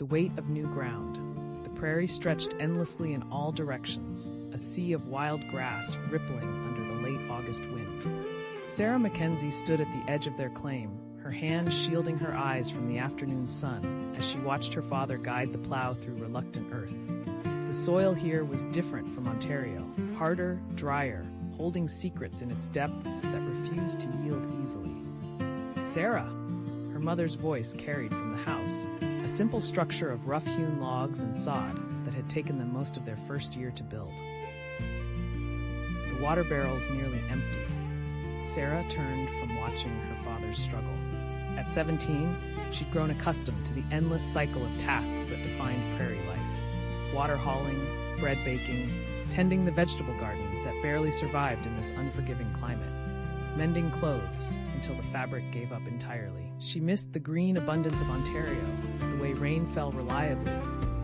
the weight of new ground. The prairie stretched endlessly in all directions, a sea of wild grass rippling under the late August wind. Sarah Mackenzie stood at the edge of their claim, her hand shielding her eyes from the afternoon sun as she watched her father guide the plow through reluctant earth. The soil here was different from Ontario, harder, drier, holding secrets in its depths that refused to yield easily. Sarah! Her mother's voice carried from the house, a simple structure of rough-hewn logs and sod that had taken them most of their first year to build. The water barrels nearly empty. Sarah turned from watching her father's struggle. At 17, she'd grown accustomed to the endless cycle of tasks that defined prairie life. Water hauling, bread baking, tending the vegetable garden that barely survived in this unforgiving climate. Mending clothes until the fabric gave up entirely. She missed the green abundance of Ontario, the way rain fell reliably,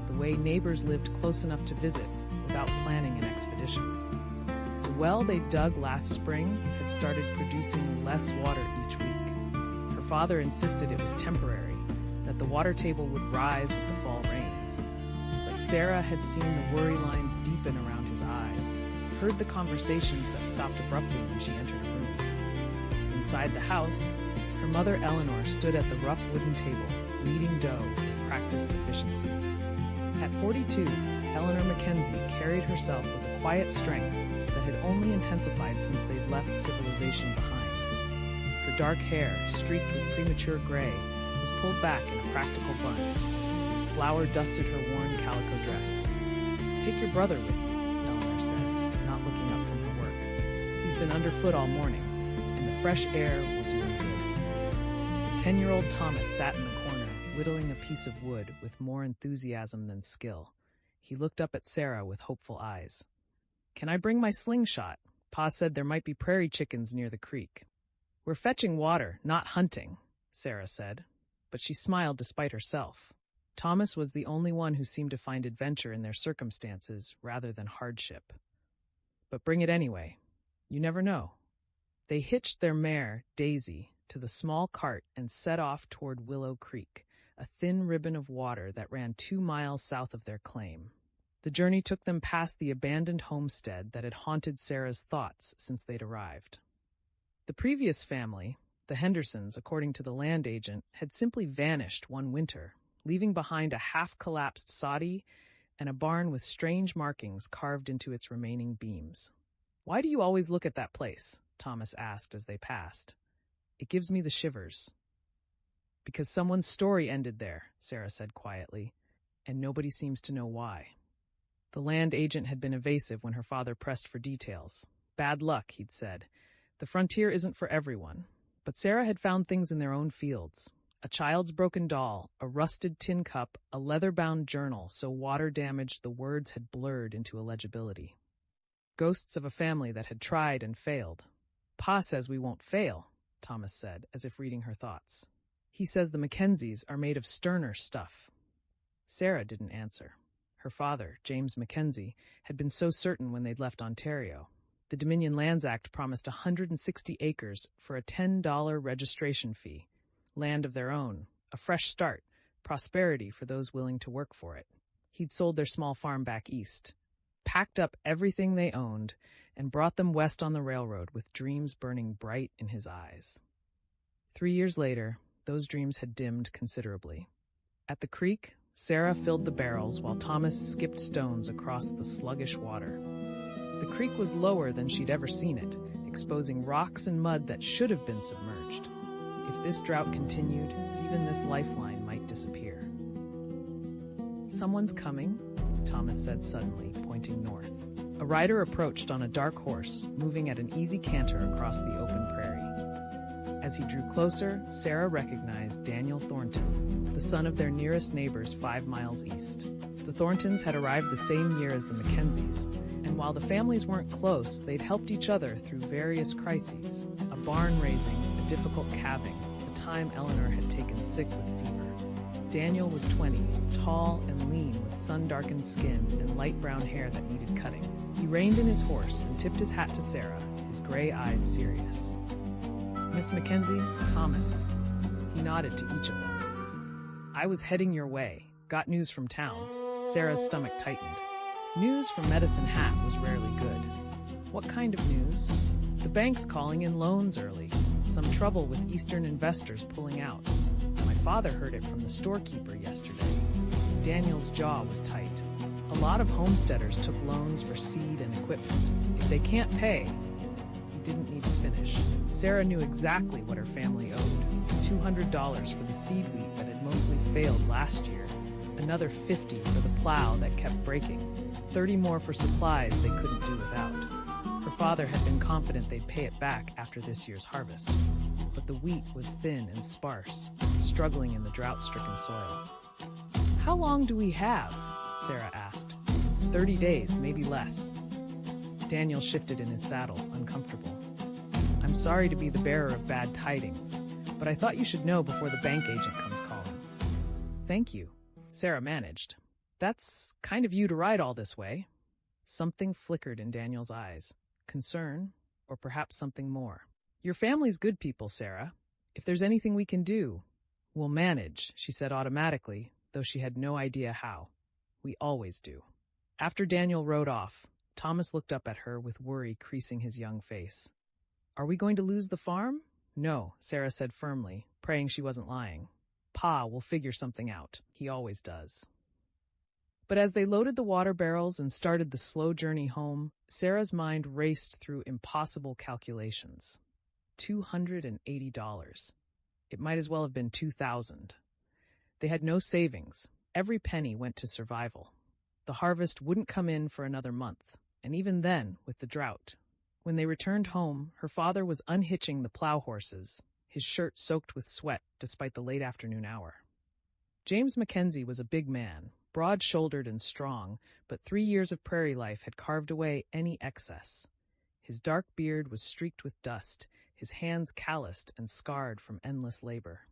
the way neighbors lived close enough to visit without planning an expedition. The well they dug last spring had started producing less water each week. Her father insisted it was temporary, that the water table would rise with the fall rains. But Sarah had seen the worry lines deepen around his eyes, heard the conversations that stopped abruptly when she entered a room. Inside the house, her mother Eleanor stood at the rough wooden table, kneading dough with practiced efficiency. At 42, Eleanor Mackenzie carried herself with a quiet strength that had only intensified since they'd left civilization behind. Her dark hair, streaked with premature gray, was pulled back in a practical bun. Flour dusted her worn calico dress. "Take your brother with you," Eleanor said, not looking up from her work. "He's been underfoot all morning, and the fresh air will do him good." The 10-year-old Thomas sat in the corner, whittling a piece of wood with more enthusiasm than skill. He looked up at Sarah with hopeful eyes. "Can I bring my slingshot? Pa said there might be prairie chickens near the creek." "We're fetching water, not hunting," Sarah said, but she smiled despite herself. Thomas was the only one who seemed to find adventure in their circumstances rather than hardship. "But bring it anyway. You never know." They hitched their mare, Daisy, to the small cart and set off toward Willow Creek, a thin ribbon of water that ran 2 miles south of their claim. The journey took them past the abandoned homestead that had haunted Sarah's thoughts since they'd arrived. The previous family, the Hendersons, according to the land agent, had simply vanished one winter, leaving behind a half-collapsed soddy and a barn with strange markings carved into its remaining beams. "Why do you always look at that place?" Thomas asked as they passed. "It gives me the shivers." "Because someone's story ended there," Sarah said quietly, "and nobody seems to know why." The land agent had been evasive when her father pressed for details. "Bad luck," he'd said. "The frontier isn't for everyone." But Sarah had found things in their own fields. A child's broken doll, a rusted tin cup, a leather-bound journal so water-damaged the words had blurred into illegibility. Ghosts of a family that had tried and failed. "Pa says we won't fail," Thomas said, as if reading her thoughts. "He says the Mackenzies are made of sterner stuff." Sarah didn't answer. Her father, James Mackenzie, had been so certain when they'd left Ontario. The Dominion Lands Act promised 160 acres for a $10 registration fee, land of their own, a fresh start, prosperity for those willing to work for it. He'd sold their small farm back east, packed up everything they owned, and brought them west on the railroad with dreams burning bright in his eyes. 3 years later, those dreams had dimmed considerably. At the creek, Sarah filled the barrels while Thomas skipped stones across the sluggish water. The creek was lower than she'd ever seen it, exposing rocks and mud that should have been submerged. If this drought continued, even this lifeline might disappear. "Someone's coming," Thomas said suddenly, pointing north. A rider approached on a dark horse, moving at an easy canter across the open prairie. As he drew closer, Sarah recognized Daniel Thornton, the son of their nearest neighbors 5 miles east. The Thorntons had arrived the same year as the Mackenzies, and while the families weren't close, they'd helped each other through various crises. A barn raising, a difficult calving, the time Eleanor had taken sick with fever. Daniel was 20, tall and lean with sun-darkened skin and light brown hair that needed cutting. He reined in his horse and tipped his hat to Sarah, his gray eyes serious. "Miss Mackenzie, Thomas." He nodded to each of them. "I was heading your way," Got news from town. Sarah's stomach tightened. News from Medicine Hat was rarely good. What kind of news? The bank's calling in loans early. Some trouble with Eastern investors pulling out. My father heard it from the storekeeper yesterday. Daniel's jaw was tight. A lot of homesteaders took loans for seed and equipment. If they can't pay, he didn't need to finish. Sarah knew exactly what her family owed. $200 for the seed wheat that had mostly failed last year. Another $50 for the plow that kept breaking. $30 more for supplies they couldn't do without. Her father had been confident they'd pay it back after this year's harvest. But the wheat was thin and sparse, struggling in the drought-stricken soil. "How long do we have?" Sarah asked. 30 days, maybe less. Daniel shifted in his saddle, uncomfortable. "I'm sorry to be the bearer of bad tidings, but I thought you should know before the bank agent comes calling." "Thank you," Sarah managed. "That's kind of you to ride all this way." Something flickered in Daniel's eyes. Concern, or perhaps something more. "Your family's good people, Sarah. If there's anything we can do, we'll manage," she said automatically, though she had no idea how. "We always do." After Daniel rode off, Thomas looked up at her with worry creasing his young face. "Are we going to lose the farm?" "No," Sarah said firmly, praying she wasn't lying. "Pa will figure something out. He always does." But as they loaded the water barrels and started the slow journey home, Sarah's mind raced through impossible calculations. $280. It might as well have been 2,000. They had no savings. Every penny went to survival. The harvest wouldn't come in for another month, and even then, with the drought. When they returned home, her father was unhitching the plow horses, his shirt soaked with sweat despite the late afternoon hour. James Mackenzie was a big man, broad-shouldered and strong, but 3 years of prairie life had carved away any excess. His dark beard was streaked with dust, his hands calloused and scarred from endless labor.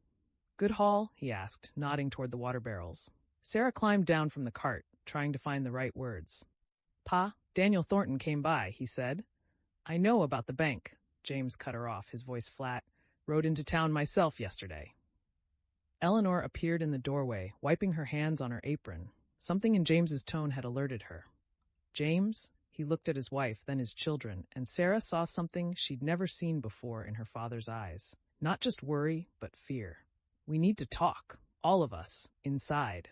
"Good haul?" he asked, nodding toward the water barrels. Sarah climbed down from the cart, trying to find the right words. "Pa, Daniel Thornton came by," he said. "I know about the bank," James cut her off, his voice flat. "Rode into town myself yesterday." Eleanor appeared in the doorway, wiping her hands on her apron. Something in James's tone had alerted her. "James?" He looked at his wife, then his children, and Sarah saw something she'd never seen before in her father's eyes. Not just worry, but fear. "We need to talk, all of us, inside."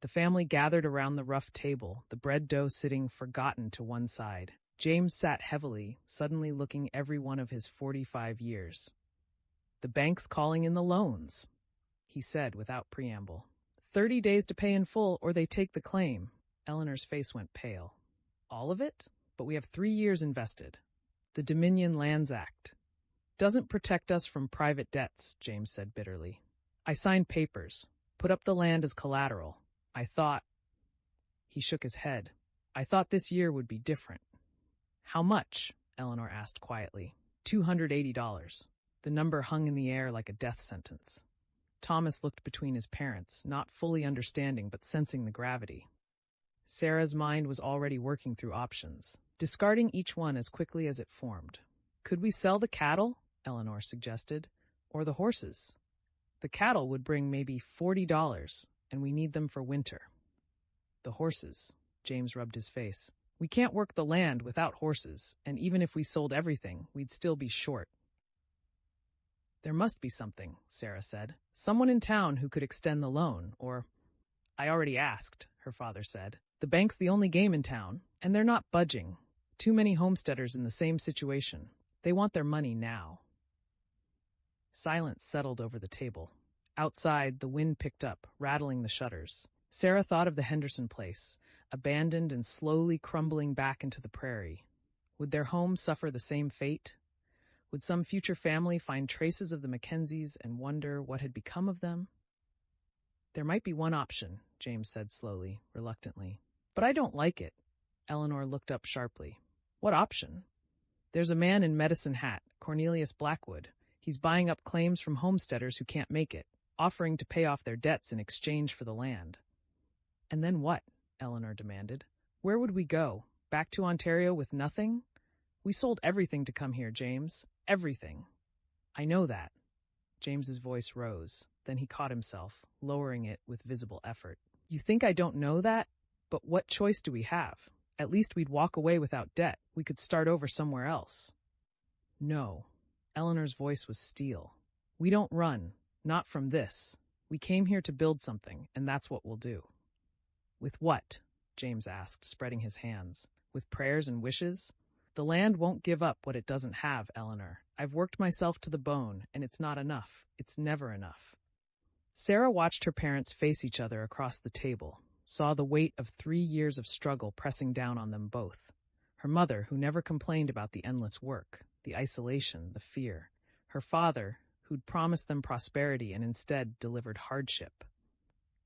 The family gathered around the rough table, the bread dough sitting forgotten to one side. James sat heavily, suddenly looking every one of his 45 years. "The bank's calling in the loans," he said without preamble. 30 days to pay in full or they take the claim." Eleanor's face went pale. "All of it? But we have 3 years invested." "The Dominion Lands Act doesn't protect us from private debts," James said bitterly. "I signed papers, put up the land as collateral. I thought—" He shook his head. "I thought this year would be different." "How much?" Eleanor asked quietly. $280. The number hung in the air like a death sentence. Thomas looked between his parents, not fully understanding but sensing the gravity. Sarah's mind was already working through options, discarding each one as quickly as it formed. "Could we sell the cattle?" Eleanor suggested. "Or the horses? The cattle would bring maybe $40, and we need them for winter." "The horses," James rubbed his face. "We can't work the land without horses, and even if we sold everything, we'd still be short." "There must be something," Sarah said. "Someone in town who could extend the loan, or—" "I already asked," her father said. "The bank's the only game in town, and they're not budging. Too many homesteaders in the same situation. They want their money now." Silence settled over the table. Outside, the wind picked up, rattling the shutters. Sarah thought of the Henderson place, abandoned and slowly crumbling back into the prairie. Would their home suffer the same fate? Would some future family find traces of the Mackenzies and wonder what had become of them? "There might be one option," James said slowly, reluctantly. "But I don't like it." Eleanor looked up sharply. "What option?" "There's a man in Medicine Hat, Cornelius Blackwood. He's buying up claims from homesteaders who can't make it, offering to pay off their debts in exchange for the land." "And then what?" Eleanor demanded. "Where would we go? Back to Ontario with nothing? We sold everything to come here, James. Everything." "I know that." James's voice rose. Then he caught himself, lowering it with visible effort. You think I don't know that? But what choice do we have? At least we'd walk away without debt. We could start over somewhere else. No. Eleanor's voice was steel. We don't run. Not from this. We came here to build something, and that's what we'll do. With what? James asked, spreading his hands. With prayers and wishes? The land won't give up what it doesn't have, Eleanor. I've worked myself to the bone, and it's not enough. It's never enough. Sarah watched her parents face each other across the table, saw the weight of 3 years of struggle pressing down on them both. Her mother, who never complained about the endless work, the isolation, the fear. Her father, who'd promised them prosperity and instead delivered hardship.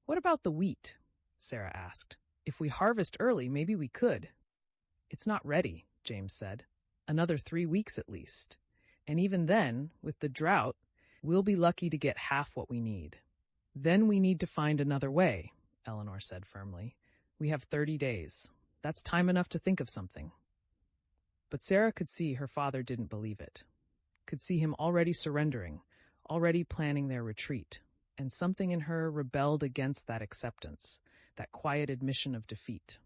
What about the wheat? Sarah asked. If we harvest early, maybe we could. It's not ready, James said. Another 3 weeks at least. And even then, with the drought, we'll be lucky to get half what we need. Then we need to find another way, Eleanor said firmly. We have 30 days. That's time enough to think of something. But Sarah could see her father didn't believe it. Could see him already surrendering, already planning their retreat. And something in her rebelled against that acceptance, that quiet admission of defeat.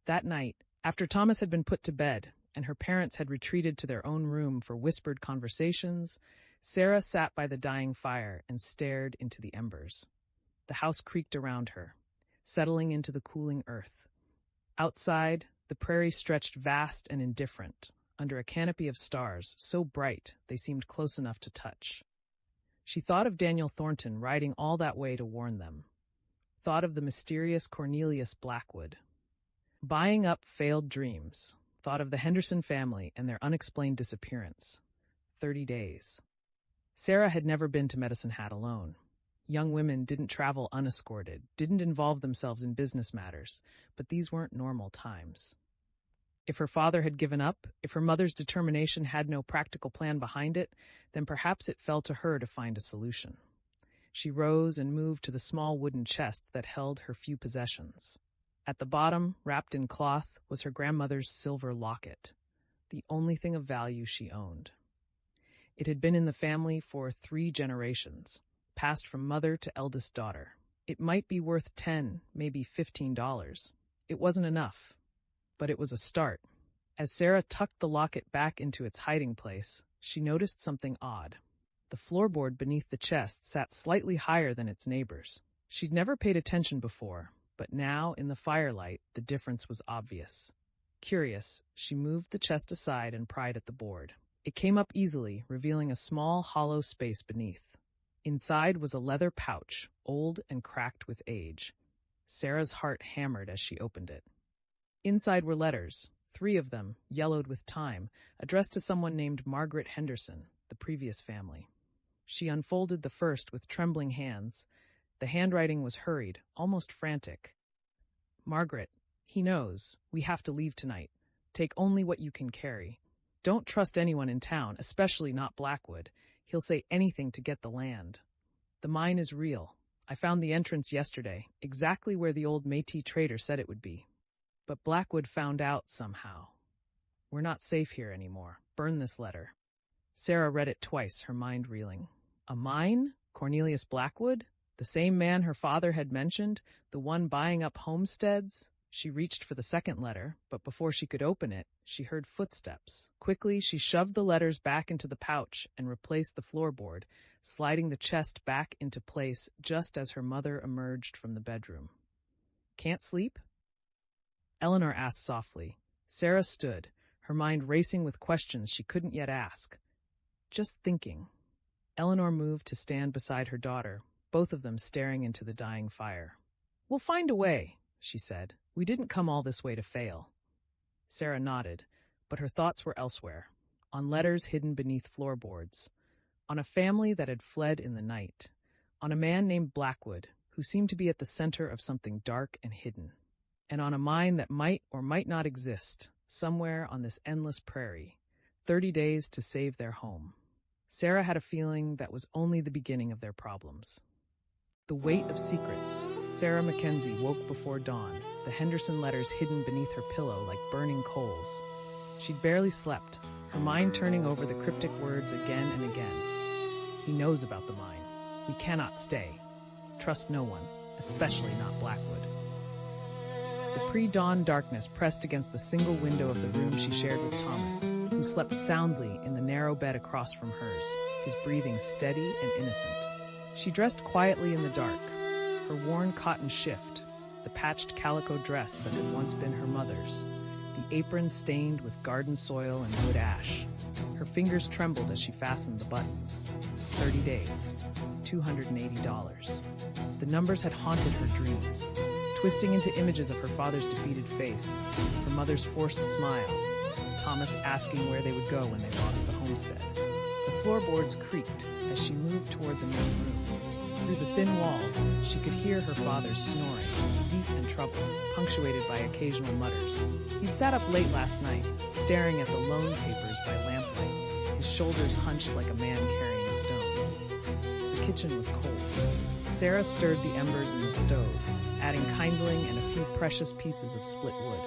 That night, after Thomas had been put to bed and her parents had retreated to their own room for whispered conversations, Sarah sat by the dying fire and stared into the embers. The house creaked around her, settling into the cooling earth. Outside, the prairie stretched vast and indifferent, under a canopy of stars so bright they seemed close enough to touch. She thought of Daniel Thornton riding all that way to warn them. Thought of the mysterious Cornelius Blackwood. Buying up failed dreams. Thought of the Henderson family and their unexplained disappearance. 30 days. Sarah had never been to Medicine Hat alone. Young women didn't travel unescorted, didn't involve themselves in business matters, but these weren't normal times. If her father had given up, if her mother's determination had no practical plan behind it, then perhaps it fell to her to find a solution. She rose and moved to the small wooden chest that held her few possessions. At the bottom, wrapped in cloth, was her grandmother's silver locket, the only thing of value she owned. It had been in the family for 3 generations, passed from mother to eldest daughter. It might be worth $10, maybe $15. It wasn't enough, but it was a start. As Sarah tucked the locket back into its hiding place, she noticed something odd. The floorboard beneath the chest sat slightly higher than its neighbors. She'd never paid attention before, but now, in the firelight, the difference was obvious. Curious, she moved the chest aside and pried at the board. It came up easily, revealing a small, hollow space beneath. Inside was a leather pouch, old and cracked with age. Sarah's heart hammered as she opened it. Inside were letters, 3 of them, yellowed with time, addressed to someone named Margaret Henderson, the previous family. She unfolded the first with trembling hands. The handwriting was hurried, almost frantic. Margaret, he knows. We have to leave tonight. Take only what you can carry. Don't trust anyone in town, especially not Blackwood. He'll say anything to get the land. The mine is real. I found the entrance yesterday, exactly where the old Métis trader said it would be. But Blackwood found out somehow. We're not safe here anymore. Burn this letter. Sarah read it twice, her mind reeling. A mine? Cornelius Blackwood? The same man her father had mentioned, the one buying up homesteads? She reached for the second letter, but before she could open it, she heard footsteps. Quickly, she shoved the letters back into the pouch and replaced the floorboard, sliding the chest back into place just as her mother emerged from the bedroom. Can't sleep? Eleanor asked softly. Sarah stood, her mind racing with questions she couldn't yet ask. Just thinking. Eleanor moved to stand beside her daughter, both of them staring into the dying fire. We'll find a way, she said. We didn't come all this way to fail. Sarah nodded, but her thoughts were elsewhere, on letters hidden beneath floorboards, on a family that had fled in the night, on a man named Blackwood, who seemed to be at the center of something dark and hidden, and on a mine that might or might not exist, somewhere on this endless prairie, 30 days to save their home. Sarah had a feeling that was only the beginning of their problems. The weight of secrets. Sarah Mackenzie woke before dawn, the Henderson letters hidden beneath her pillow like burning coals. She'd barely slept, her mind turning over the cryptic words again and again. He knows about the mine. We cannot stay. Trust no one, especially not Blackwood. The pre-dawn darkness pressed against the single window of the room she shared with Thomas, who slept soundly in the narrow bed across from hers, his breathing steady and innocent. She dressed quietly in the dark, her worn cotton shift, the patched calico dress that had once been her mother's, the apron stained with garden soil and wood ash. Her fingers trembled as she fastened the buttons. 30 days, $280. The numbers had haunted her dreams, twisting into images of her father's defeated face, her mother's forced smile, Thomas asking where they would go when they lost the homestead. The floorboards creaked as she moved toward the main room. Through the thin walls, she could hear her father's snoring, deep and troubled, punctuated by occasional mutters. He'd sat up late last night, staring at the loan papers by lamplight, his shoulders hunched like a man carrying stones. The kitchen was cold. Sarah stirred the embers in the stove, adding kindling and a few precious pieces of split wood.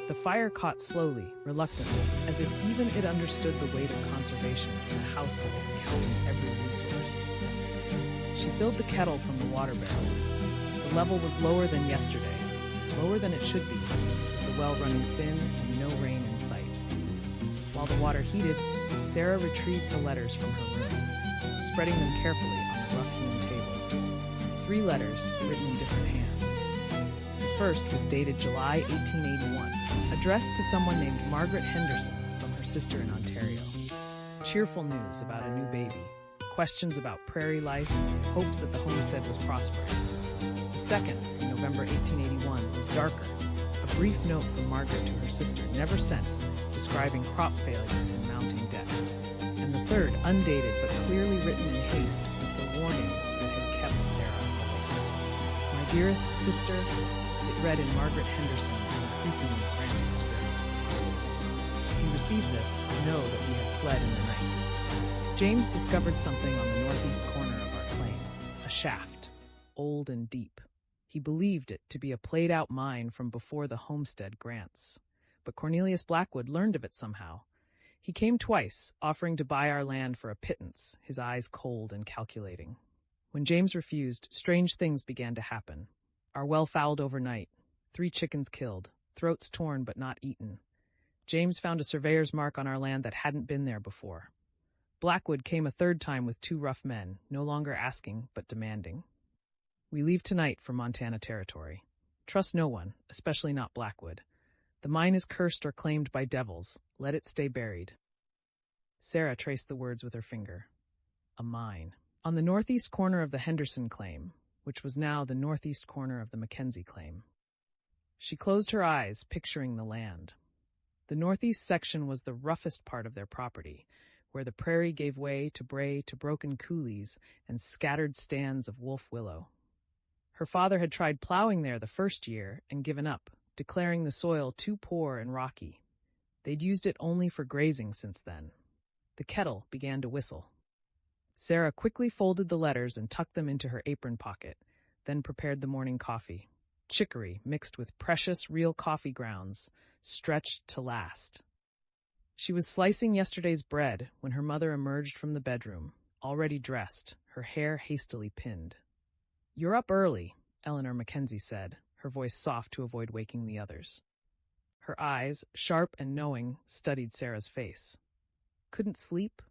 The fire caught slowly, reluctantly, as if even it understood the weight of conservation in a household counting every resource. She filled the kettle from the water barrel. The level was lower than yesterday, lower than it should be, with the well running thin and no rain in sight. While the water heated, Sarah retrieved the letters from her room, spreading them carefully on the rough-hewn table. 3 letters written in different hands. The first was dated July 1881, addressed to someone named Margaret Henderson from her sister in Ontario. Cheerful news about a new baby, questions about Prairie Life, hopes that the homestead was prospering. The second, in November 1881, was darker, a brief note from Margaret to her sister, never sent, describing crop failure and mounting debts. And the third, undated but clearly written in haste, was the warning that had kept Sarah awake. My dearest sister, it read in Margaret Henderson's increasingly frantic script. If you receive this, know that we have fled in the night. James discovered something on the northeast corner of our claim, a shaft, old and deep. He believed it to be a played-out mine from before the homestead grants. But Cornelius Blackwood learned of it somehow. He came twice, offering to buy our land for a pittance, his eyes cold and calculating. When James refused, strange things began to happen. Our well fouled overnight, 3 chickens killed, throats torn but not eaten. James found a surveyor's mark on our land that hadn't been there before. Blackwood came a 3rd time with 2 rough men, no longer asking but demanding. We leave tonight for Montana Territory. Trust no one, especially not Blackwood. The mine is cursed or claimed by devils. Let it stay buried. Sarah traced the words with her finger. A mine. On the northeast corner of the Henderson claim, which was now the northeast corner of the Mackenzie claim. She closed her eyes, picturing the land. The northeast section was the roughest part of their property, where the prairie gave way to bray to broken coulees and scattered stands of wolf willow. Her father had tried plowing there the first year and given up, declaring the soil too poor and rocky. They'd used it only for grazing since then. The kettle began to whistle. Sarah quickly folded the letters and tucked them into her apron pocket, then prepared the morning coffee. Chicory mixed with precious real coffee grounds, stretched to last. She was slicing yesterday's bread when her mother emerged from the bedroom, already dressed, her hair hastily pinned. "You're up early," Eleanor Mackenzie said, her voice soft to avoid waking the others. Her eyes, sharp and knowing, studied Sarah's face. "Couldn't sleep?"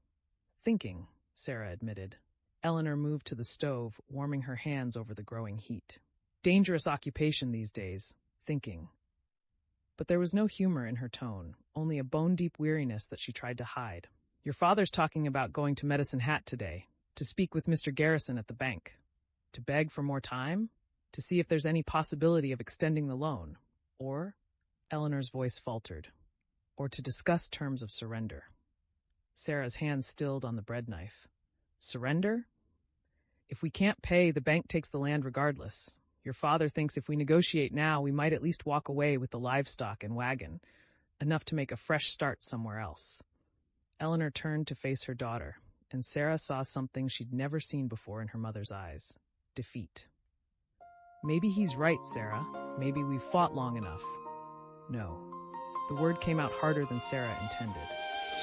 "Thinking," Sarah admitted. Eleanor moved to the stove, warming her hands over the growing heat. Dangerous occupation these days, thinking. But there was no humor in her tone, only a bone-deep weariness that she tried to hide. "Your father's talking about going to Medicine Hat today, to speak with Mr. Garrison at the bank. To beg for more time? To see if there's any possibility of extending the loan. Or," Eleanor's voice faltered, "or to discuss terms of surrender." Sarah's hand stilled on the bread knife. "Surrender? If we can't pay, the bank takes the land regardless. Your father thinks if we negotiate now, we might at least walk away with the livestock and wagon, enough to make a fresh start somewhere else." Eleanor turned to face her daughter, and Sarah saw something she'd never seen before in her mother's eyes. Defeat. "Maybe he's right, Sarah. Maybe we've fought long enough." No. The word came out harder than Sarah intended.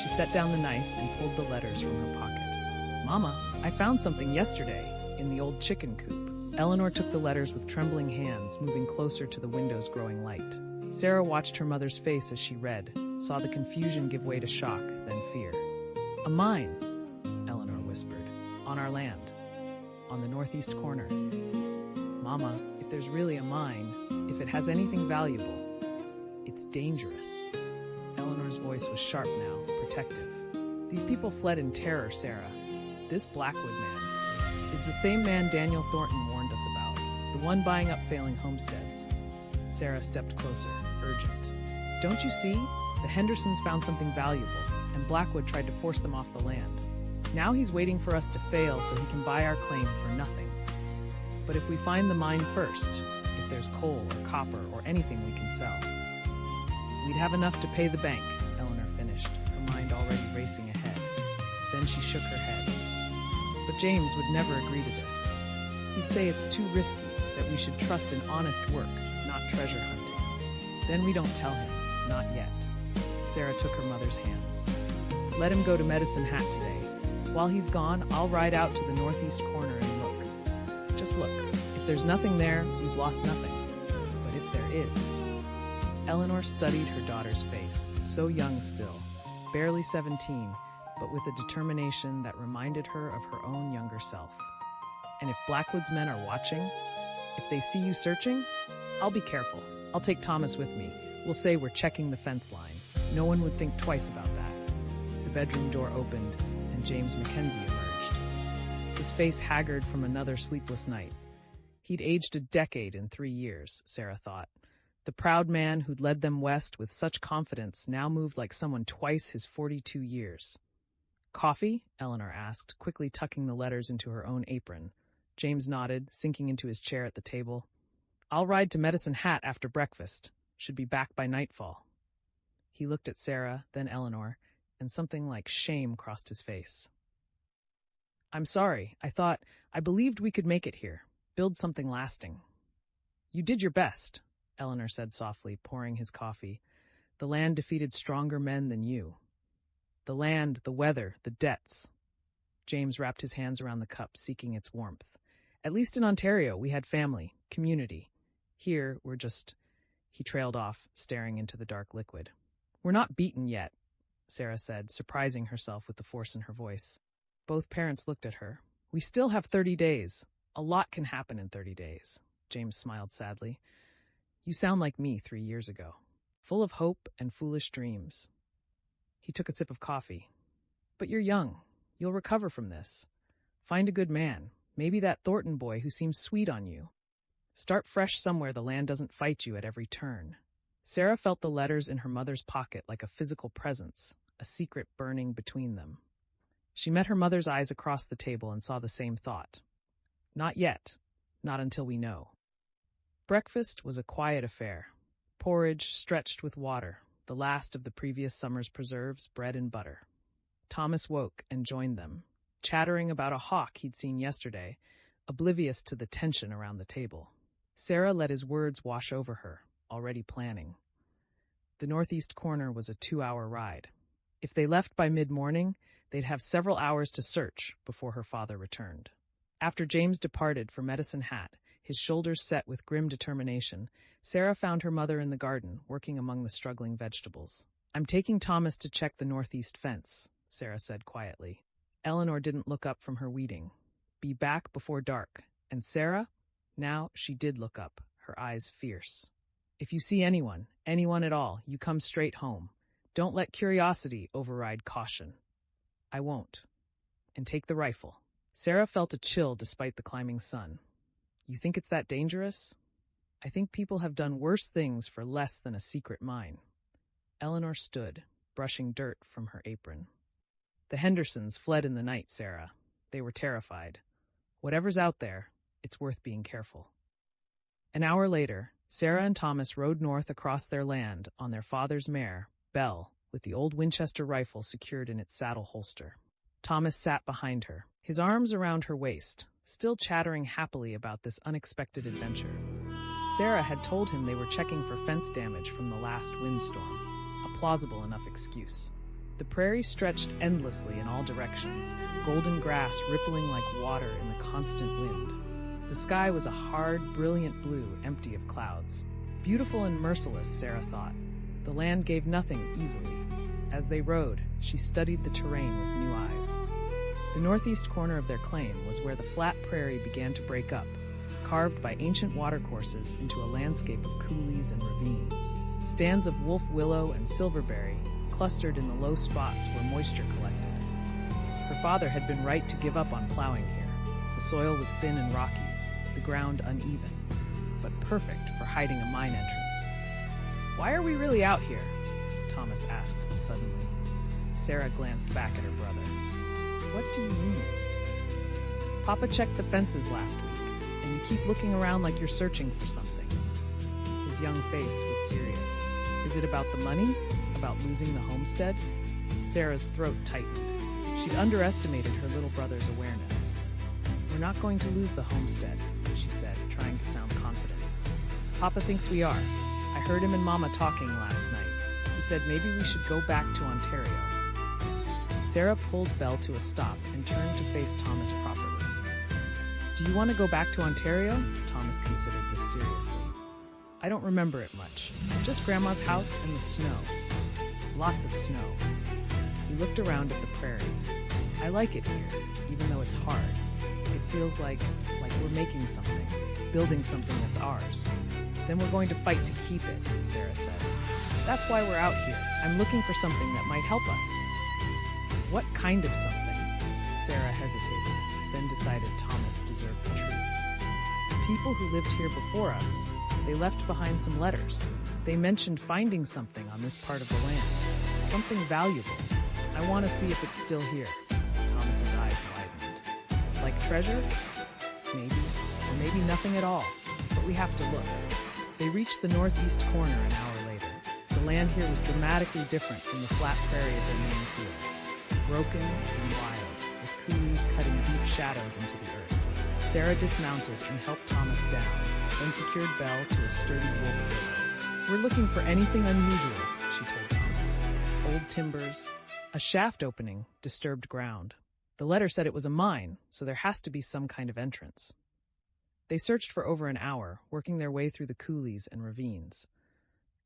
She set down the knife and pulled the letters from her pocket. "Mama, I found something yesterday, in the old chicken coop." Eleanor took the letters with trembling hands, moving closer to the window's growing light. Sarah watched her mother's face as she read, saw the confusion give way to shock, then fear. "A mine," Eleanor whispered. "On our land. On the northeast corner. Mama, if there's really a mine, if it has anything valuable, it's dangerous." Eleanor's voice was sharp now, protective. "These people fled in terror, Sarah. This Blackwood man is the same man Daniel Thornton warned us about, the one buying up failing homesteads." Sarah stepped closer, urgent. "Don't you see? The Hendersons found something valuable, and Blackwood tried to force them off the land. Now he's waiting for us to fail so he can buy our claim for nothing. But if we find the mine first, if there's coal or copper or anything we can sell, we'd have enough to pay the bank," Eleanor finished, her mind already racing ahead. Then she shook her head. "But James would never agree to this. He'd say it's too risky, that we should trust in honest work, not treasure hunting." "Then we don't tell him, not yet." Sarah took her mother's hands. "Let him go to Medicine Hat today. While he's gone, I'll ride out to the northeast corner and look. Just look. If there's nothing there, we've lost nothing. But if there is..." Eleanor studied her daughter's face, so young still, barely 17, but with a determination that reminded her of her own younger self. "And if Blackwood's men are watching, if they see you searching, I'll be careful. I'll take Thomas with me. We'll say we're checking the fence line. No one would think twice about that." The bedroom door opened, and James Mackenzie emerged. His face haggard from another sleepless night. He'd aged a decade in 3 years, Sarah thought. The proud man who'd led them west with such confidence now moved like someone twice his 42 years. "Coffee?" Eleanor asked, quickly tucking the letters into her own apron. James nodded, sinking into his chair at the table. "I'll ride to Medicine Hat after breakfast. Should be back by nightfall." He looked at Sarah, then Eleanor, and something like shame crossed his face. "I'm sorry. I believed we could make it here. Build something lasting." "You did your best," Eleanor said softly, pouring his coffee. "The land defeated stronger men than you. The land, the weather, the debts." James wrapped his hands around the cup, seeking its warmth. "At least in Ontario, we had family, community. Here, we're just..." He trailed off, staring into the dark liquid. "We're not beaten yet," Sarah said, surprising herself with the force in her voice. Both parents looked at her. "We still have 30 days. A lot can happen in 30 days." James smiled sadly. "You sound like me 3 years ago, full of hope and foolish dreams." He took a sip of coffee. "But you're young. You'll recover from this. Find a good man, maybe that Thornton boy who seems sweet on you. Start fresh somewhere the land doesn't fight you at every turn." Sarah felt the letters in her mother's pocket like a physical presence, a secret burning between them. She met her mother's eyes across the table and saw the same thought. "Not yet. Not until we know." Breakfast was a quiet affair. Porridge stretched with water, the last of the previous summer's preserves, bread and butter. Thomas woke and joined them, chattering about a hawk he'd seen yesterday, oblivious to the tension around the table. Sarah let his words wash over her, already planning. The northeast corner was a 2-hour ride. If they left by mid-morning, they'd have several hours to search before her father returned. After James departed for Medicine Hat, his shoulders set with grim determination, Sarah found her mother in the garden, working among the struggling vegetables. "I'm taking Thomas to check the northeast fence," Sarah said quietly. Eleanor didn't look up from her weeding. "Be back before dark." And Sarah? Now she did look up, her eyes fierce. "If you see anyone at all, you come straight home. Don't let curiosity override caution." "I won't." "And take the rifle." Sarah felt a chill despite the climbing sun. "You think it's that dangerous?" "I think people have done worse things for less than a secret mine." Eleanor stood, brushing dirt from her apron. "The Hendersons fled in the night, Sarah. They were terrified. Whatever's out there, it's worth being careful." An hour later, Sarah and Thomas rode north across their land on their father's mare, Belle, with the old Winchester rifle secured in its saddle holster. Thomas sat behind her, his arms around her waist, still chattering happily about this unexpected adventure. Sarah had told him they were checking for fence damage from the last windstorm, a plausible enough excuse. The prairie stretched endlessly in all directions, golden grass rippling like water in the constant wind. The sky was a hard, brilliant blue, empty of clouds. Beautiful and merciless, Sarah thought. The land gave nothing easily. As they rode, she studied the terrain with new eyes. The northeast corner of their claim was where the flat prairie began to break up, carved by ancient watercourses into a landscape of coulees and ravines. Stands of wolf willow and silverberry clustered in the low spots where moisture collected. Her father had been right to give up on plowing here. The soil was thin and rocky, the ground uneven, but perfect for hiding a mine entrance. "Why are we really out here?" Thomas asked suddenly. Sarah glanced back at her brother. "What do you mean?" "Papa checked the fences last week, and you keep looking around like you're searching for something." His young face was serious. "Is it about the money? About losing the homestead?" Sarah's throat tightened. She'd underestimated her little brother's awareness. "We're not going to lose the homestead," she said, trying to sound confident. "Papa thinks we are. I heard him and Mama talking last night. He said maybe we should go back to Ontario." Sarah pulled Belle to a stop and turned to face Thomas properly. "Do you want to go back to Ontario?" Thomas considered this seriously. "I don't remember it much. Just Grandma's house and the snow. Lots of snow." He looked around at the prairie. "I like it here, even though it's hard. It feels like we're making something, building something that's ours. Then we're going to fight to keep it," Sarah said. "That's why we're out here. I'm looking for something that might help us." "What kind of something?" Sarah hesitated, then decided Thomas deserved the truth. "People who lived here before us, they left behind some letters. They mentioned finding something on this part of the land. Something valuable. I want to see if it's still here." Thomas's eyes widened. "Like treasure? Maybe. Or maybe nothing at all. But we have to look." They reached the northeast corner an hour later. The land here was dramatically different from the flat prairie of their main fields. Broken and wild, with coulees cutting deep shadows into the earth. Sarah dismounted and helped Thomas down, then secured Belle to a sturdy wolf willow. "We're looking for anything unusual," she told Thomas. "Old timbers, a shaft opening, disturbed ground. The letter said it was a mine, so there has to be some kind of entrance." They searched for over an hour, working their way through the coulees and ravines.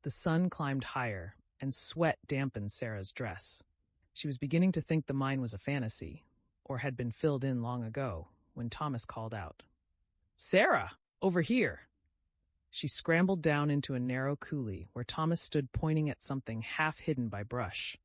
The sun climbed higher, and sweat dampened Sarah's dress. She was beginning to think the mine was a fantasy, or had been filled in long ago, when Thomas called out, "Sarah, over here!" She scrambled down into a narrow coulee where Thomas stood pointing at something half hidden by brush.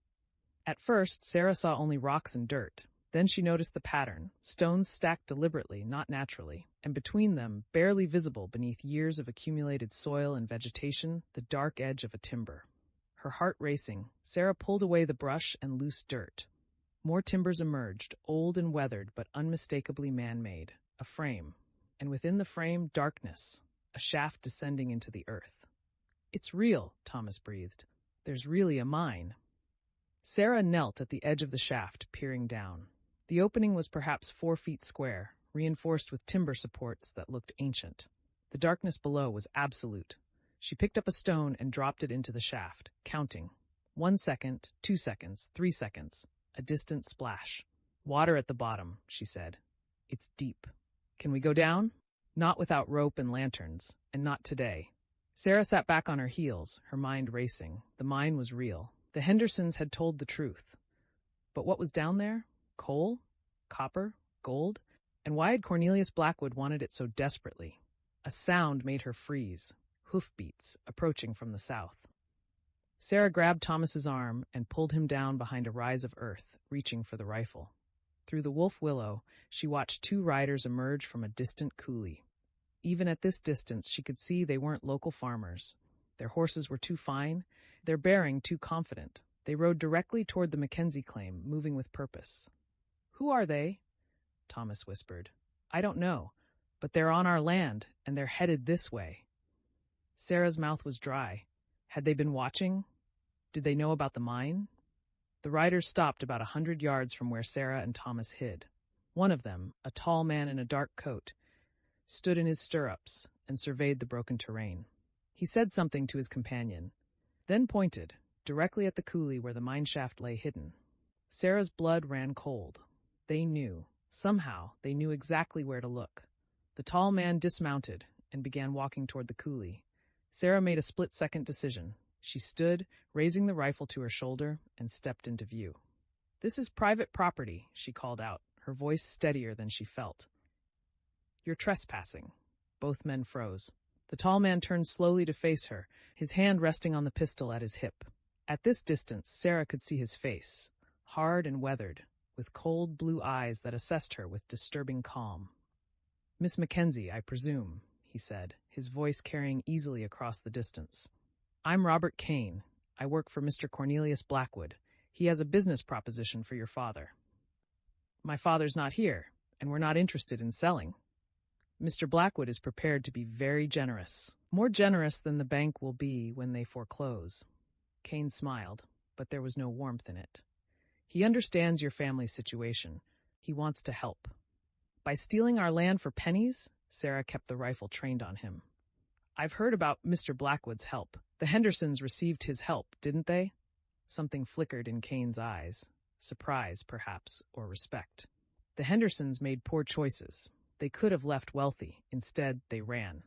At first, Sarah saw only rocks and dirt. Then she noticed the pattern, stones stacked deliberately, not naturally, and between them, barely visible beneath years of accumulated soil and vegetation, the dark edge of a timber. Her heart racing, Sarah pulled away the brush and loose dirt. More timbers emerged, old and weathered but unmistakably man-made, a frame. And within the frame, darkness, a shaft descending into the earth. "It's real," Thomas breathed. "There's really a mine." Sarah knelt at the edge of the shaft, peering down. The opening was perhaps 4 feet square, reinforced with timber supports that looked ancient. The darkness below was absolute. She picked up a stone and dropped it into the shaft, counting. 1 second, 2 seconds, 3 seconds. A distant splash. "Water at the bottom," she said. "It's deep. Can we go down?" "Not without rope and lanterns, and not today." Sarah sat back on her heels, her mind racing. The mine was real. The Hendersons had told the truth. But what was down there? Coal? Copper? Gold? And why had Cornelius Blackwood wanted it so desperately? A sound made her freeze. Hoofbeats, approaching from the south. Sarah grabbed Thomas's arm and pulled him down behind a rise of earth, reaching for the rifle. Through the wolf willow, she watched 2 riders emerge from a distant coulee. Even at this distance, she could see they weren't local farmers. Their horses were too fine, their bearing too confident. They rode directly toward the Mackenzie claim, moving with purpose. "Who are they?" Thomas whispered. "I don't know, but they're on our land, and they're headed this way." Sarah's mouth was dry. Had they been watching? Did they know about the mine? The riders stopped about 100 yards from where Sarah and Thomas hid. One of them, a tall man in a dark coat, stood in his stirrups and surveyed the broken terrain. He said something to his companion, then pointed, directly at the coulee where the mine shaft lay hidden. Sarah's blood ran cold. They knew. Somehow, they knew exactly where to look. The tall man dismounted and began walking toward the coulee. Sarah made a split-second decision. She stood, raising the rifle to her shoulder, and stepped into view. "This is private property," she called out, her voice steadier than she felt. "You're trespassing." Both men froze. The tall man turned slowly to face her, his hand resting on the pistol at his hip. At this distance, Sarah could see his face, hard and weathered, with cold blue eyes that assessed her with disturbing calm. "Miss Mackenzie, I presume," he said, his voice carrying easily across the distance. "I'm Robert Kane. I work for Mr. Cornelius Blackwood. He has a business proposition for your father." "My father's not here, and we're not interested in selling." "Mr. Blackwood is prepared to be very generous, more generous than the bank will be when they foreclose." Kane smiled, but there was no warmth in it. "He understands your family's situation. He wants to help." "By stealing our land for pennies?" Sarah kept the rifle trained on him. "I've heard about Mr. Blackwood's help. The Hendersons received his help, didn't they?" Something flickered in Kane's eyes. Surprise, perhaps, or respect. "The Hendersons made poor choices. They could have left wealthy. Instead, they ran.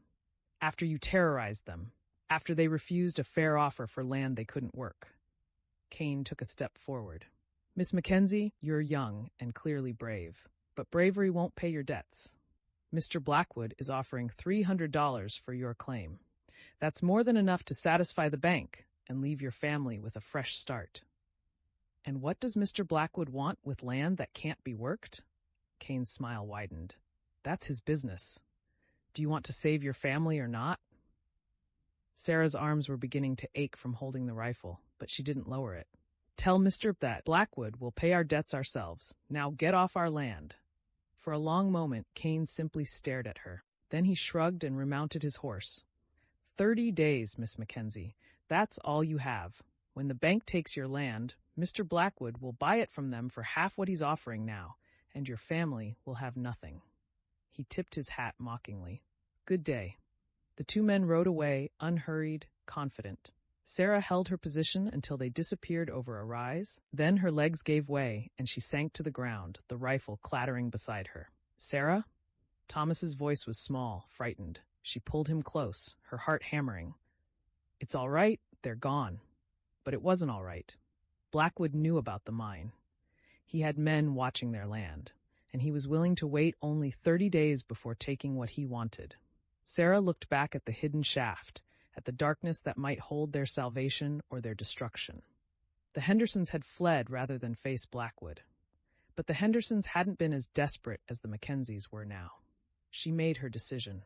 After you terrorized them. After they refused a fair offer for land they couldn't work." Kane took a step forward. "Miss Mackenzie, you're young and clearly brave. But bravery won't pay your debts. Mr. Blackwood is offering $300 for your claim. That's more than enough to satisfy the bank and leave your family with a fresh start." "And what does Mr. Blackwood want with land that can't be worked?" Kane's smile widened. "That's his business. Do you want to save your family or not?" Sarah's arms were beginning to ache from holding the rifle, but she didn't lower it. "Tell Mr. that Blackwood will pay our debts ourselves. Now get off our land." For a long moment, Kane simply stared at her. Then he shrugged and remounted his horse. 30 days, Miss Mackenzie. That's all you have. When the bank takes your land, Mr. Blackwood will buy it from them for half what he's offering now, and your family will have nothing." He tipped his hat mockingly. "Good day." The two men rode away, unhurried, confident. Sarah held her position until they disappeared over a rise. Then her legs gave way, and she sank to the ground, the rifle clattering beside her. "Sarah?" Thomas's voice was small, frightened. She pulled him close, her heart hammering. "It's all right, they're gone." But it wasn't all right. Blackwood knew about the mine. He had men watching their land, and he was willing to wait only 30 days before taking what he wanted. Sarah looked back at the hidden shaft, at the darkness that might hold their salvation or their destruction. The Hendersons had fled rather than face Blackwood. But the Hendersons hadn't been as desperate as the Mackenzies were now. She made her decision.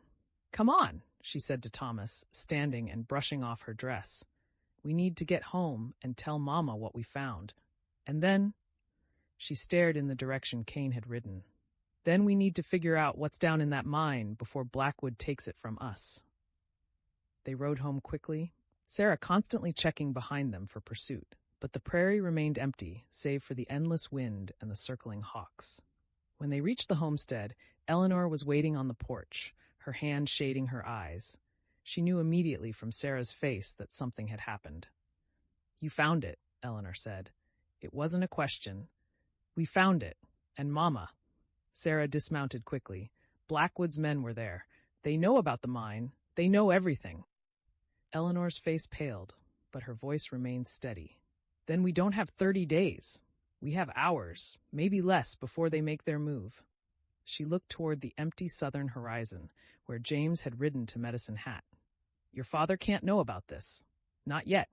"Come on," she said to Thomas, standing and brushing off her dress. "We need to get home and tell Mama what we found. And then—" she stared in the direction Kane had ridden. "Then we need to figure out what's down in that mine before Blackwood takes it from us." They rode home quickly, Sarah constantly checking behind them for pursuit. But the prairie remained empty, save for the endless wind and the circling hawks. When they reached the homestead, Eleanor was waiting on the porch, her hand shading her eyes. She knew immediately from Sarah's face that something had happened. "You found it," Eleanor said. It wasn't a question. "We found it. And Mama." Sarah dismounted quickly. "Blackwood's men were there. They know about the mine. They know everything." Eleanor's face paled, but her voice remained steady. "Then we don't have 30 days. We have hours, maybe less, before they make their move." She looked toward the empty southern horizon, where James had ridden to Medicine Hat. "Your father can't know about this. Not yet.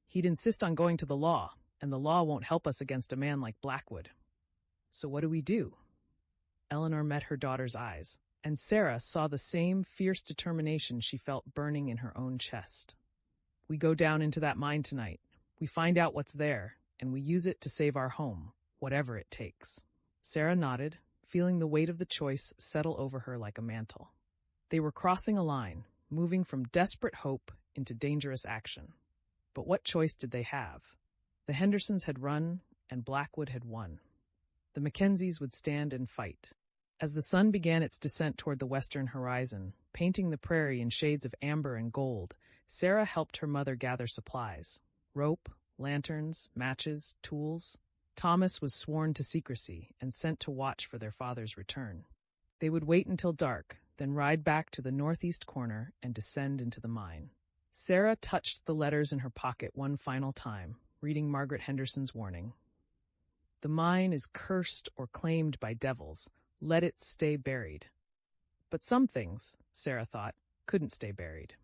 He'd insist on going to the law, and the law won't help us against a man like Blackwood. So what do we do?" Eleanor met her daughter's eyes, and Sarah saw the same fierce determination she felt burning in her own chest. "We go down into that mine tonight. We find out what's there, and we use it to save our home, whatever it takes." Sarah nodded, feeling the weight of the choice settle over her like a mantle. They were crossing a line, moving from desperate hope into dangerous action. But what choice did they have? The Hendersons had run, and Blackwood had won. The Mackenzies would stand and fight. As the sun began its descent toward the western horizon, painting the prairie in shades of amber and gold, Sarah helped her mother gather supplies. Rope, lanterns, matches, tools. Thomas was sworn to secrecy and sent to watch for their father's return. They would wait until dark, then ride back to the northeast corner and descend into the mine. Sarah touched the letters in her pocket one final time, reading Margaret Henderson's warning. The mine is cursed or claimed by devils. Let it stay buried. But some things, Sarah thought, couldn't stay buried.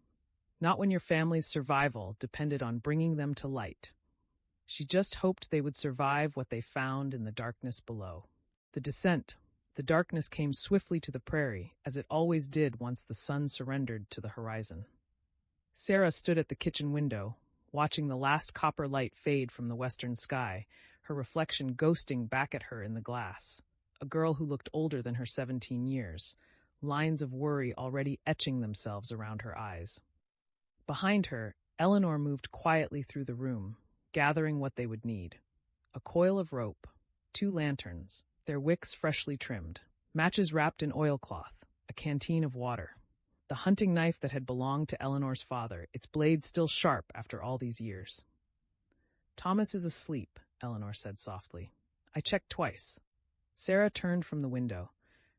Not when your family's survival depended on bringing them to light. She just hoped they would survive what they found in the darkness below. The descent. The darkness came swiftly to the prairie, as it always did once the sun surrendered to the horizon. Sarah stood at the kitchen window, watching the last copper light fade from the western sky, her reflection ghosting back at her in the glass. A girl who looked older than her 17 years, lines of worry already etching themselves around her eyes. Behind her, Eleanor moved quietly through the room, gathering what they would need. A coil of rope, 2 lanterns, their wicks freshly trimmed, matches wrapped in oilcloth, a canteen of water. The hunting knife that had belonged to Eleanor's father, its blade still sharp after all these years. "Thomas is asleep," Eleanor said softly. "I checked twice." Sarah turned from the window.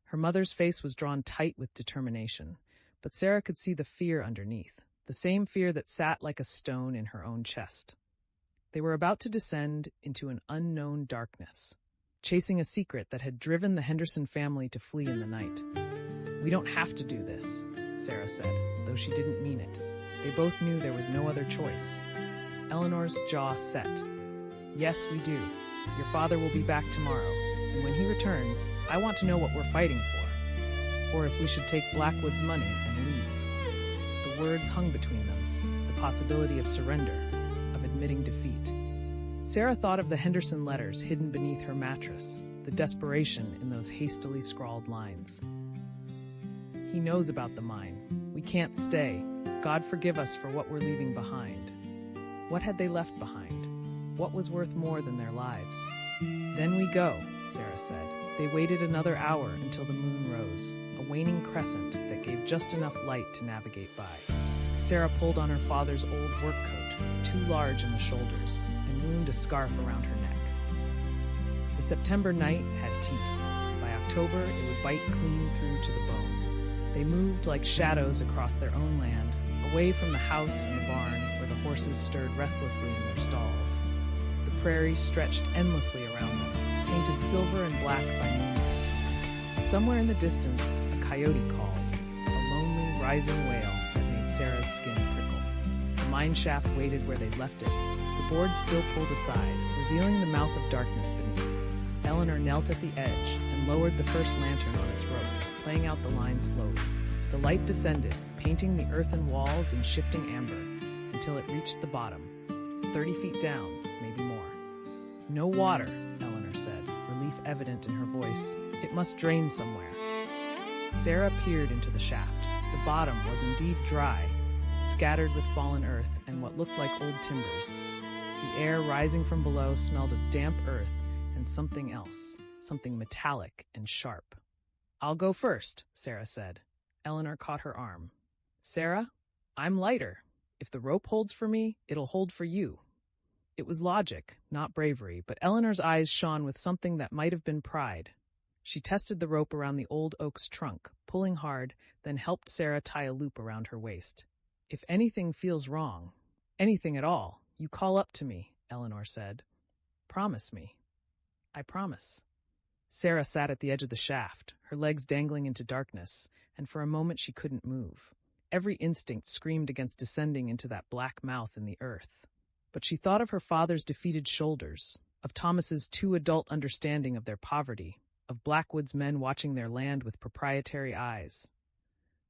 Her mother's face was drawn tight with determination, but Sarah could see the fear underneath, the same fear that sat like a stone in her own chest. They were about to descend into an unknown darkness, chasing a secret that had driven the Henderson family to flee in the night. "We don't have to do this," Sarah said, though she didn't mean it. They both knew there was no other choice. Eleanor's jaw set. "Yes, we do. Your father will be back tomorrow, and when he returns, I want to know what we're fighting for, or if we should take Blackwood's money and leave." The words hung between them, the possibility of surrender, of admitting defeat. Sarah thought of the Henderson letters hidden beneath her mattress, the desperation in those hastily scrawled lines. "He knows about the mine. We can't stay. God forgive us for what we're leaving behind." What had they left behind? What was worth more than their lives? "Then we go," Sarah said. They waited another hour until the moon rose, a waning crescent that gave just enough light to navigate by. Sarah pulled on her father's old work coat, too large in the shoulders, and wound a scarf around her neck. The September night had teeth. By October, it would bite clean through to the bone. They moved like shadows across their own land, away from the house and the barn where the horses stirred restlessly in their stalls. The prairie stretched endlessly around them, painted silver and black by moonlight. Somewhere in the distance, a coyote called, a lonely, rising wail that made Sarah's skin prickle. The mine shaft waited where they'd left it, the boards still pulled aside, revealing the mouth of darkness beneath. Eleanor knelt at the edge and lowered the first lantern on its rope, playing out the line slowly. The light descended, painting the earthen walls in shifting amber, until it reached the bottom, 30 feet down, maybe more. "No water," Eleanor said, relief evident in her voice. "It must drain somewhere." Sarah peered into the shaft. The bottom was indeed dry, scattered with fallen earth and what looked like old timbers. The air rising from below smelled of damp earth and something else, something metallic and sharp. "I'll go first," Sarah said. Eleanor caught her arm. "Sarah, I'm lighter. If the rope holds for me, it'll hold for you." It was logic, not bravery, but Eleanor's eyes shone with something that might have been pride. She tested the rope around the old oak's trunk, pulling hard, then helped Sarah tie a loop around her waist. "If anything feels wrong, anything at all, you call up to me," Eleanor said. "Promise me." "I promise." Sarah sat at the edge of the shaft, her legs dangling into darkness, and for a moment she couldn't move. Every instinct screamed against descending into that black mouth in the earth. But she thought of her father's defeated shoulders, of Thomas's too adult understanding of their poverty, of Blackwood's men watching their land with proprietary eyes.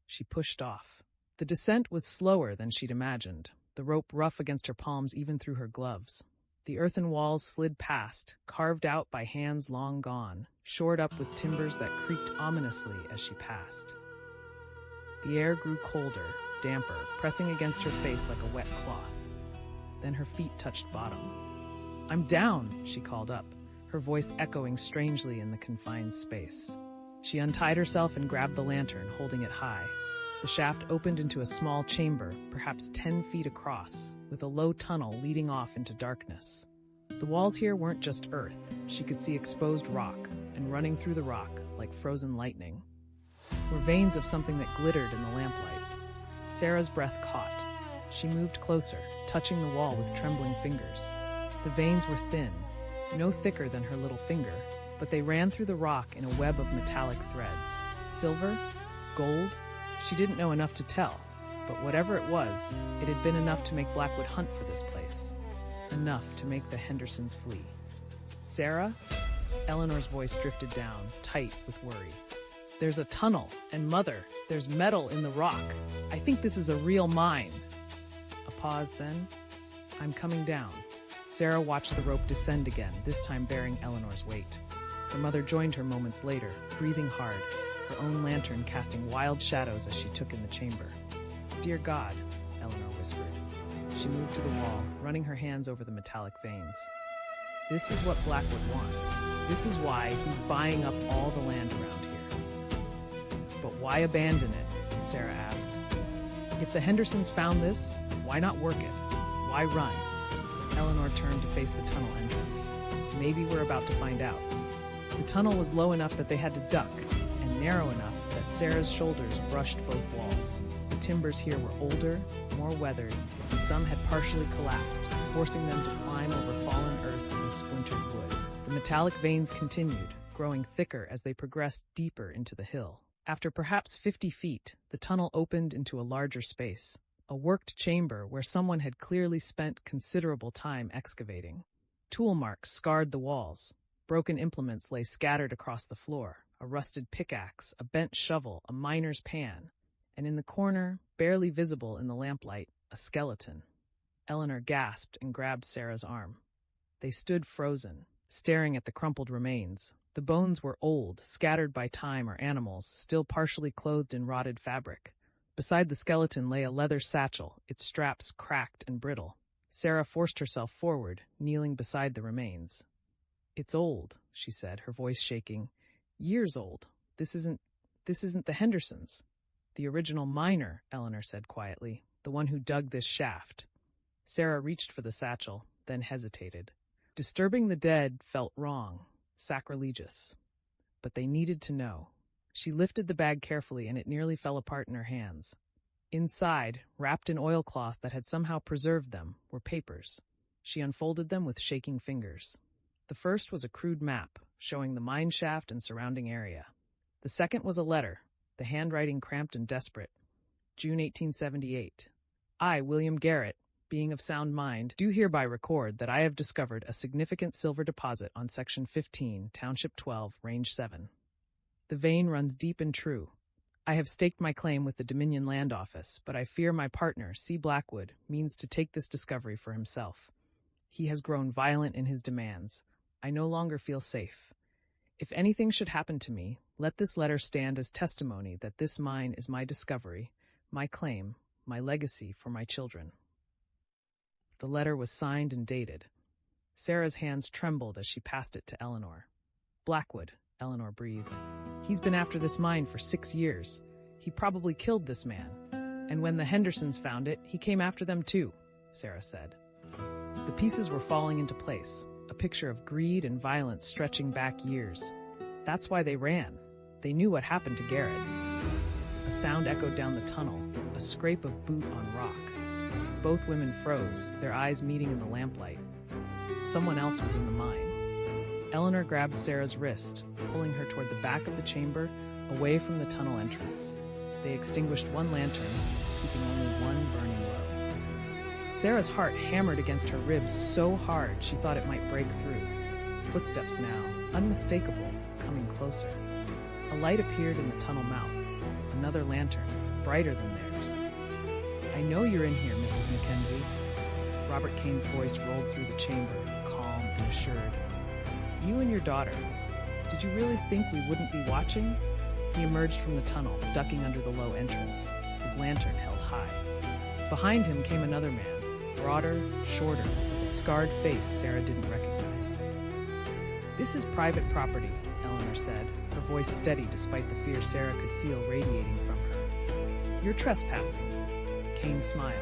She pushed off. The descent was slower than she'd imagined, the rope rough against her palms even through her gloves. The earthen walls slid past, carved out by hands long gone, shored up with timbers that creaked ominously as she passed. The air grew colder, damper, pressing against her face like a wet cloth. Then her feet touched bottom. "I'm down," she called up, her voice echoing strangely in the confined space. She untied herself and grabbed the lantern, holding it high. The shaft opened into a small chamber, perhaps 10 feet across, with a low tunnel leading off into darkness. The walls here weren't just earth. She could see exposed rock, and running through the rock, like frozen lightning, were veins of something that glittered in the lamplight. Sarah's breath caught. She moved closer, touching the wall with trembling fingers. The veins were thin, no thicker than her little finger, but they ran through the rock in a web of metallic threads. Silver? Gold? She didn't know enough to tell, but whatever it was, it had been enough to make Blackwood hunt for this place. Enough to make the Hendersons flee. Sarah? Eleanor's voice drifted down, tight with worry. There's a tunnel, and Mother, there's metal in the rock. I think this is a real mine. A pause then. I'm coming down. Sarah watched the rope descend again, this time bearing Eleanor's weight. Her mother joined her moments later, breathing hard, her own lantern casting wild shadows as she took in the chamber. Dear God, Eleanor whispered. She moved to the wall, running her hands over the metallic veins. This is what Blackwood wants. This is why he's buying up all the land around here. But why abandon it? Sarah asked. If the Hendersons found this, why not work it? Why run? Eleanor turned to face the tunnel entrance. Maybe we're about to find out. The tunnel was low enough that they had to duck, and narrow enough that Sarah's shoulders brushed both walls. The timbers here were older, more weathered, and some had partially collapsed, forcing them to climb over fallen earth and splintered wood. The metallic veins continued, growing thicker as they progressed deeper into the hill. After perhaps 50 feet, the tunnel opened into a larger space, a worked chamber where someone had clearly spent considerable time excavating. Tool marks scarred the walls. Broken implements lay scattered across the floor, a rusted pickaxe, a bent shovel, a miner's pan, and in the corner, barely visible in the lamplight, a skeleton. Eleanor gasped and grabbed Sarah's arm. They stood frozen, staring at the crumpled remains. The bones were old, scattered by time or animals, still partially clothed in rotted fabric. Beside the skeleton lay a leather satchel, its straps cracked and brittle. Sarah forced herself forward, kneeling beside the remains. It's old, she said, her voice shaking. Years old. This isn't the Hendersons. The original miner, Eleanor said quietly, the one who dug this shaft. Sarah reached for the satchel, then hesitated. Disturbing the dead felt wrong, sacrilegious. But they needed to know. She lifted the bag carefully and it nearly fell apart in her hands. Inside, wrapped in oilcloth that had somehow preserved them, were papers. She unfolded them with shaking fingers. The first was a crude map, showing the mine shaft and surrounding area. The second was a letter, the handwriting cramped and desperate. June 1878. I, William Garrett, being of sound mind, do hereby record that I have discovered a significant silver deposit on Section 15, Township 12, Range 7. The vein runs deep and true. I have staked my claim with the Dominion Land Office, but I fear my partner, C. Blackwood, means to take this discovery for himself. He has grown violent in his demands. I no longer feel safe. If anything should happen to me, let this letter stand as testimony that this mine is my discovery, my claim, my legacy for my children. The letter was signed and dated. Sarah's hands trembled as she passed it to Eleanor. Blackwood, Eleanor breathed. He's been after this mine for 6 years. He probably killed this man. And when the Hendersons found it, he came after them too, Sarah said. The pieces were falling into place, a picture of greed and violence stretching back years. That's why they ran. They knew what happened to Garrett. A sound echoed down the tunnel, a scrape of boot on rock. Both women froze, their eyes meeting in the lamplight. Someone else was in the mine. Eleanor grabbed Sarah's wrist, pulling her toward the back of the chamber, away from the tunnel entrance. They extinguished one lantern, keeping only one burning low. Sarah's heart hammered against her ribs so hard she thought it might break through. Footsteps now, unmistakable, coming closer. A light appeared in the tunnel mouth, another lantern, brighter than theirs. I know you're in here, Mrs. Mackenzie. Robert Kane's voice rolled through the chamber, calm and assured. You and your daughter. Did you really think we wouldn't be watching? He emerged from the tunnel, ducking under the low entrance, his lantern held high. Behind him came another man, broader, shorter, with a scarred face Sarah didn't recognize. This is private property, Eleanor said, her voice steady despite the fear Sarah could feel radiating from her. You're trespassing. Kane smiled,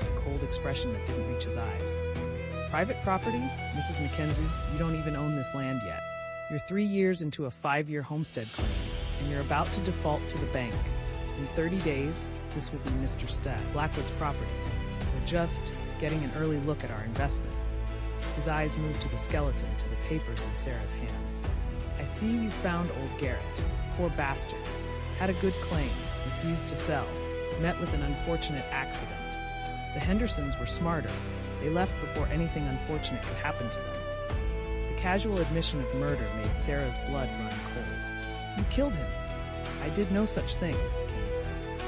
a cold expression that didn't reach his eyes. Private property? Mrs. Mackenzie, you don't even own this land yet. You're 3 years into a 5-year homestead claim. and you're about to default to the bank. In 30 days, this will be Mr. Blackwood's property. We're just getting an early look at our investment. His eyes moved to the skeleton, to the papers in Sarah's hands. I see you found old Garrett. Poor bastard. Had a good claim, refused to sell, met with an unfortunate accident. The Hendersons were smarter. They left before anything unfortunate could happen to them. The casual admission of murder made Sarah's blood run cold. You killed him. I did no such thing, Kane said.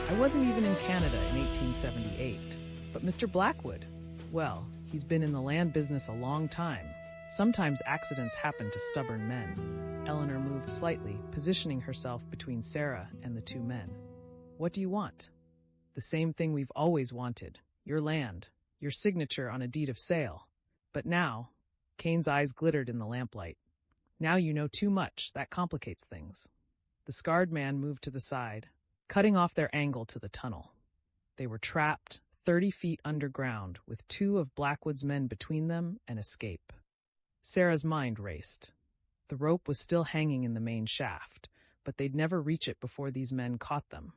I wasn't even in Canada in 1878. But Mr. Blackwood, well, he's been in the land business a long time. Sometimes accidents happen to stubborn men. Eleanor moved slightly, positioning herself between Sarah and the two men. What do you want? The same thing we've always wanted. Your land. Your signature on a deed of sale. But now, Kane's eyes glittered in the lamplight. Now you know too much. That complicates things. The scarred man moved to the side, cutting off their angle to the tunnel. They were trapped 30 feet underground, with two of Blackwood's men between them and escape. Sarah's mind raced. The rope was still hanging in the main shaft, but they'd never reach it before these men caught them.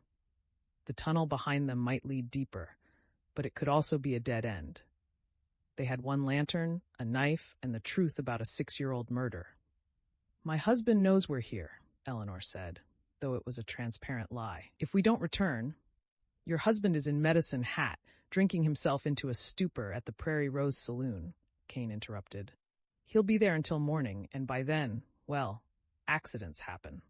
The tunnel behind them might lead deeper, but it could also be a dead end. They had one lantern, a knife, and the truth about a 6-year-old murder. My husband knows we're here, Eleanor said, though it was a transparent lie. If we don't return, your husband is in Medicine Hat, drinking himself into a stupor at the Prairie Rose Saloon, Kane interrupted. He'll be there until morning, and by then, well, accidents happen.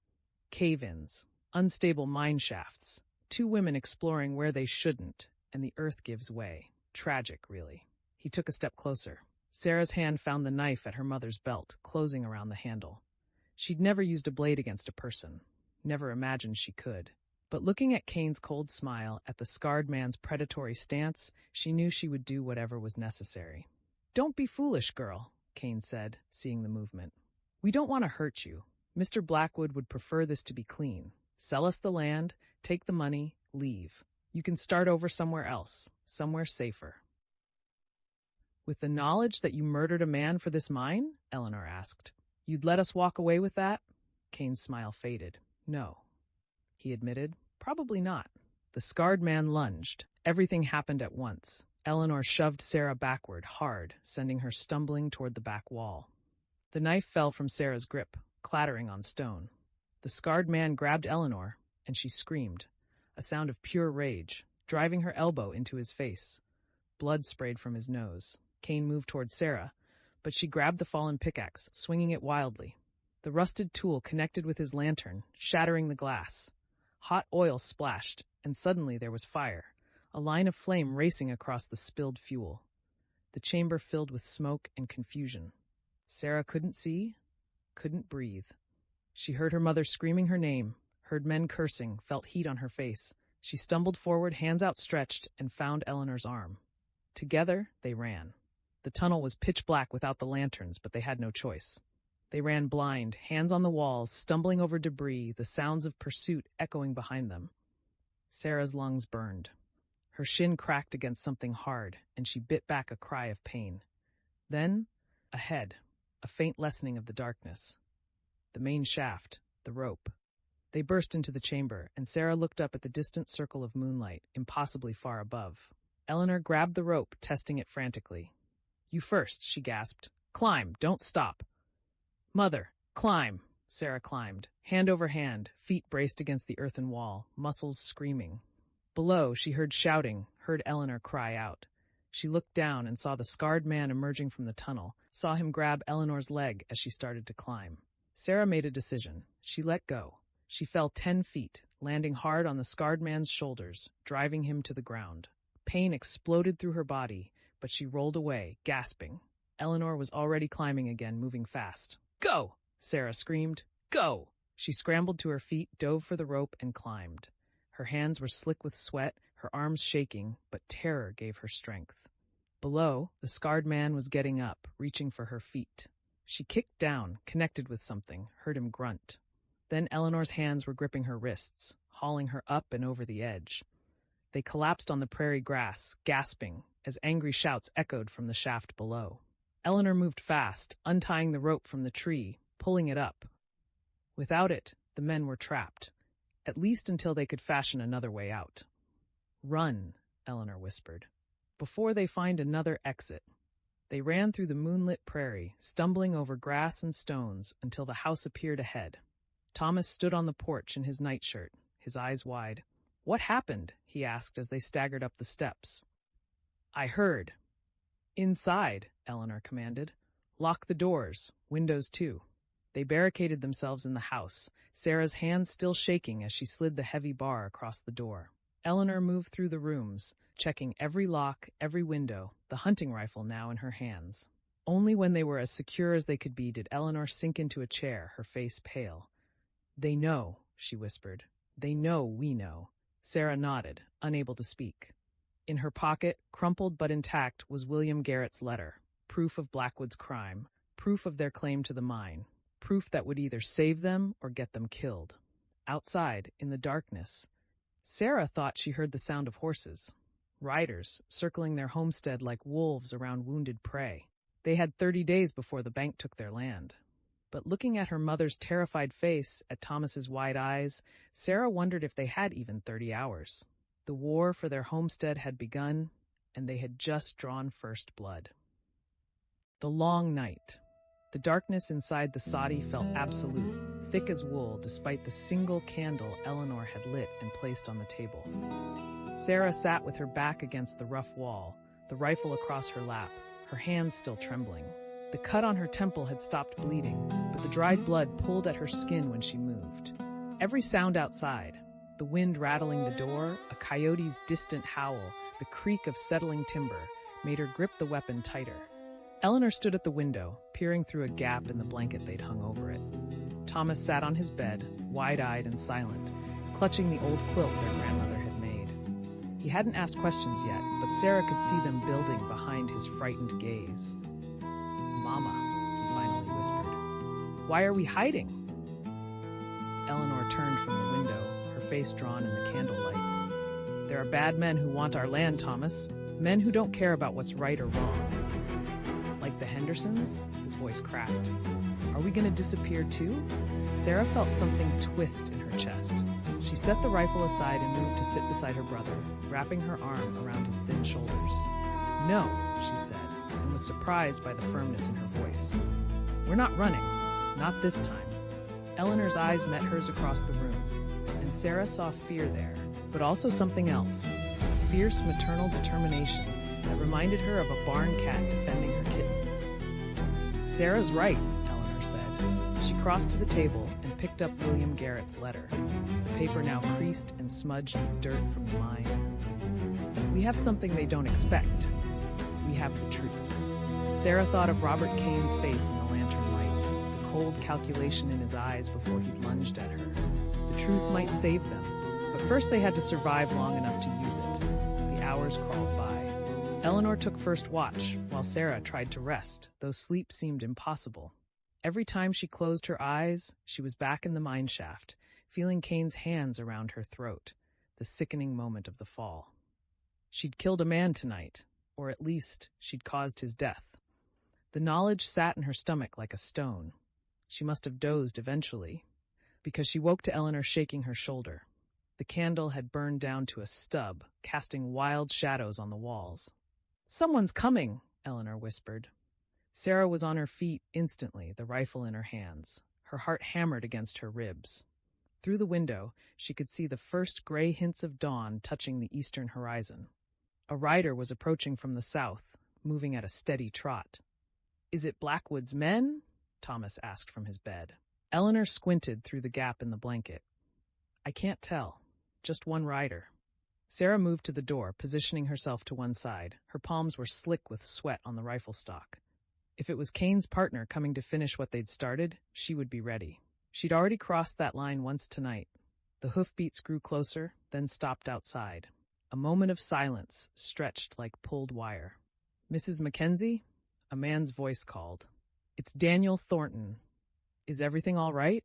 Cave-ins, unstable mine shafts, two women exploring where they shouldn't, and the earth gives way. Tragic, really. He took a step closer. Sarah's hand found the knife at her mother's belt, closing around the handle. She'd never used a blade against a person, never imagined she could. But looking at Kane's cold smile, at the scarred man's predatory stance, she knew she would do whatever was necessary. Don't be foolish, girl, Kane said, seeing the movement. We don't want to hurt you. Mr. Blackwood would prefer this to be clean. Sell us the land, take the money, leave. You can start over somewhere else, somewhere safer. With the knowledge that you murdered a man for this mine? Eleanor asked. You'd let us walk away with that? Kane's smile faded. No, he admitted. Probably not. The scarred man lunged. Everything happened at once. Eleanor shoved Sarah backward, hard, sending her stumbling toward the back wall. The knife fell from Sarah's grip, clattering on stone. The scarred man grabbed Eleanor, and she screamed, a sound of pure rage, driving her elbow into his face. Blood sprayed from his nose. Kane moved toward Sarah, but she grabbed the fallen pickaxe, swinging it wildly. The rusted tool connected with his lantern, shattering the glass. Hot oil splashed, and suddenly there was fire, a line of flame racing across the spilled fuel. The chamber filled with smoke and confusion. Sarah couldn't see, couldn't breathe. She heard her mother screaming her name, heard men cursing, felt heat on her face. She stumbled forward, hands outstretched, and found Eleanor's arm. Together, they ran. The tunnel was pitch black without the lanterns, but they had no choice. They ran blind, hands on the walls, stumbling over debris, the sounds of pursuit echoing behind them. Sarah's lungs burned. Her shin cracked against something hard, and she bit back a cry of pain. Then, ahead, a faint lessening of the darkness. The main shaft, the rope. They burst into the chamber, and Sarah looked up at the distant circle of moonlight, impossibly far above. Eleanor grabbed the rope, testing it frantically. You first, she gasped. Climb, don't stop. Mother, climb. Sarah climbed, hand over hand, feet braced against the earthen wall, muscles screaming. Below, she heard shouting, heard Eleanor cry out. She looked down and saw the scarred man emerging from the tunnel, saw him grab Eleanor's leg as she started to climb. Sarah made a decision. She let go. She fell 10 feet, landing hard on the scarred man's shoulders, driving him to the ground. Pain exploded through her body, but she rolled away, gasping. Eleanor was already climbing again, moving fast. Go! Sarah screamed. Go! She scrambled to her feet, dove for the rope, and climbed. Her hands were slick with sweat, her arms shaking, but terror gave her strength. Below, the scarred man was getting up, reaching for her feet. She kicked down, connected with something, heard him grunt. Then Eleanor's hands were gripping her wrists, hauling her up and over the edge. They collapsed on the prairie grass, gasping, as angry shouts echoed from the shaft below. Eleanor moved fast, untying the rope from the tree, pulling it up. Without it, The men were trapped, at least until they could fashion another way out. "Run," Eleanor whispered, "before they find another exit." They ran through the moonlit prairie, stumbling over grass and stones until the house appeared ahead. Thomas stood on the porch in his nightshirt, his eyes wide. "What happened?" he asked as they staggered up the steps. "I heard." "Inside," Eleanor commanded. "Lock the doors, windows too." They barricaded themselves in the house, Sarah's hands still shaking as she slid the heavy bar across the door. Eleanor moved through the rooms, checking every lock, every window, the hunting rifle now in her hands. Only when they were as secure as they could be did Eleanor sink into a chair, her face pale. "They know," she whispered. "They know we know." Sarah nodded, unable to speak. In her pocket, crumpled but intact, was William Garrett's letter, proof of Blackwood's crime, proof of their claim to the mine, proof that would either save them or get them killed. Outside, in the darkness, Sarah thought she heard the sound of horses, riders circling their homestead like wolves around wounded prey. They had 30 days before the bank took their land. But looking at her mother's terrified face, at Thomas's wide eyes, Sarah wondered if they had even 30 hours. The war for their homestead had begun, and they had just drawn first blood. The long night. The darkness inside the soddy felt absolute, thick as wool despite the single candle Eleanor had lit and placed on the table. Sarah sat with her back against the rough wall, the rifle across her lap, her hands still trembling. The cut on her temple had stopped bleeding, but the dried blood pulled at her skin when she moved. Every sound outside, the wind rattling the door, a coyote's distant howl, the creak of settling timber, made her grip the weapon tighter. Eleanor stood at the window, peering through a gap in the blanket they'd hung over it. Thomas sat on his bed, wide-eyed and silent, clutching the old quilt their grandmother had made. He hadn't asked questions yet, but Sarah could see them building behind his frightened gaze. "Mama," he finally whispered. "Why are we hiding?" Eleanor turned from the window, her face drawn in the candlelight. "There are bad men who want our land, Thomas. Men who don't care about what's right or wrong." "Like the Hendersons?" His voice cracked. "Are we going to disappear too?" Sarah felt something twist in her chest. She set the rifle aside and moved to sit beside her brother, wrapping her arm around his thin shoulders. "No," she said, and was surprised by the firmness in her voice. "We're not running. Not this time." Eleanor's eyes met hers across the room, and Sarah saw fear there, but also something else, fierce maternal determination that reminded her of a barn cat defending her kittens. "Sarah's right," Eleanor said. She crossed to the table and picked up William Garrett's letter, the paper now creased and smudged with dirt from the mine. "We have something they don't expect. We have the truth." Sarah thought of Robert Kane's face in the lantern light, the cold calculation in his eyes before he'd lunged at her. The truth might save them, but first they had to survive long enough to use it. The hours crawled by. Eleanor took first watch, while Sarah tried to rest, though sleep seemed impossible. Every time she closed her eyes, she was back in the mine shaft, feeling Kane's hands around her throat, the sickening moment of the fall. She'd killed a man tonight, or at least she'd caused his death. The knowledge sat in her stomach like a stone. She must have dozed eventually, because she woke to Eleanor shaking her shoulder. The candle had burned down to a stub, casting wild shadows on the walls. "Someone's coming," Eleanor whispered. Sarah was on her feet instantly, the rifle in her hands. Her heart hammered against her ribs. Through the window, she could see the first gray hints of dawn touching the eastern horizon. A rider was approaching from the south, moving at a steady trot. "Is it Blackwood's men?" Thomas asked from his bed. Eleanor squinted through the gap in the blanket. "I can't tell. Just one rider." Sarah moved to the door, positioning herself to one side. Her palms were slick with sweat on the rifle stock. If it was Kane's partner coming to finish what they'd started, she would be ready. She'd already crossed that line once tonight. The hoofbeats grew closer, then stopped outside. A moment of silence, stretched like pulled wire. "Mrs. Mackenzie?" A man's voice called. "It's Daniel Thornton. Is everything all right?"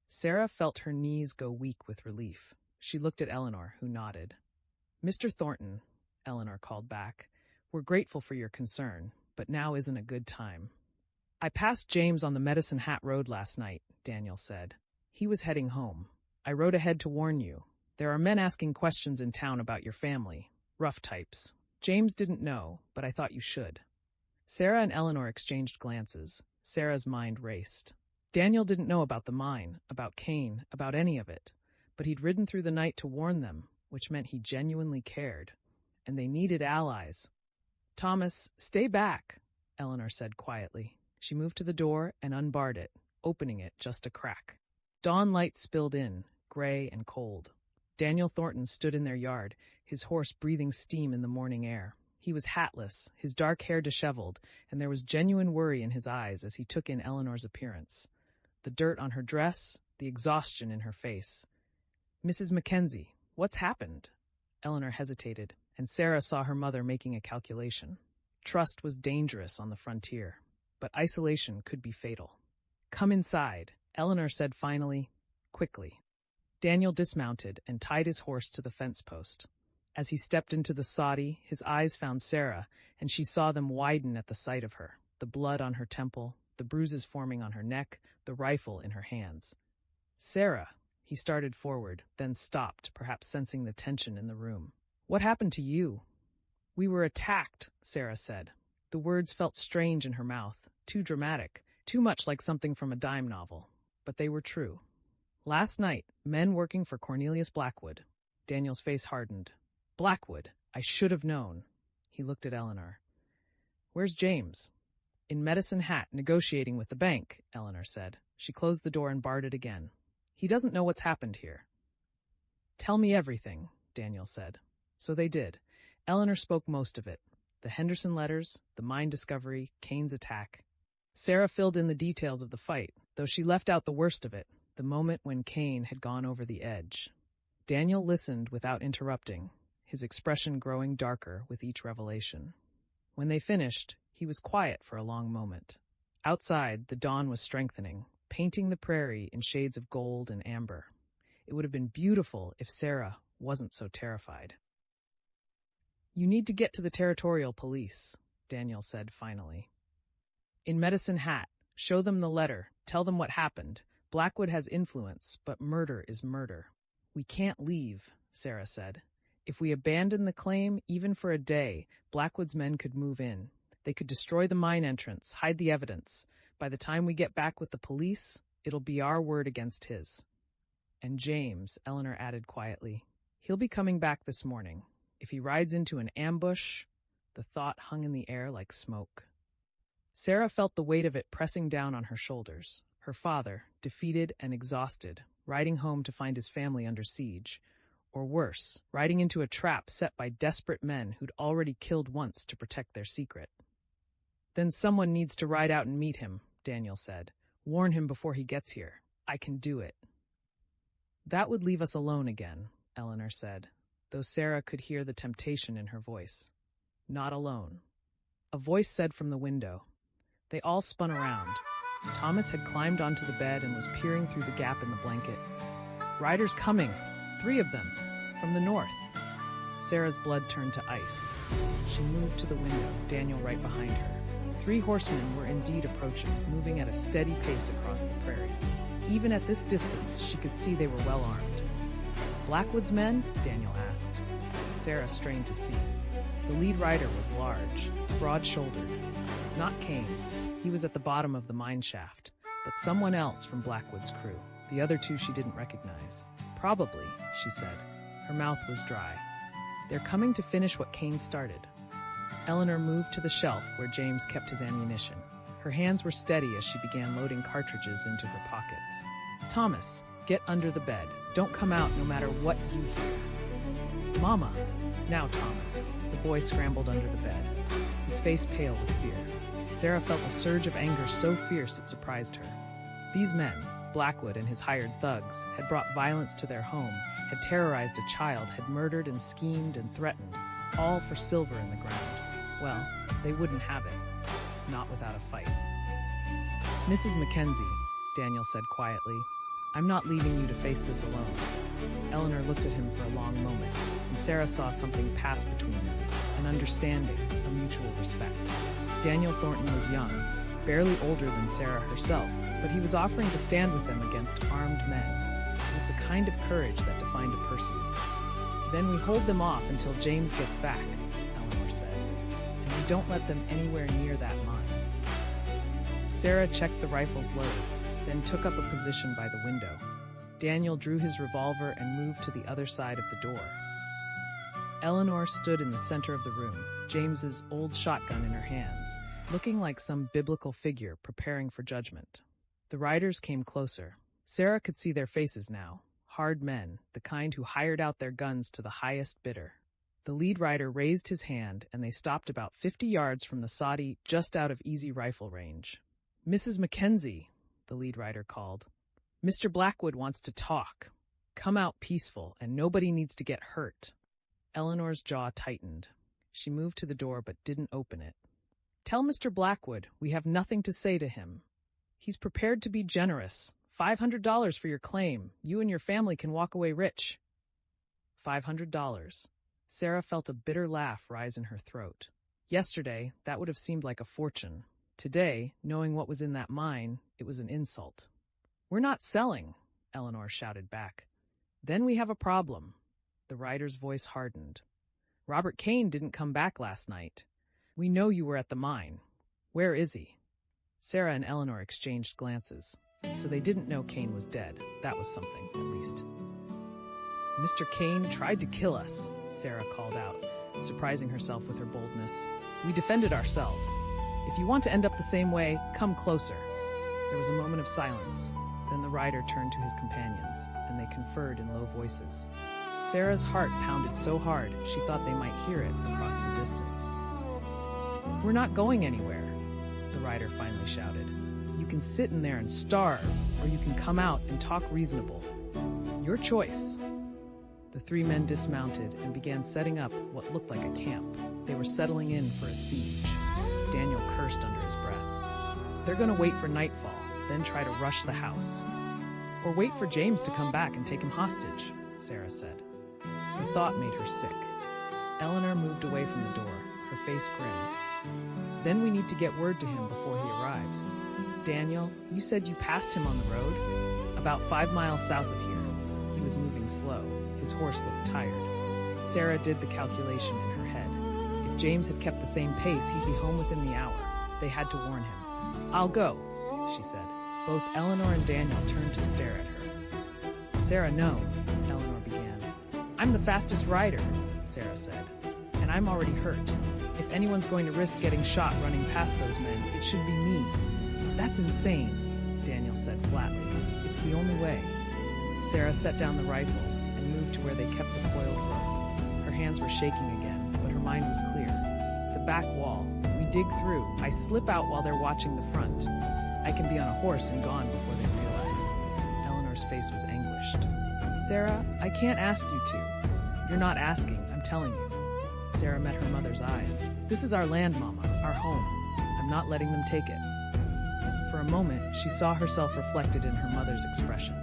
Sarah felt her knees go weak with relief. She looked at Eleanor, who nodded. "Mr. Thornton," Eleanor called back, "we're grateful for your concern, but now isn't a good time." "I passed James on the Medicine Hat Road last night," Daniel said. He was heading home. I rode ahead to warn you. There are men asking questions in town about your family. Rough types. James didn't know, but I thought you should. Sarah and Eleanor exchanged glances. Sarah's mind raced. Daniel didn't know about the mine, about Cain, about any of it. But he'd ridden through the night to warn them, which meant he genuinely cared. And they needed allies. Thomas, stay back, Eleanor said quietly. She moved to the door and unbarred it, opening it just a crack. Dawn light spilled in, gray and cold. Daniel Thornton stood in their yard, his horse breathing steam in the morning air. He was hatless, his dark hair disheveled, and there was genuine worry in his eyes as he took in Eleanor's appearance. The dirt on her dress, the exhaustion in her face. Mrs. Mackenzie, what's happened? Eleanor hesitated, and Sarah saw her mother making a calculation. Trust was dangerous on the frontier, but isolation could be fatal. Come inside, Eleanor said finally, quickly. Daniel dismounted and tied his horse to the fence post. As he stepped into the soddy, his eyes found Sarah, and she saw them widen at the sight of her, the blood on her temple, the bruises forming on her neck, the rifle in her hands. Sarah, he started forward, then stopped, perhaps sensing the tension in the room. What happened to you? We were attacked, Sarah said. The words felt strange in her mouth, too dramatic, too much like something from a dime novel. But they were true. Last night, men working for Cornelius Blackwood. Daniel's face hardened. Blackwood, I should have known. He looked at Eleanor. Where's James? In Medicine Hat, negotiating with the bank, Eleanor said. She closed the door and barred it again. He doesn't know what's happened here. Tell me everything, Daniel said. So they did. Eleanor spoke most of it. The Henderson letters, the mine discovery, Cain's attack. Sarah filled in the details of the fight, though she left out the worst of it, the moment when Cain had gone over the edge. Daniel listened without interrupting, his expression growing darker with each revelation. When they finished, he was quiet for a long moment. Outside, the dawn was strengthening, painting the prairie in shades of gold and amber. It would have been beautiful if Sarah wasn't so terrified. You need to get to the territorial police, Daniel said finally. In Medicine Hat, show them the letter, tell them what happened. Blackwood has influence, but murder is murder. We can't leave, Sarah said. If we abandon the claim, even for a day, Blackwood's men could move in. They could destroy the mine entrance, hide the evidence. By the time we get back with the police, it'll be our word against his. And James, Eleanor added quietly, he'll be coming back this morning. If he rides into an ambush, the thought hung in the air like smoke. Sarah felt the weight of it pressing down on her shoulders. Her father, defeated and exhausted, riding home to find his family under siege. Or worse, riding into a trap set by desperate men who'd already killed once to protect their secret. Then someone needs to ride out and meet him, Daniel said. Warn him before he gets here. I can do it. That would leave us alone again, Eleanor said, though Sarah could hear the temptation in her voice. Not alone. A voice said from the window. They all spun around. Thomas had climbed onto the bed and was peering through the gap in the blanket. Riders coming, 3 of them, from the north. Sarah's blood turned to ice. She moved to the window, Daniel right behind her. 3 horsemen were indeed approaching, moving at a steady pace across the prairie. Even at this distance, she could see they were well armed. Blackwood's men? Daniel asked. Sarah strained to see. The lead rider was large, broad-shouldered. Not Cain. He was at the bottom of the mine shaft, but someone else from Blackwood's crew. The other 2 she didn't recognize. Probably, she said. Her mouth was dry. They're coming to finish what Cain started. Eleanor moved to the shelf where James kept his ammunition. Her hands were steady as she began loading cartridges into her pockets. Thomas, get under the bed. Don't come out no matter what you hear. Mama. Now, Thomas. The boy scrambled under the bed, his face pale with fear. Sarah felt a surge of anger so fierce it surprised her. These men, Blackwood and his hired thugs, had brought violence to their home, had terrorized a child, had murdered and schemed and threatened, all for silver in the ground. Well, they wouldn't have it. Not without a fight. Mrs. Mackenzie, Daniel said quietly, I'm not leaving you to face this alone. Eleanor looked at him for a long moment, and Sarah saw something pass between them, an understanding, a mutual respect. Daniel Thornton was young, barely older than Sarah herself, but he was offering to stand with them against armed men. It was the kind of courage that defined a person. "Then we hold them off until James gets back," Eleanor said, "and we don't let them anywhere near that mine." Sarah checked the rifle's load, then took up a position by the window. Daniel drew his revolver and moved to the other side of the door. Eleanor stood in the center of the room, James's old shotgun in her hands, looking like some biblical figure preparing for judgment. The riders came closer. Sarah could see their faces now. Hard men, the kind who hired out their guns to the highest bidder. The lead rider raised his hand, and they stopped about 50 yards from the soddy, just out of easy rifle range. "Mrs. Mackenzie," the lead rider called. "Mr. Blackwood wants to talk. Come out peaceful, and nobody needs to get hurt." Eleanor's jaw tightened. She moved to the door but didn't open it. "Tell Mr. Blackwood we have nothing to say to him. He's prepared to be generous. $500 for your claim. You and your family can walk away rich." $500. Sarah felt a bitter laugh rise in her throat. Yesterday, that would have seemed like a fortune. Today, knowing what was in that mine, it was an insult. "We're not selling," Eleanor shouted back. "Then we have a problem." The rider's voice hardened. "Robert Kane didn't come back last night. We know you were at the mine. Where is he?" Sarah and Eleanor exchanged glances. So they didn't know Kane was dead. That was something, at least. "Mr. Kane tried to kill us," Sarah called out, surprising herself with her boldness. "We defended ourselves. If you want to end up the same way, come closer." There was a moment of silence. Then the rider turned to his companions, and they conferred in low voices. Sarah's heart pounded so hard she thought they might hear it across the distance. "We're not going anywhere," the rider finally shouted. "You can sit in there and starve, or you can come out and talk reasonable. Your choice." The three men dismounted and began setting up what looked like a camp. They were settling in for a siege. Daniel cursed under his breath. "They're going to wait for nightfall, then try to rush the house. Or wait for James to come back and take him hostage," Sarah said. The thought made her sick. Eleanor moved away from the door, her face grim. "Then we need to get word to him before he arrives. Daniel, you said you passed him on the road?" "About 5 miles south of here." He was moving slow. His horse looked tired. Sarah did the calculation in her head. If James had kept the same pace, he'd be home within the hour. They had to warn him. "I'll go," she said. Both Eleanor and Daniel turned to stare at her. "Sarah, no," Eleanor began. "I'm the fastest rider," Sarah said. "And I'm already hurt. If anyone's going to risk getting shot running past those men, it should be me." "That's insane," Daniel said flatly. "It's the only way." Sarah set down the rifle and moved to where they kept the coiled rope. Her hands were shaking again, but her mind was clear. "The back wall. We dig through. I slip out while they're watching the front. I can be on a horse and gone before they realize." Eleanor's face was anguished. "Sarah, I can't ask you to." "You're not asking, I'm telling you." Sarah met her mother's eyes. "This is our land, Mama, our home. I'm not letting them take it." For a moment, she saw herself reflected in her mother's expression.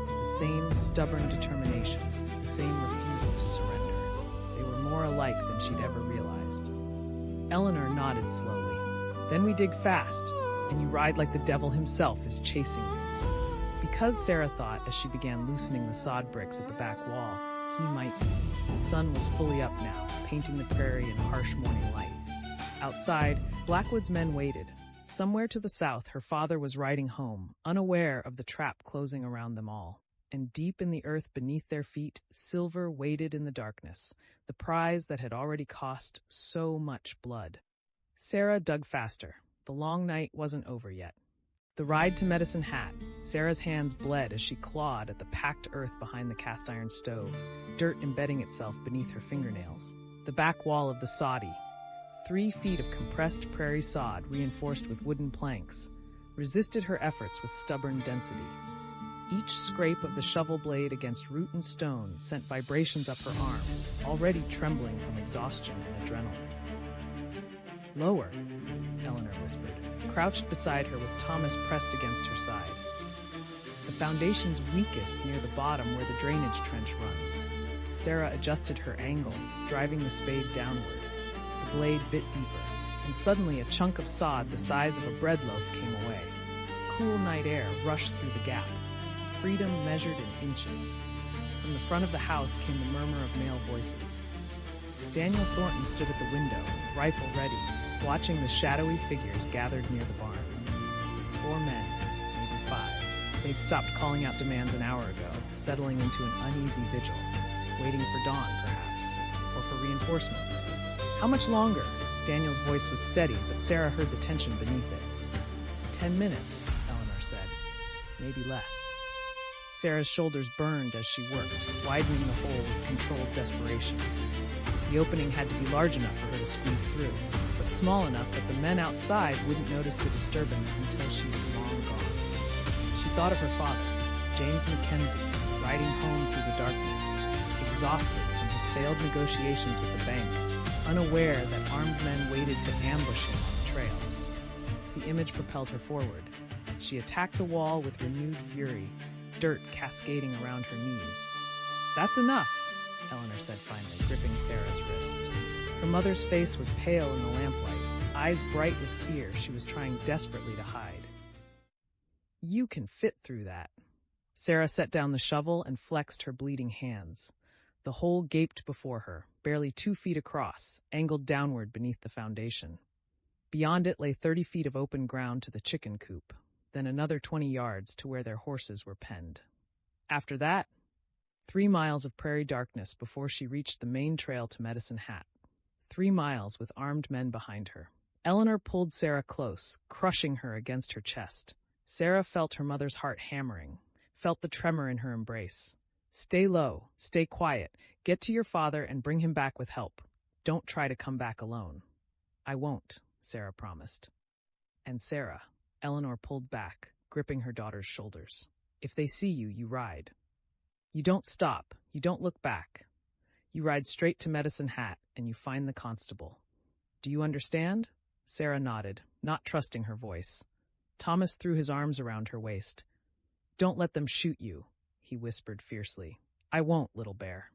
The same stubborn determination, the same refusal to surrender. They were more alike than she'd ever realized. Eleanor nodded slowly. "Then we dig fast, and you ride like the devil himself is chasing you." Because Sarah thought, as she began loosening the sod bricks at the back wall, he might be. The sun was fully up now, painting the prairie in harsh morning light. Outside, Blackwood's men waited. Somewhere to the south, her father was riding home, unaware of the trap closing around them all. And deep in the earth beneath their feet, silver waited in the darkness, the prize that had already cost so much blood. Sarah dug faster. The long night wasn't over yet. The ride to Medicine Hat, Sarah's hands bled as she clawed at the packed earth behind the cast-iron stove, dirt embedding itself beneath her fingernails. The back wall of the soddy, 3 feet of compressed prairie sod reinforced with wooden planks, resisted her efforts with stubborn density. Each scrape of the shovel blade against root and stone sent vibrations up her arms, already trembling from exhaustion and adrenaline. "Lower," Eleanor whispered, crouched beside her with Thomas pressed against her side. "The foundation's weakest near the bottom where the drainage trench runs." Sarah adjusted her angle, driving the spade downward. The blade bit deeper. and suddenly a chunk of sod the size of a bread loaf came away. Cool night air rushed through the gap. Freedom measured in inches. From the front of the house came the murmur of male voices. Daniel Thornton stood at the window, rifle ready, watching the shadowy figures gathered near the barn. 4 men, maybe 5. They'd stopped calling out demands an hour ago, settling into an uneasy vigil, waiting for dawn, perhaps, or for reinforcements. How much longer? Daniel's voice was steady, but Sarah heard the tension beneath it. 10 minutes, Eleanor said. Maybe less. Sarah's shoulders burned as she worked, widening the hole with controlled desperation. The opening had to be large enough for her to squeeze through, but small enough that the men outside wouldn't notice the disturbance until she was long gone. She thought of her father, James Mackenzie, riding home through the darkness, exhausted from his failed negotiations with the bank, unaware that armed men waited to ambush him on the trail. The image propelled her forward. She attacked the wall with renewed fury, dirt cascading around her knees. "That's enough," Eleanor said finally, gripping Sarah's wrist. Her mother's face was pale in the lamplight, eyes bright with fear she was trying desperately to hide. "You can fit through that." Sarah set down the shovel and flexed her bleeding hands. The hole gaped before her, barely 2 feet across, angled downward beneath the foundation. Beyond it lay 30 feet of open ground to the chicken coop, then another 20 yards to where their horses were penned. After that, 3 miles of prairie darkness before she reached the main trail to Medicine Hat. 3 miles with armed men behind her. Eleanor pulled Sarah close, crushing her against her chest. Sarah felt her mother's heart hammering, felt the tremor in her embrace. "Stay low, stay quiet, get to your father and bring him back with help. Don't try to come back alone." "I won't," Sarah promised. And Sarah, Eleanor pulled back, gripping her daughter's shoulders. "If they see you, you ride. You don't stop, you don't look back. You ride straight to Medicine Hat, and you find the constable. Do you understand?" Sarah nodded, not trusting her voice. Thomas threw his arms around her waist. "Don't let them shoot you," he whispered fiercely. "I won't, little bear."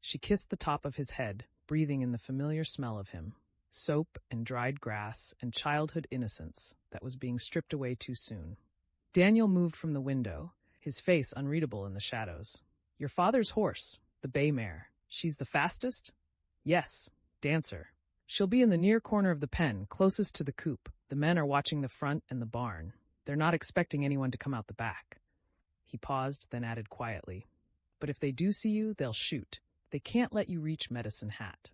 She kissed the top of his head, breathing in the familiar smell of him. Soap and dried grass and childhood innocence that was being stripped away too soon. Daniel moved from the window, his face unreadable in the shadows. "Your father's horse, the bay mare. She's the fastest?" "Yes, Dancer. She'll be in the near corner of the pen, closest to the coop. The men are watching the front and the barn. They're not expecting anyone to come out the back." He paused, then added quietly, "But if they do see you, they'll shoot. They can't let you reach Medicine Hat."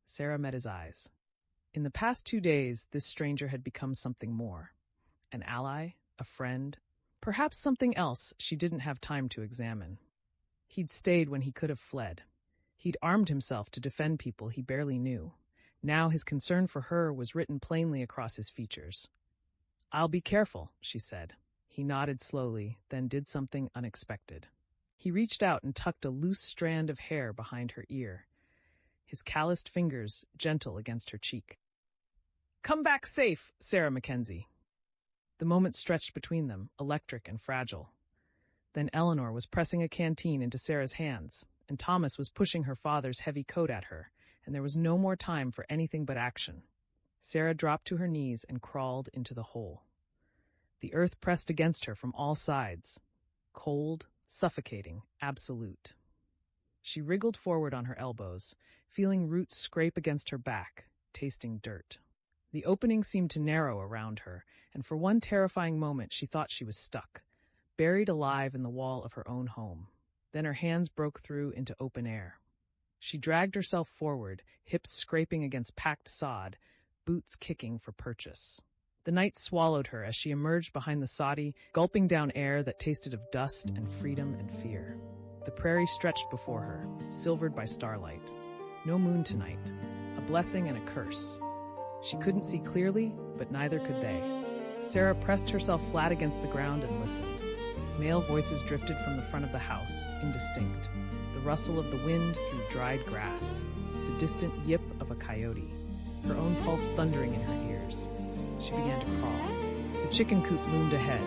Sarah met his eyes. In the past 2 days, this stranger had become something more. An ally, a friend, perhaps something else she didn't have time to examine. He'd stayed when he could have fled. He'd armed himself to defend people he barely knew. Now his concern for her was written plainly across his features. "I'll be careful," she said. He nodded slowly, then did something unexpected. He reached out and tucked a loose strand of hair behind her ear, his calloused fingers gentle against her cheek. "Come back safe, Sarah Mackenzie." The moment stretched between them, electric and fragile. Then Eleanor was pressing a canteen into Sarah's hands, and Thomas was pushing her father's heavy coat at her, and there was no more time for anything but action. Sarah dropped to her knees and crawled into the hole. The earth pressed against her from all sides. Cold, suffocating, absolute. She wriggled forward on her elbows, feeling roots scrape against her back, tasting dirt. The opening seemed to narrow around her, and for one terrifying moment she thought she was stuck, buried alive in the wall of her own home. Then her hands broke through into open air. She dragged herself forward, hips scraping against packed sod, boots kicking for purchase. The night swallowed her as she emerged behind the soddy, gulping down air that tasted of dust and freedom and fear. The prairie stretched before her, silvered by starlight. No moon tonight, a blessing and a curse. She couldn't see clearly, but neither could they. Sarah pressed herself flat against the ground and listened. Male voices drifted from the front of the house, indistinct. The rustle of the wind through dried grass, the distant yip of a coyote, her own pulse thundering in her ears. She began to crawl. The chicken coop loomed ahead,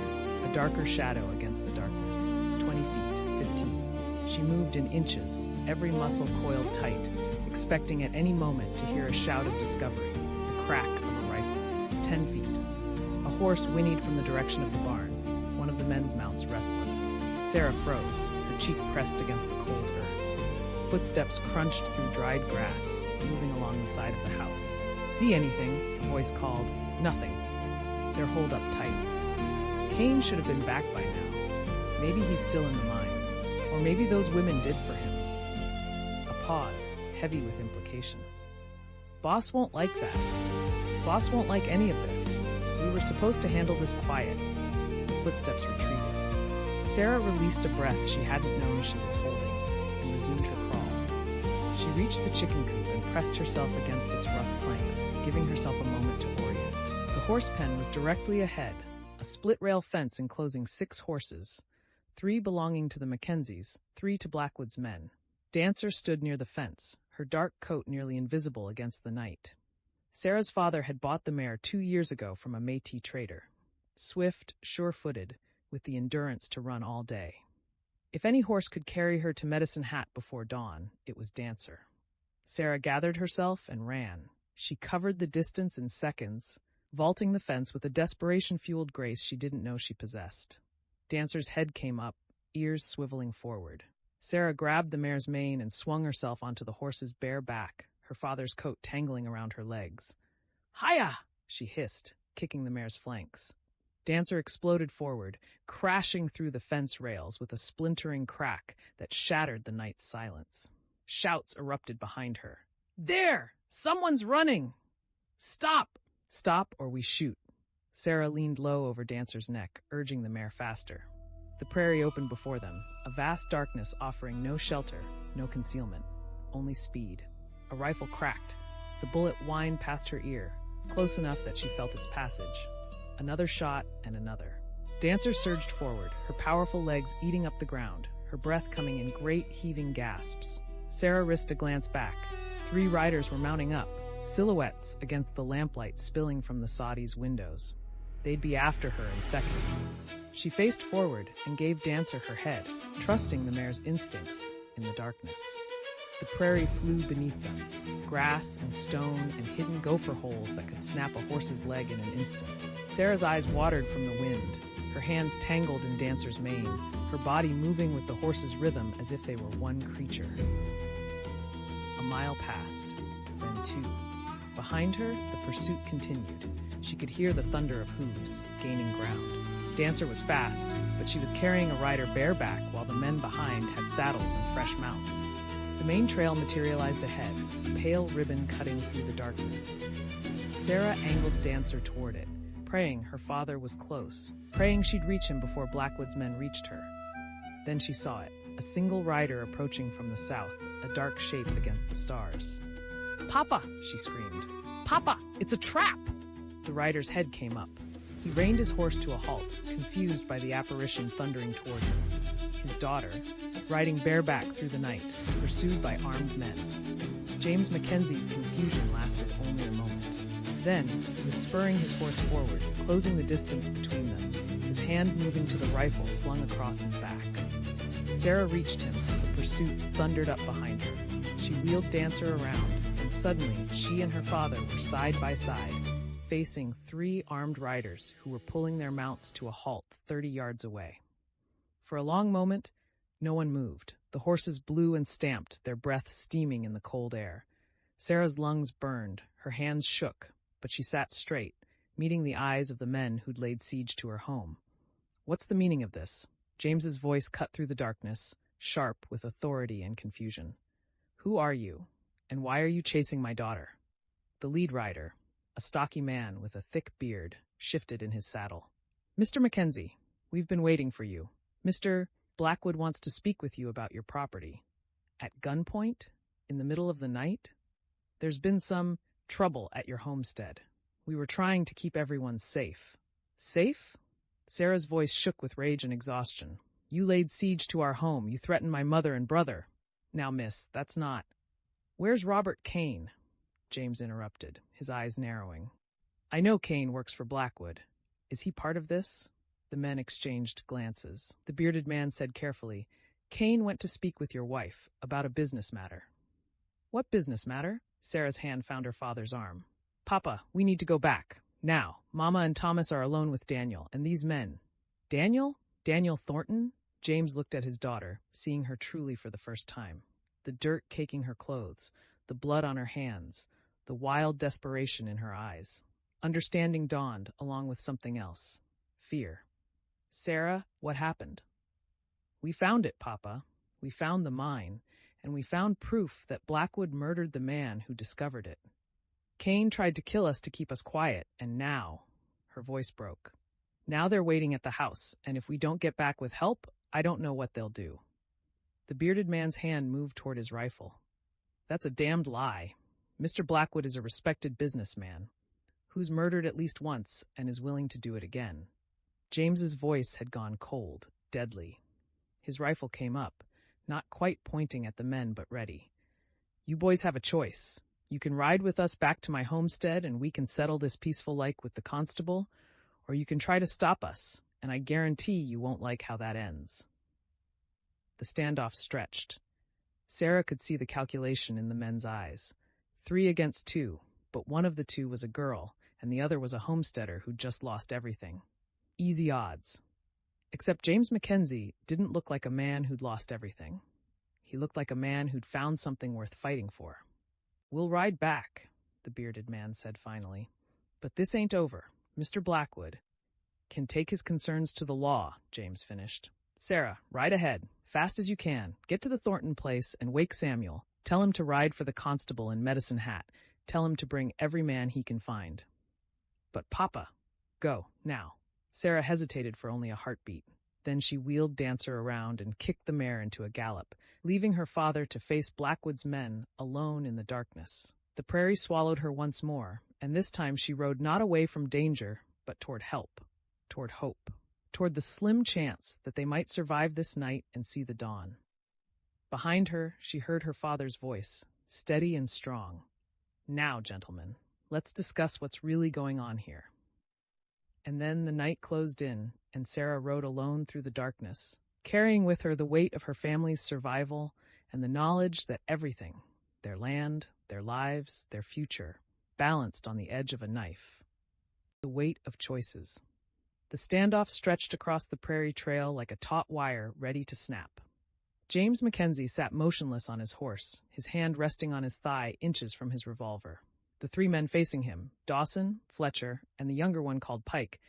a darker shadow against the darkness. 20 feet, 15. She moved in inches, every muscle coiled tight, expecting at any moment to hear a shout of discovery. The crack of a rifle. 10 feet. A horse whinnied from the direction of the barn, one of the men's mounts restless. Sarah froze, her cheek pressed against the cold earth. Footsteps crunched through dried grass, moving along the side of the house. "See anything?" a voice called. "Nothing. They're holed up tight." Cain should have been back by now. Maybe he's still in the mine. Or maybe those women did for him. A pause, heavy with implication. Boss won't like that. Boss won't like any of this. We were supposed to handle this quiet. The footsteps retreated. Sarah released a breath she hadn't known she was holding and resumed her crawl. She reached the chicken coop and pressed herself against its rough planks, giving herself a moment to orient. The horse pen was directly ahead, a split-rail fence enclosing 6 horses, 3 belonging to the Mackenzies, 3 to Blackwood's men. Dancer stood near the fence, her dark coat nearly invisible against the night. Sarah's father had bought the mare 2 years ago from a Métis trader. Swift, sure-footed, with the endurance to run all day. If any horse could carry her to Medicine Hat before dawn, it was Dancer. Sarah gathered herself and ran. She covered the distance in seconds, vaulting the fence with a desperation-fueled grace she didn't know she possessed. Dancer's head came up, ears swiveling forward. Sarah grabbed the mare's mane and swung herself onto the horse's bare back, her father's coat tangling around her legs. "Hiya!" she hissed, kicking the mare's flanks. Dancer exploded forward, crashing through the fence rails with a splintering crack that shattered the night's silence. Shouts erupted behind her. "There! Someone's running! Stop! Stop or we shoot." Sarah leaned low over Dancer's neck, urging the mare faster. The prairie opened before them, a vast darkness offering no shelter, no concealment, only speed. A rifle cracked. The bullet whined past her ear, close enough that she felt its passage. Another shot and another. Dancer surged forward, her powerful legs eating up the ground, her breath coming in great heaving gasps. Sarah risked a glance back. 3 riders were mounting up, silhouettes against the lamplight spilling from the Saudi's windows. They'd be after her in seconds. She faced forward and gave Dancer her head, trusting the mare's instincts in the darkness. The prairie flew beneath them, grass and stone and hidden gopher holes that could snap a horse's leg in an instant. Sarah's eyes watered from the wind, her hands tangled in Dancer's mane, her body moving with the horse's rhythm as if they were one creature. A mile passed, then 2. Behind her, the pursuit continued. She could hear the thunder of hooves, gaining ground. Dancer was fast, but she was carrying a rider bareback while the men behind had saddles and fresh mounts. The main trail materialized ahead, a pale ribbon cutting through the darkness. Sarah angled Dancer toward it, praying her father was close, praying she'd reach him before Blackwood's men reached her. Then she saw it, a single rider approaching from the south, a dark shape against the stars. "Papa!" she screamed. "Papa! It's a trap!" The rider's head came up. He reined his horse to a halt, confused by the apparition thundering toward him. His daughter, riding bareback through the night, pursued by armed men. James Mackenzie's confusion lasted only a moment. Then, he was spurring his horse forward, closing the distance between them, his hand moving to the rifle slung across his back. Sarah reached him as the pursuit thundered up behind her. She wheeled Dancer around, and suddenly, she and her father were side by side, facing 3 armed riders who were pulling their mounts to a halt 30 yards away. For a long moment, no one moved. The horses blew and stamped, their breath steaming in the cold air. Sarah's lungs burned, her hands shook, but she sat straight, meeting the eyes of the men who'd laid siege to her home. "What's the meaning of this?" James's voice cut through the darkness, sharp with authority and confusion. "Who are you, and why are you chasing my daughter?" The lead rider, a stocky man with a thick beard, shifted in his saddle. "Mr. Mackenzie, we've been waiting for you. Mr. Blackwood wants to speak with you about your property." "At gunpoint? In the middle of the night?" "There's been some trouble at your homestead. We were trying to keep everyone safe." "Safe?" Sarah's voice shook with rage and exhaustion. "You laid siege to our home. You threatened my mother and brother." "Now, miss, that's not—" "Where's Robert Cain?" James interrupted, his eyes narrowing. "I know Cain works for Blackwood. Is he part of this?" The men exchanged glances. The bearded man said carefully, "Cain went to speak with your wife about a business matter." "What business matter?" Sarah's hand found her father's arm. Papa, we need to go back. Now, Mama and Thomas are alone with Daniel, and these men. Daniel? Daniel Thornton? James looked at his daughter, seeing her truly for the first time. The dirt caking her clothes, the blood on her hands, the wild desperation in her eyes. Understanding dawned, along with something else. Fear. Sarah, what happened? We found it, Papa. We found the mine, and we found proof that Blackwood murdered the man who discovered it. Cain tried to kill us to keep us quiet, and now, her voice broke. Now they're waiting at the house, and if we don't get back with help, I don't know what they'll do. The bearded man's hand moved toward his rifle. That's a damned lie. Mr. Blackwood is a respected businessman, who's murdered at least once and is willing to do it again. James's voice had gone cold, deadly. His rifle came up, not quite pointing at the men but ready. You boys have a choice. You can ride with us back to my homestead and we can settle this peaceful like with the constable, or you can try to stop us, and I guarantee you won't like how that ends. The standoff stretched. Sarah could see the calculation in the men's eyes. 3 against 2, but one of the two was a girl, and the other was a homesteader who'd just lost everything. Easy odds. Except James Mackenzie didn't look like a man who'd lost everything. He looked like a man who'd found something worth fighting for. We'll ride back, the bearded man said finally. But this ain't over. Mr. Blackwood can take his concerns to the law, James finished. Sarah, ride ahead, fast as you can. Get to the Thornton place and wake Samuel. Tell him to ride for the constable in Medicine Hat. Tell him to bring every man he can find. But Papa, go, now. Sarah hesitated for only a heartbeat. Then she wheeled Dancer around and kicked the mare into a gallop, leaving her father to face Blackwood's men alone in the darkness. The prairie swallowed her once more, and this time she rode not away from danger, but toward help, toward hope, toward the slim chance that they might survive this night and see the dawn. Behind her, she heard her father's voice, steady and strong. Now, gentlemen, let's discuss what's really going on here. And then the night closed in, and Sarah rode alone through the darkness, carrying with her the weight of her family's survival and the knowledge that everything, their land, their lives, their future, balanced on the edge of a knife. The weight of choices. The standoff stretched across the prairie trail like a taut wire ready to snap. James Mackenzie sat motionless on his horse, his hand resting on his thigh inches from his revolver. The 3 men facing him, Dawson, Fletcher, and the younger one called Pike,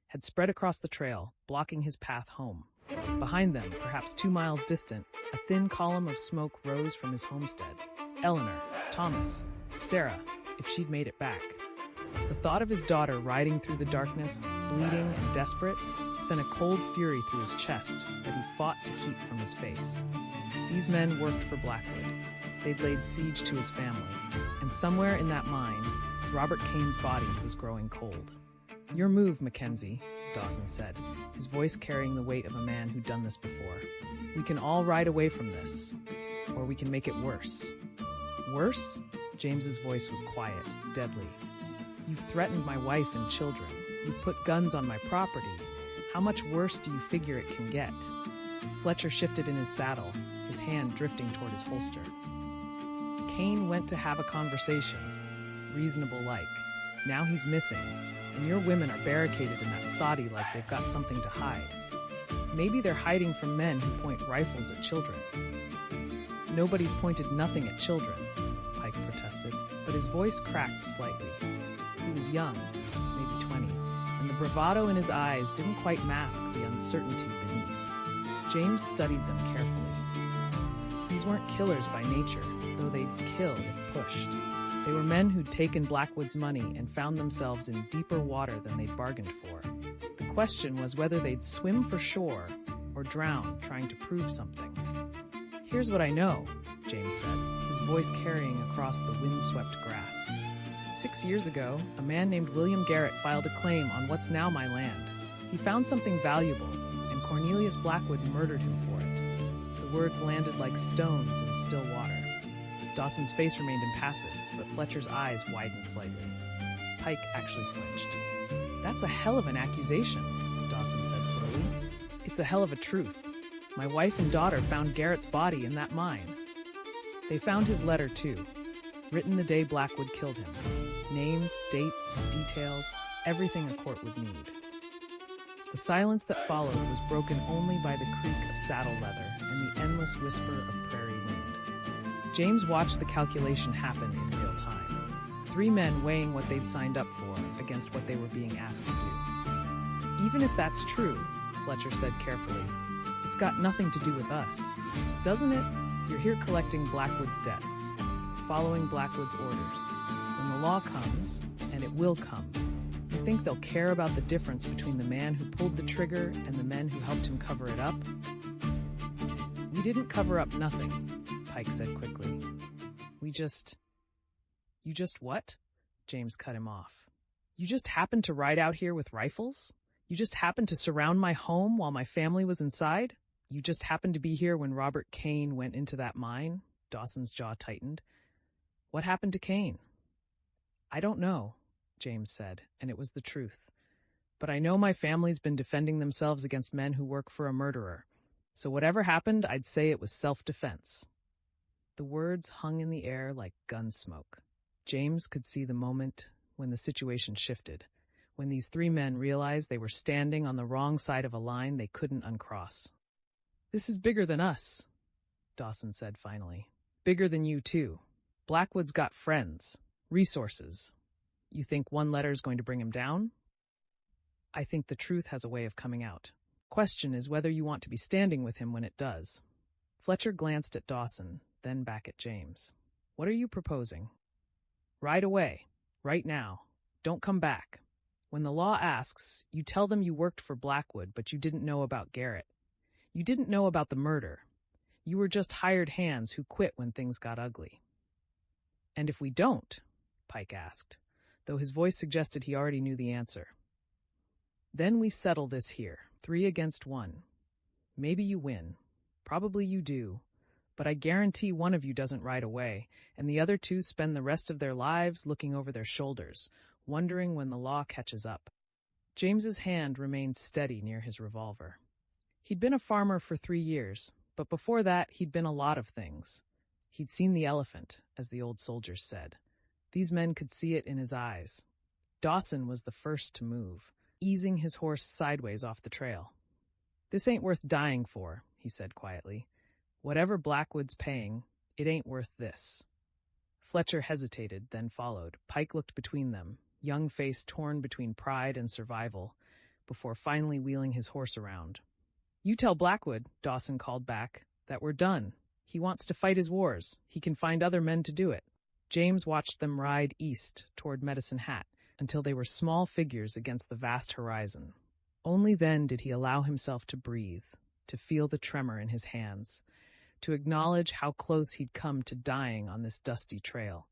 had spread across the trail, blocking his path home. Behind them, perhaps 2 miles distant, a thin column of smoke rose from his homestead. Eleanor, Thomas, Sarah, if she'd made it back. The thought of his daughter riding through the darkness, bleeding and desperate, sent a cold fury through his chest that he fought to keep from his face. These men worked for Blackwood. They'd laid siege to his family, and somewhere in that mine, Robert Kane's body was growing cold. Your move, Mackenzie, Dawson said, his voice carrying the weight of a man who'd done this before. We can all ride away from this, or we can make it worse. Worse? James's voice was quiet, deadly. You've threatened my wife and children. You've put guns on my property. How much worse do you figure it can get? Fletcher shifted in his saddle, his hand drifting toward his holster. Kane went to have a conversation, reasonable like. Now he's missing, and your women are barricaded in that soddy like they've got something to hide. Maybe they're hiding from men who point rifles at children. Nobody's pointed nothing at children, Pike protested, but his voice cracked slightly. He was young, maybe 20, and the bravado in his eyes didn't quite mask the uncertainty beneath. James studied them carefully. These weren't killers by nature, though they'd kill if pushed. They were men who'd taken Blackwood's money and found themselves in deeper water than they'd bargained for. The question was whether they'd swim for shore or drown trying to prove something. Here's what I know, James said, his voice carrying across the windswept grass. 6 years ago, a man named William Garrett filed a claim on what's now my land. He found something valuable, and Cornelius Blackwood murdered him for it. The words landed like stones in still water. Dawson's face remained impassive, but Fletcher's eyes widened slightly. Pike actually flinched. That's a hell of an accusation, Dawson said slowly. It's a hell of a truth. My wife and daughter found Garrett's body in that mine. They found his letter, too. written the day Blackwood killed him. Names, dates, details, everything a court would need. The silence that followed was broken only by the creak of saddle leather and the endless whisper of prairie wind. James watched the calculation happen in real time. 3 men weighing what they'd signed up for against what they were being asked to do. Even if that's true, Fletcher said carefully, it's got nothing to do with us. Doesn't it? You're here collecting Blackwood's debts, following Blackwood's orders. When the law comes, and it will come, you think they'll care about the difference between the man who pulled the trigger and the men who helped him cover it up? We didn't cover up nothing, Pike said quickly. You just what? James cut him off. You just happened to ride out here with rifles? You just happened to surround my home while my family was inside? You just happened to be here when Robert Kane went into that mine? Dawson's jaw tightened. What happened to Kane? I don't know, James said, and it was the truth. But I know my family's been defending themselves against men who work for a murderer. So whatever happened, I'd say it was self-defense. The words hung in the air like gun smoke. James could see the moment when the situation shifted, when these 3 men realized they were standing on the wrong side of a line they couldn't uncross. This is bigger than us, Dawson said finally. Bigger than you, too. Blackwood's got friends, resources. You think one letter's going to bring him down? I think the truth has a way of coming out. Question is whether you want to be standing with him when it does. Fletcher glanced at Dawson, then back at James. What are you proposing? Right away. Right now. Don't come back. When the law asks, you tell them you worked for Blackwood, but you didn't know about Garrett. You didn't know about the murder. You were just hired hands who quit when things got ugly. And if we don't? Pike asked, though his voice suggested he already knew the answer. Then we settle this here, 3 against 1. Maybe you win. Probably you do. But I guarantee one of you doesn't ride away, and the other 2 spend the rest of their lives looking over their shoulders, wondering when the law catches up. James's hand remained steady near his revolver. He'd been a farmer for 3 years, but before that he'd been a lot of things. He'd seen the elephant, as the old soldiers said. These men could see it in his eyes. Dawson was the first to move, easing his horse sideways off the trail. This ain't worth dying for, he said quietly. Whatever Blackwood's paying, it ain't worth this. Fletcher hesitated, then followed. Pike looked between them, young face torn between pride and survival, before finally wheeling his horse around. You tell Blackwood, Dawson called back, that we're done. He wants to fight his wars. He can find other men to do it. James watched them ride east toward Medicine Hat until they were small figures against the vast horizon. Only then did he allow himself to breathe, to feel the tremor in his hands, to acknowledge how close he'd come to dying on this dusty trail.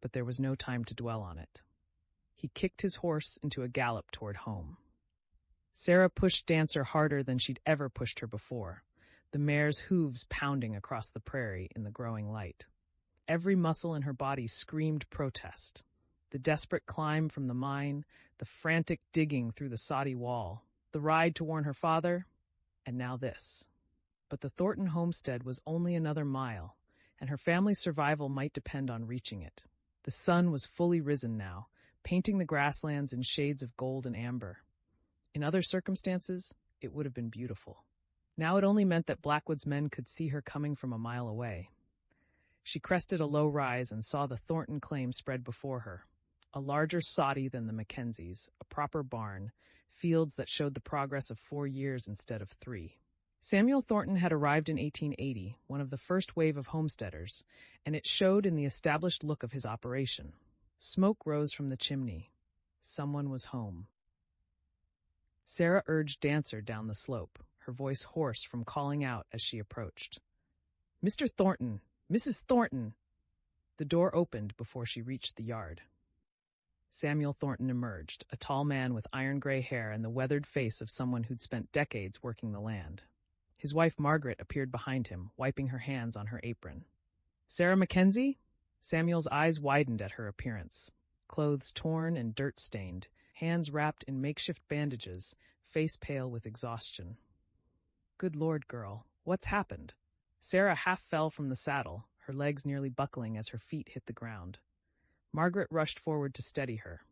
But there was no time to dwell on it. He kicked his horse into a gallop toward home. Sarah pushed Dancer harder than she'd ever pushed her before, the mare's hooves pounding across the prairie in the growing light. Every muscle in her body screamed protest. The desperate climb from the mine, the frantic digging through the soddy wall, the ride to warn her father, and now this. But the Thornton homestead was only another mile, and her family's survival might depend on reaching it. The sun was fully risen now, painting the grasslands in shades of gold and amber. In other circumstances, it would have been beautiful. Now it only meant that Blackwood's men could see her coming from a mile away. She crested a low rise and saw the Thornton claim spread before her. A larger soddy than the Mackenzies, a proper barn, fields that showed the progress of 4 years instead of 3. Samuel Thornton had arrived in 1880, one of the first wave of homesteaders, and it showed in the established look of his operation. Smoke rose from the chimney. Someone was home. Sarah urged Dancer down the slope, her voice hoarse from calling out as she approached. Mr. Thornton! Mrs. Thornton! The door opened before she reached the yard. Samuel Thornton emerged, a tall man with iron-gray hair and the weathered face of someone who'd spent decades working the land. His wife Margaret appeared behind him, wiping her hands on her apron. Sarah Mackenzie? Samuel's eyes widened at her appearance. Clothes torn and dirt-stained, hands wrapped in makeshift bandages, face pale with exhaustion. Good Lord, girl, what's happened? Sarah half fell from the saddle, her legs nearly buckling as her feet hit the ground. Margaret rushed forward to steady her.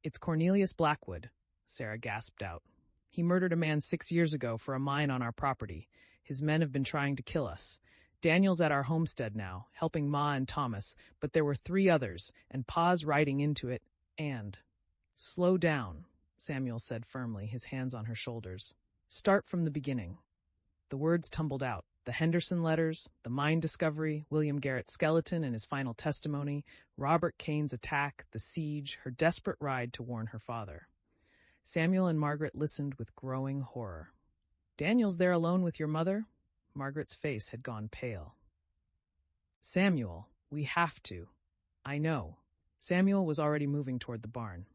"It's Cornelius Blackwood," Sarah gasped out. "He murdered a man 6 years ago for a mine on our property. His men have been trying to kill us. Daniel's at our homestead now, helping Ma and Thomas, but there were 3 others, and Pa's riding into it, and—" "Slow down," Samuel said firmly, his hands on her shoulders. "Start from the beginning." The words tumbled out. The Henderson letters, the mine discovery, William Garrett's skeleton and his final testimony, Robert Kane's attack, the siege, her desperate ride to warn her father. Samuel and Margaret listened with growing horror. "Daniel's there alone with your mother?" Margaret's face had gone pale. "Samuel, we have to." "I know." Samuel was already moving toward the barn.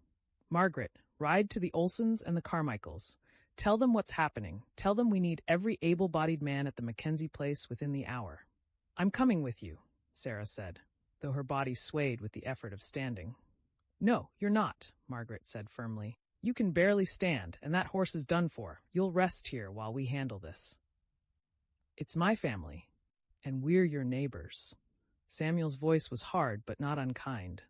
"Margaret, ride to the Olsons and the Carmichaels. Tell them what's happening. Tell them we need every able-bodied man at the Mackenzie place within the hour." "I'm coming with you," Sarah said, though her body swayed with the effort of standing. "No, you're not," Margaret said firmly. "You can barely stand, and that horse is done for. You'll rest here while we handle this." "It's my family, and we're your neighbors." Samuel's voice was hard but not unkind.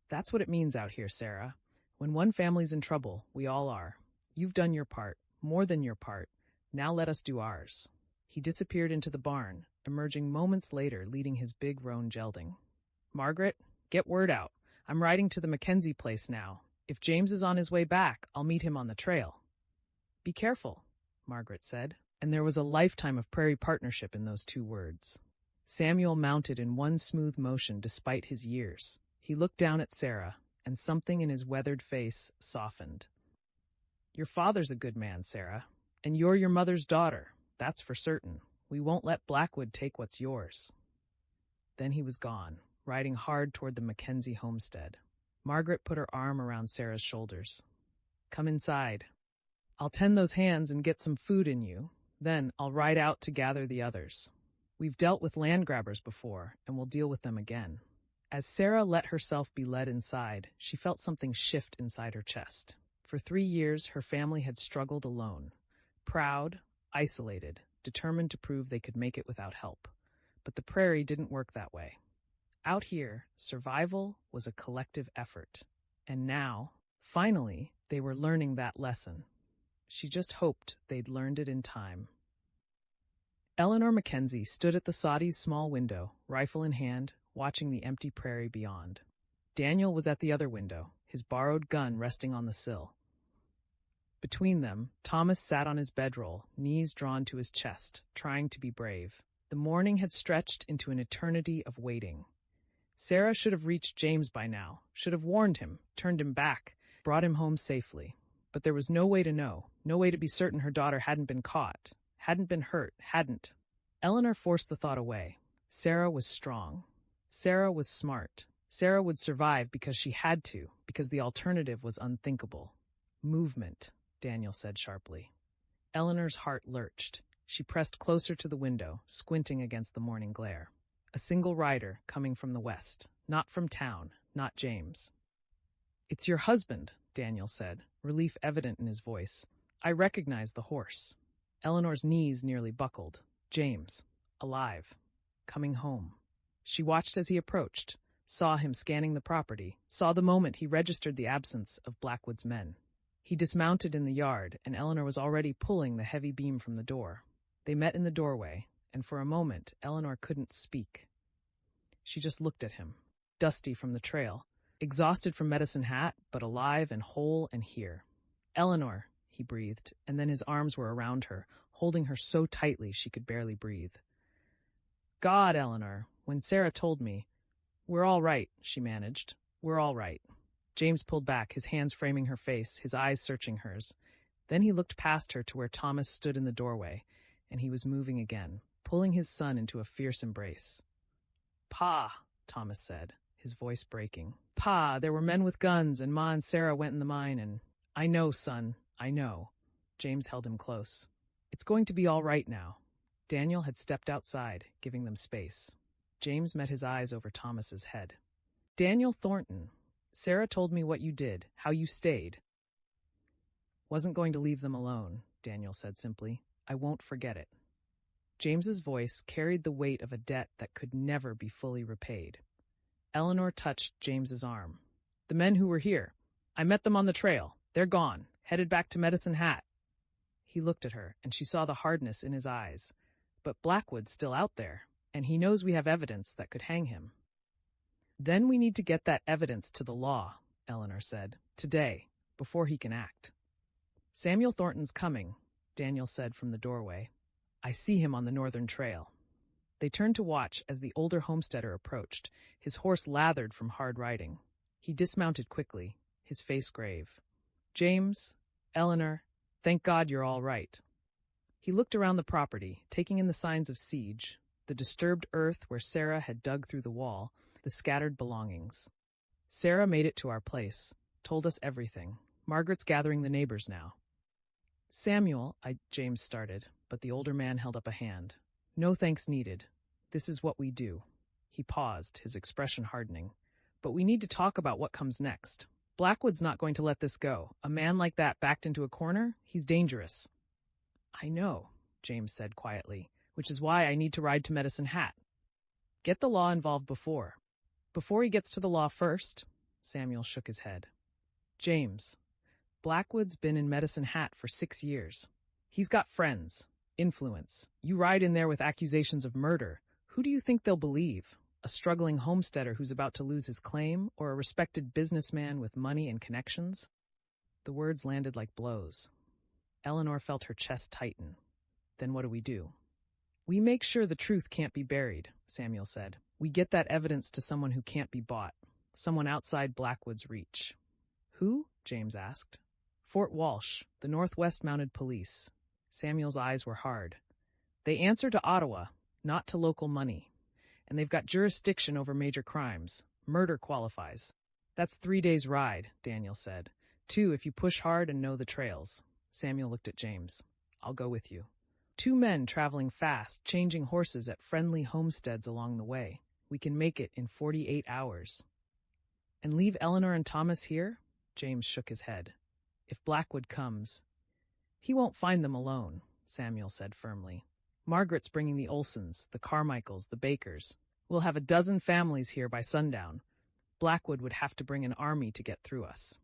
"That's what it means out here, Sarah. When one family's in trouble, we all are. You've done your part, more than your part. Now let us do ours." He disappeared into the barn, emerging moments later leading his big roan gelding. "Margaret, get word out. I'm riding to the Mackenzie place now. If James is on his way back, I'll meet him on the trail." "Be careful," Margaret said, and there was a lifetime of prairie partnership in those 2 words. Samuel mounted in one smooth motion despite his years. He looked down at Sarah, and something in his weathered face softened. "Your father's a good man, Sarah, and you're your mother's daughter, that's for certain. We won't let Blackwood take what's yours." Then he was gone, riding hard toward the Mackenzie homestead. Margaret put her arm around Sarah's shoulders. "Come inside. I'll tend those hands and get some food in you. Then I'll ride out to gather the others. We've dealt with land grabbers before, and we'll deal with them again." As Sarah let herself be led inside, she felt something shift inside her chest. For 3 years, her family had struggled alone. Proud, isolated, determined to prove they could make it without help. But the prairie didn't work that way. Out here, survival was a collective effort. And now, finally, they were learning that lesson. She just hoped they'd learned it in time. Eleanor Mackenzie stood at the Saudis' small window, rifle in hand, watching the empty prairie beyond. Daniel was at the other window, his borrowed gun resting on the sill. Between them, Thomas sat on his bedroll, knees drawn to his chest, trying to be brave. The morning had stretched into an eternity of waiting. Sarah should have reached James by now, should have warned him, turned him back, brought him home safely. But there was no way to know, no way to be certain her daughter hadn't been caught, hadn't been hurt, hadn't. Eleanor forced the thought away. Sarah was strong. Sarah was smart. Sarah would survive because she had to, because the alternative was unthinkable. "Movement," Daniel said sharply. Eleanor's heart lurched. She pressed closer to the window, squinting against the morning glare. A single rider coming from the west, not from town, not James. "It's your husband," Daniel said, relief evident in his voice. "I recognize the horse." Eleanor's knees nearly buckled. James, alive, coming home. She watched as he approached, saw him scanning the property, saw the moment he registered the absence of Blackwood's men. He dismounted in the yard, and Eleanor was already pulling the heavy beam from the door. They met in the doorway, and for a moment, Eleanor couldn't speak. She just looked at him, dusty from the trail, exhausted from Medicine Hat, but alive and whole and here. "Eleanor," he breathed, and then his arms were around her, holding her so tightly she could barely breathe. "God, Eleanor, when Sarah told me—" "We're all right," she managed. "We're all right." James pulled back, his hands framing her face, his eyes searching hers. Then he looked past her to where Thomas stood in the doorway, and he was moving again, pulling his son into a fierce embrace. "Pa," Thomas said, his voice breaking. "Pa, there were men with guns, and Ma and Sarah went in the mine, and—" "I know, son, I know." James held him close. "It's going to be all right now." Daniel had stepped outside, giving them space. James met his eyes over Thomas's head. "Daniel Thornton, Sarah told me what you did, how you stayed." "Wasn't going to leave them alone," Daniel said simply. "I won't forget it." James's voice carried the weight of a debt that could never be fully repaid. Eleanor touched James's arm. "The men who were here. I met them on the trail. They're gone, headed back to Medicine Hat." He looked at her, and she saw the hardness in his eyes. "But Blackwood's still out there, and he knows we have evidence that could hang him." "Then we need to get that evidence to the law," Eleanor said. "Today, before he can act." "Samuel Thornton's coming," Daniel said from the doorway. "I see him on the northern trail." They turned to watch as the older homesteader approached, his horse lathered from hard riding. He dismounted quickly, his face grave. "James, Eleanor, thank God you're all right." He looked around the property, taking in the signs of siege, the disturbed earth where Sarah had dug through the wall, the scattered belongings. "Sarah made it to our place, told us everything. Margaret's gathering the neighbors now." James started, but the older man held up a hand. "No thanks needed. This is what we do." He paused, his expression hardening. "But we need to talk about what comes next. Blackwood's not going to let this go. A man like that backed into a corner? He's dangerous." "I know," James said quietly, "which is why I need to ride to Medicine Hat." "Get the law involved before." "Before he gets to the law first?" Samuel shook his head. "James, Blackwood's been in Medicine Hat for 6 years. He's got friends, influence. You ride in there with accusations of murder. Who do you think they'll believe? A struggling homesteader who's about to lose his claim, or a respected businessman with money and connections?" The words landed like blows. Eleanor felt her chest tighten. "Then what do we do?" "We make sure the truth can't be buried," Samuel said. "We get that evidence to someone who can't be bought, someone outside Blackwood's reach." "Who?" James asked. "Fort Walsh, the Northwest Mounted Police." Samuel's eyes were hard. "They answer to Ottawa, not to local money. And they've got jurisdiction over major crimes. Murder qualifies." "That's 3 days' ride," Daniel said. 2 if you push hard and know the trails." Samuel looked at James. "I'll go with you." 2 men traveling fast, changing horses at friendly homesteads along the way. We can make it in 48 hours. "And leave Eleanor and Thomas here?" James shook his head. "If Blackwood comes—" "He won't find them alone," Samuel said firmly. "Margaret's bringing the Olsons, the Carmichaels, the Bakers. We'll have a dozen families here by sundown. Blackwood would have to bring an army to get through us."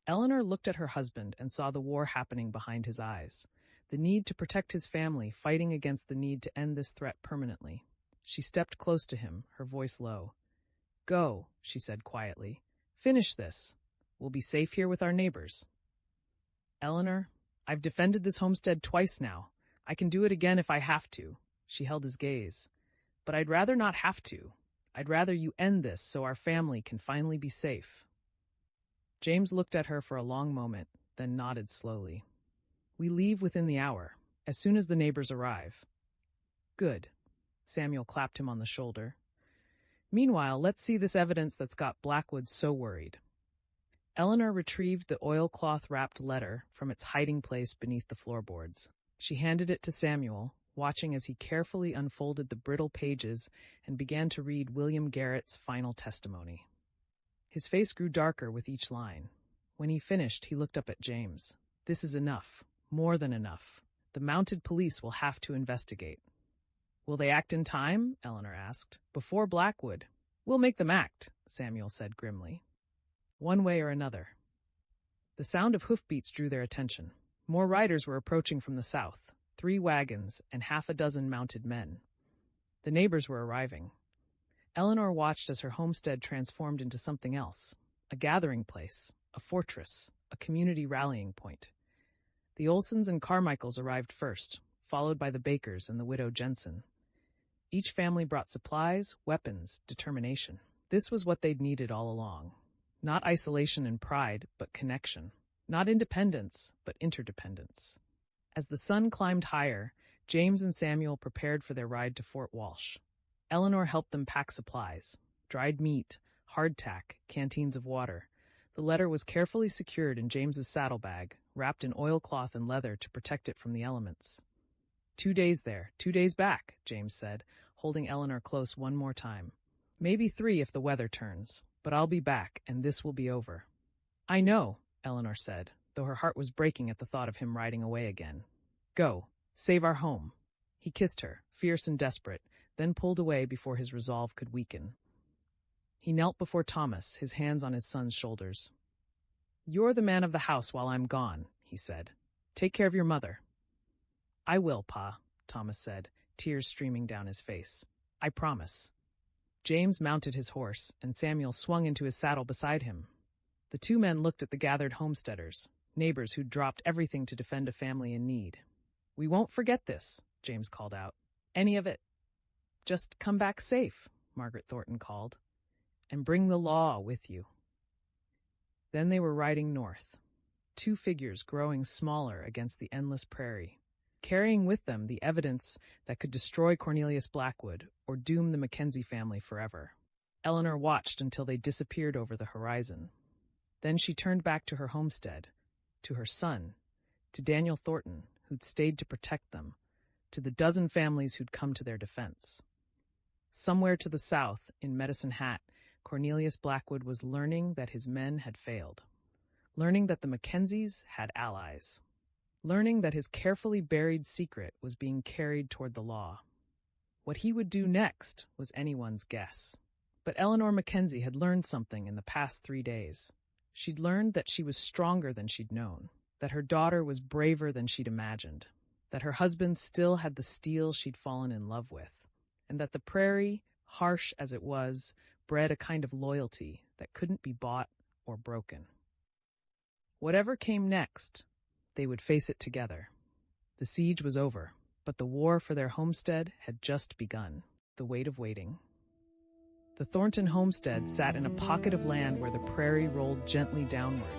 Eleanor looked at her husband and saw the war happening behind his eyes, the need to protect his family fighting against the need to end this threat permanently. She stepped close to him, her voice low. "Go," she said quietly. "Finish this. We'll be safe here with our neighbors." "Eleanor, I've defended this homestead twice now. I can do it again if I have to." She held his gaze. "But I'd rather not have to. I'd rather you end this so our family can finally be safe." James looked at her for a long moment, then nodded slowly. "We leave within the hour, as soon as the neighbors arrive." "Good." Samuel clapped him on the shoulder. "Meanwhile, let's see this evidence that's got Blackwood so worried." Eleanor retrieved the oilcloth-wrapped letter from its hiding place beneath the floorboards. She handed it to Samuel, watching as he carefully unfolded the brittle pages and began to read William Garrett's final testimony. His face grew darker with each line. When he finished, he looked up at James. "This is enough, more than enough. The mounted police will have to investigate." "Will they act in time?" Eleanor asked. "Before Blackwood?" "We'll make them act," Samuel said grimly. "One way or another." The sound of hoofbeats drew their attention. More riders were approaching from the south, 3 wagons and half a dozen mounted men. The neighbors were arriving. Eleanor watched as her homestead transformed into something else, a gathering place, a fortress, a community rallying point. The Olsons and Carmichaels arrived first, followed by the Bakers and the widow Jensen. Each family brought supplies, weapons, determination. This was what they'd needed all along. Not isolation and pride, but connection. Not independence, but interdependence. As the sun climbed higher, James and Samuel prepared for their ride to Fort Walsh. Eleanor helped them pack supplies: dried meat, hardtack, canteens of water. The letter was carefully secured in James's saddlebag, wrapped in oilcloth and leather to protect it from the elements. 2 days there, 2 days back, James said, holding Eleanor close one more time. "Maybe 3 if the weather turns, but I'll be back, and this will be over." "I know," Eleanor said, though her heart was breaking at the thought of him riding away again. "Go, save our home." He kissed her, fierce and desperate, then pulled away before his resolve could weaken. He knelt before Thomas, his hands on his son's shoulders. "You're the man of the house while I'm gone," he said. "Take care of your mother." "I will, Pa," Thomas said, tears streaming down his face. "I promise." James mounted his horse, and Samuel swung into his saddle beside him. The two men looked at the gathered homesteaders, neighbors who'd dropped everything to defend a family in need. "We won't forget this," James called out. "Any of it. Just come back safe," Margaret Thornton called, "and bring the law with you." Then they were riding north, two figures growing smaller against the endless prairie, carrying with them the evidence that could destroy Cornelius Blackwood or doom the Mackenzie family forever. Eleanor watched until they disappeared over the horizon. Then she turned back to her homestead, to her son, to Daniel Thornton, who'd stayed to protect them, to the dozen families who'd come to their defense. Somewhere to the south, in Medicine Hat, Cornelius Blackwood was learning that his men had failed, learning that the Mackenzies had allies, learning that his carefully buried secret was being carried toward the law. What he would do next was anyone's guess. But Eleanor Mackenzie had learned something in the past 3 days. She'd learned that she was stronger than she'd known, that her daughter was braver than she'd imagined, that her husband still had the steel she'd fallen in love with, and that the prairie, harsh as it was, bred a kind of loyalty that couldn't be bought or broken. Whatever came next, they would face it together. The siege was over, but the war for their homestead had just begun, the weight of waiting. The Thornton homestead sat in a pocket of land where the prairie rolled gently downward,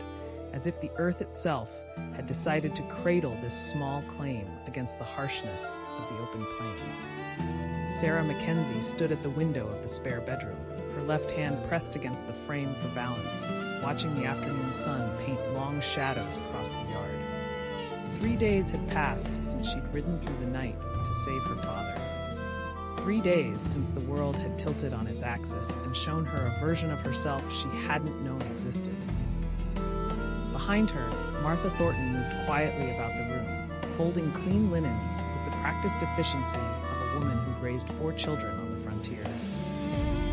as if the earth itself had decided to cradle this small claim against the harshness of the open plains. Sarah Mackenzie stood at the window of the spare bedroom, her left hand pressed against the frame for balance, watching the afternoon sun paint long shadows across the yard. 3 days had passed since she'd ridden through the night to save her father. 3 days since the world had tilted on its axis and shown her a version of herself she hadn't known existed. Behind her, Martha Thornton moved quietly about the room, folding clean linens with the practiced efficiency of a woman who'd raised 4 children on the frontier.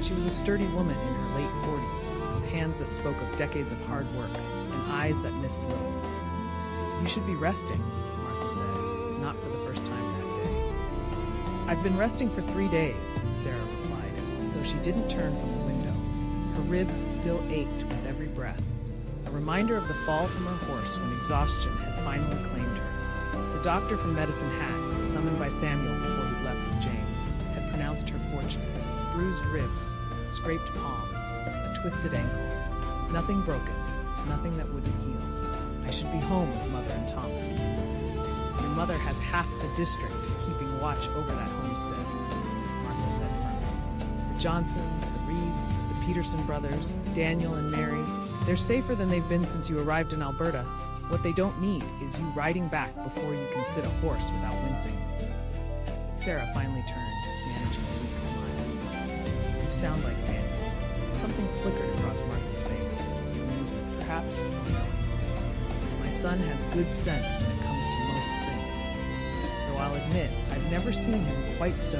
She was a sturdy woman in her late 40s, with hands that spoke of decades of hard work and eyes that missed little. "You should be resting," Martha said, not for the first time that day. "I've been resting for 3 days," Sarah replied, though she didn't turn from the window. Her ribs still ached with every breath, a reminder of the fall from her horse when exhaustion had finally claimed her. The doctor from Medicine Hat, summoned by Samuel before he'd left with James, had pronounced her fortunate. Bruised ribs, scraped palms, a twisted ankle. Nothing broken, nothing that wouldn't heal. "I should be home with Mother and Thomas." "Your mother has half the district keeping watch over that homestead," Martha said firmly. "The Johnsons, the Reeds, the Peterson brothers, Daniel and Mary, they're safer than they've been since you arrived in Alberta. What they don't need is you riding back before you can sit a horse without wincing." Sarah finally turned, managing a weak smile. "You sound like Daniel." Something flickered across Martha's face. Amusement, perhaps, or knowing. "My son has good sense when it comes to most things. Though I'll admit, I've never seen him quite so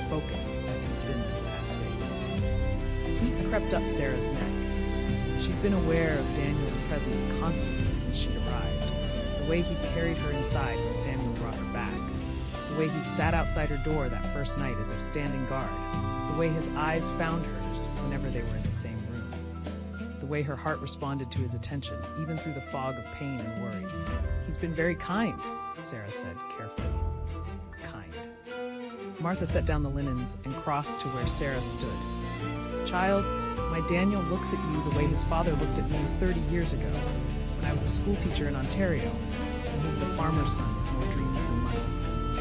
focused as he's been these past days." Heat crept up Sarah's neck. She'd been aware of Daniel's presence constantly since she'd arrived. The way he'd carried her inside when Samuel brought her back. The way he'd sat outside her door that first night as if standing guard. The way his eyes found hers whenever they were in the same room. The way her heart responded to his attention, even through the fog of pain and worry. "He's been very kind," Sarah said carefully. "Kind." Martha set down the linens and crossed to where Sarah stood. "Child, my Daniel looks at you the way his father looked at me 30 years ago, when I was a schoolteacher in Ontario, and he was a farmer's son with more dreams than money.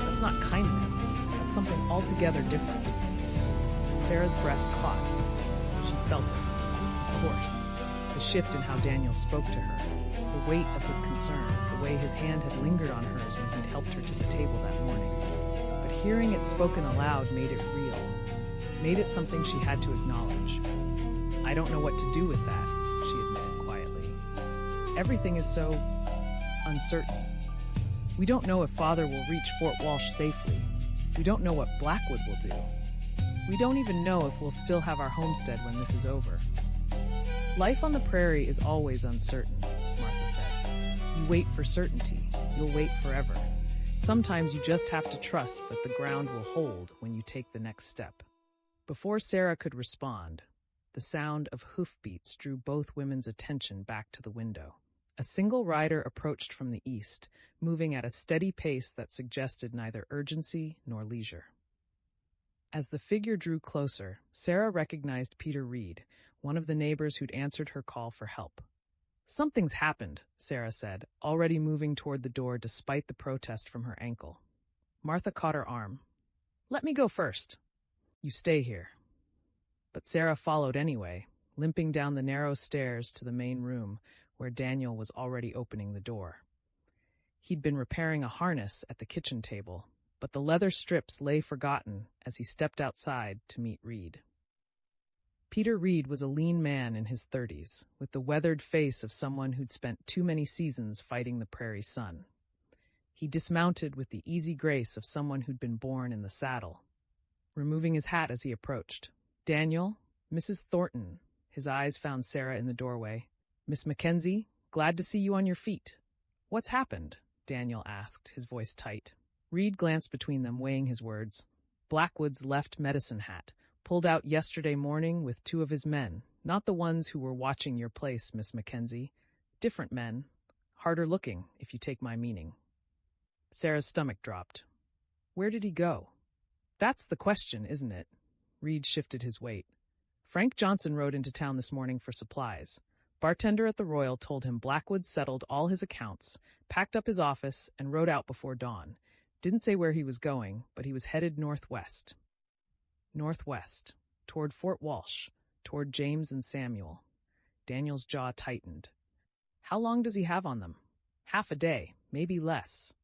That's not kindness, that's something altogether different." Sarah's breath caught. She felt it, of course. The shift in how Daniel spoke to her, the weight of his concern, the way his hand had lingered on hers when he'd helped her to the table that morning. But hearing it spoken aloud made it real, made it something she had to acknowledge. "I don't know what to do with that," she admitted quietly. "Everything is so uncertain. We don't know if Father will reach Fort Walsh safely. We don't know what Blackwood will do. We don't even know if we'll still have our homestead when this is over. Life on the prairie is always uncertain, Martha said. You wait for certainty. You'll wait forever. Sometimes you just have to trust that the ground will hold when you take the next step. Before Sarah could respond, the sound of hoofbeats drew both women's attention back to the window. A single rider approached from the east, moving at a steady pace that suggested neither urgency nor leisure. As the figure drew closer, Sarah recognized Peter Reed, one of the neighbors who'd answered her call for help. "Something's happened," Sarah said, already moving toward the door despite the protest from her ankle. Martha caught her arm. "Let me go first. You stay here." But Sarah followed anyway, limping down the narrow stairs to the main room, where Daniel was already opening the door. He'd been repairing a harness at the kitchen table, but the leather strips lay forgotten as he stepped outside to meet Reed. Peter Reed was a lean man in his 30s, with the weathered face of someone who'd spent too many seasons fighting the prairie sun. He dismounted with the easy grace of someone who'd been born in the saddle, removing his hat as he approached. "Daniel, Mrs. Thornton." His eyes found Sarah in the doorway. "Miss Mackenzie, glad to see you on your feet." "What's happened?" Daniel asked, his voice tight. Reed glanced between them, weighing his words. "Blackwood's left Medicine Hat. Pulled out yesterday morning with 2 of his men. Not the ones who were watching your place, Miss Mackenzie. Different men. Harder looking, if you take my meaning." Sarah's stomach dropped. "Where did he go?" "That's the question, isn't it?" Reed shifted his weight. "Frank Johnson rode into town this morning for supplies. Bartender at the Royal told him Blackwood settled all his accounts, packed up his office, and rode out before dawn. Didn't say where he was going, but he was headed northwest." Northwest, toward Fort Walsh, toward James and Samuel. Daniel's jaw tightened. "How long does he have on them?" "Half a day, maybe less.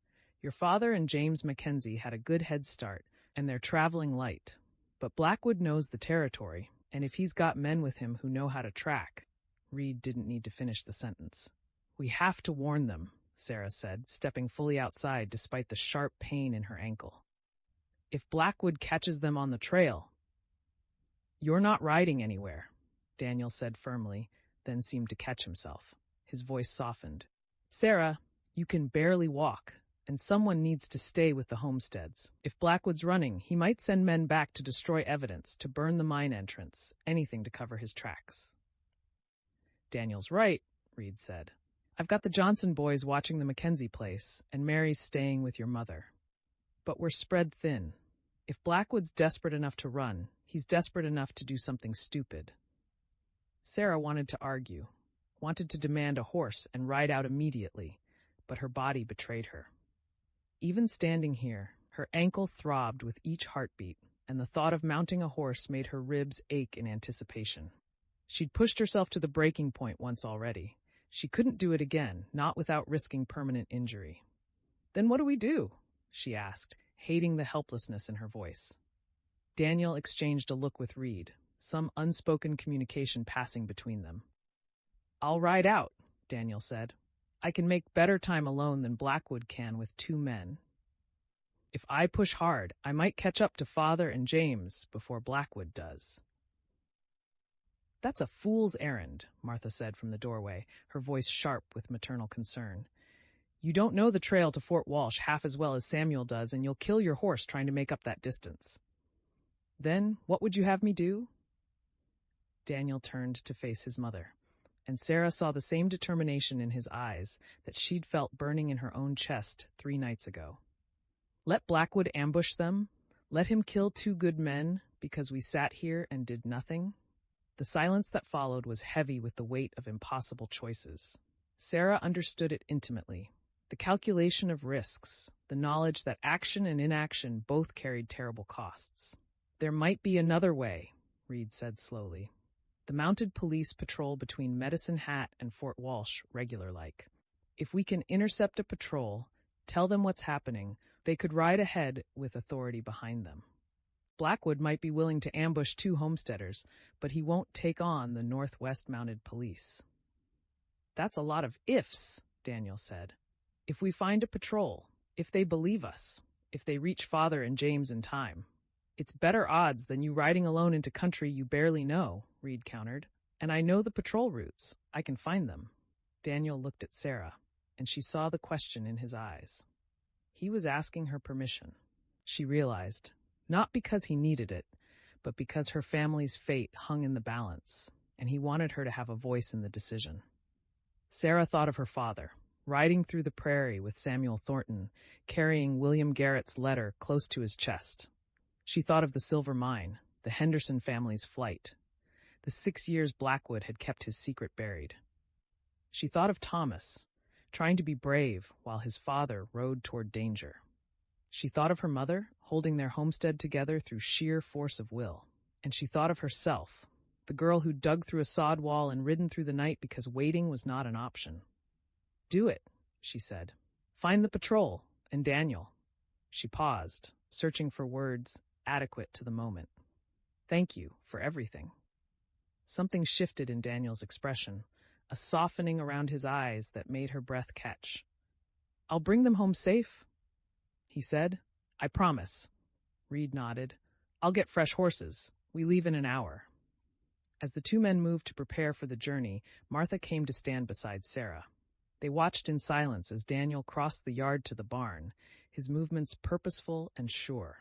Your father and James Mackenzie had a good head start, and they're traveling light. But Blackwood knows the territory, and if he's got men with him who know how to track..." Reed didn't need to finish the sentence. "We have to warn them," Sarah said, stepping fully outside despite the sharp pain in her ankle. "If Blackwood catches them on the trail..." "You're not riding anywhere," Daniel said firmly, then seemed to catch himself. His voice softened. "Sarah, you can barely walk, and someone needs to stay with the homesteads. If Blackwood's running, he might send men back to destroy evidence, to burn the mine entrance, anything to cover his tracks." "Daniel's right," Reed said. "I've got the Johnson boys watching the Mackenzie place, and Mary's staying with your mother. But we're spread thin. If Blackwood's desperate enough to run, he's desperate enough to do something stupid." Sarah wanted to argue, wanted to demand a horse and ride out immediately, but her body betrayed her. Even standing here, her ankle throbbed with each heartbeat, and the thought of mounting a horse made her ribs ache in anticipation. She'd pushed herself to the breaking point once already. She couldn't do it again, not without risking permanent injury. "Then what do we do?" she asked, hating the helplessness in her voice. Daniel exchanged a look with Reed, some unspoken communication passing between them. "I'll ride out," Daniel said. "I can make better time alone than Blackwood can with 2 men. If I push hard, I might catch up to Father and James before Blackwood does." "That's a fool's errand," Martha said from the doorway, her voice sharp with maternal concern. "You don't know the trail to Fort Walsh half as well as Samuel does, and you'll kill your horse trying to make up that distance." "Then what would you have me do?" Daniel turned to face his mother, and Sarah saw the same determination in his eyes that she'd felt burning in her own chest 3 nights ago. "Let Blackwood ambush them? Let him kill 2 good men because we sat here and did nothing?" The silence that followed was heavy with the weight of impossible choices. Sarah understood it intimately. The calculation of risks, the knowledge that action and inaction both carried terrible costs. "There might be another way," Reed said slowly. "The mounted police patrol between Medicine Hat and Fort Walsh regular-like. If we can intercept a patrol, tell them what's happening, they could ride ahead with authority behind them. Blackwood might be willing to ambush 2 homesteaders, but he won't take on the Northwest Mounted Police." "That's a lot of ifs," Daniel said. "If we find a patrol, If they believe us, if they reach Father and James in time. It's better odds than you riding alone into country you barely know, Reed countered. And I know the patrol routes. I can find them. Daniel looked at Sarah, and she saw the question in his eyes. He was asking her permission. She realized, not because he needed it, but because her family's fate hung in the balance, and he wanted her to have a voice in the decision. Sarah thought of her father, riding through the prairie with Samuel Thornton, carrying William Garrett's letter close to his chest. She thought of the silver mine, the Henderson family's flight, the 6 years Blackwood had kept his secret buried. She thought of Thomas, trying to be brave while his father rode toward danger. She thought of her mother, holding their homestead together through sheer force of will. And she thought of herself, the girl who dug through a sod wall and ridden through the night because waiting was not an option. Do it, she said. Find the patrol, and Daniel. She paused, searching for words adequate to the moment. Thank you for everything. Something shifted in Daniel's expression, a softening around his eyes that made her breath catch. I'll bring them home safe, he said. I promise. Reed nodded. I'll get fresh horses. We leave in an hour. As the two men moved to prepare for the journey, Martha came to stand beside Sarah. They watched in silence as Daniel crossed the yard to the barn, his movements purposeful and sure.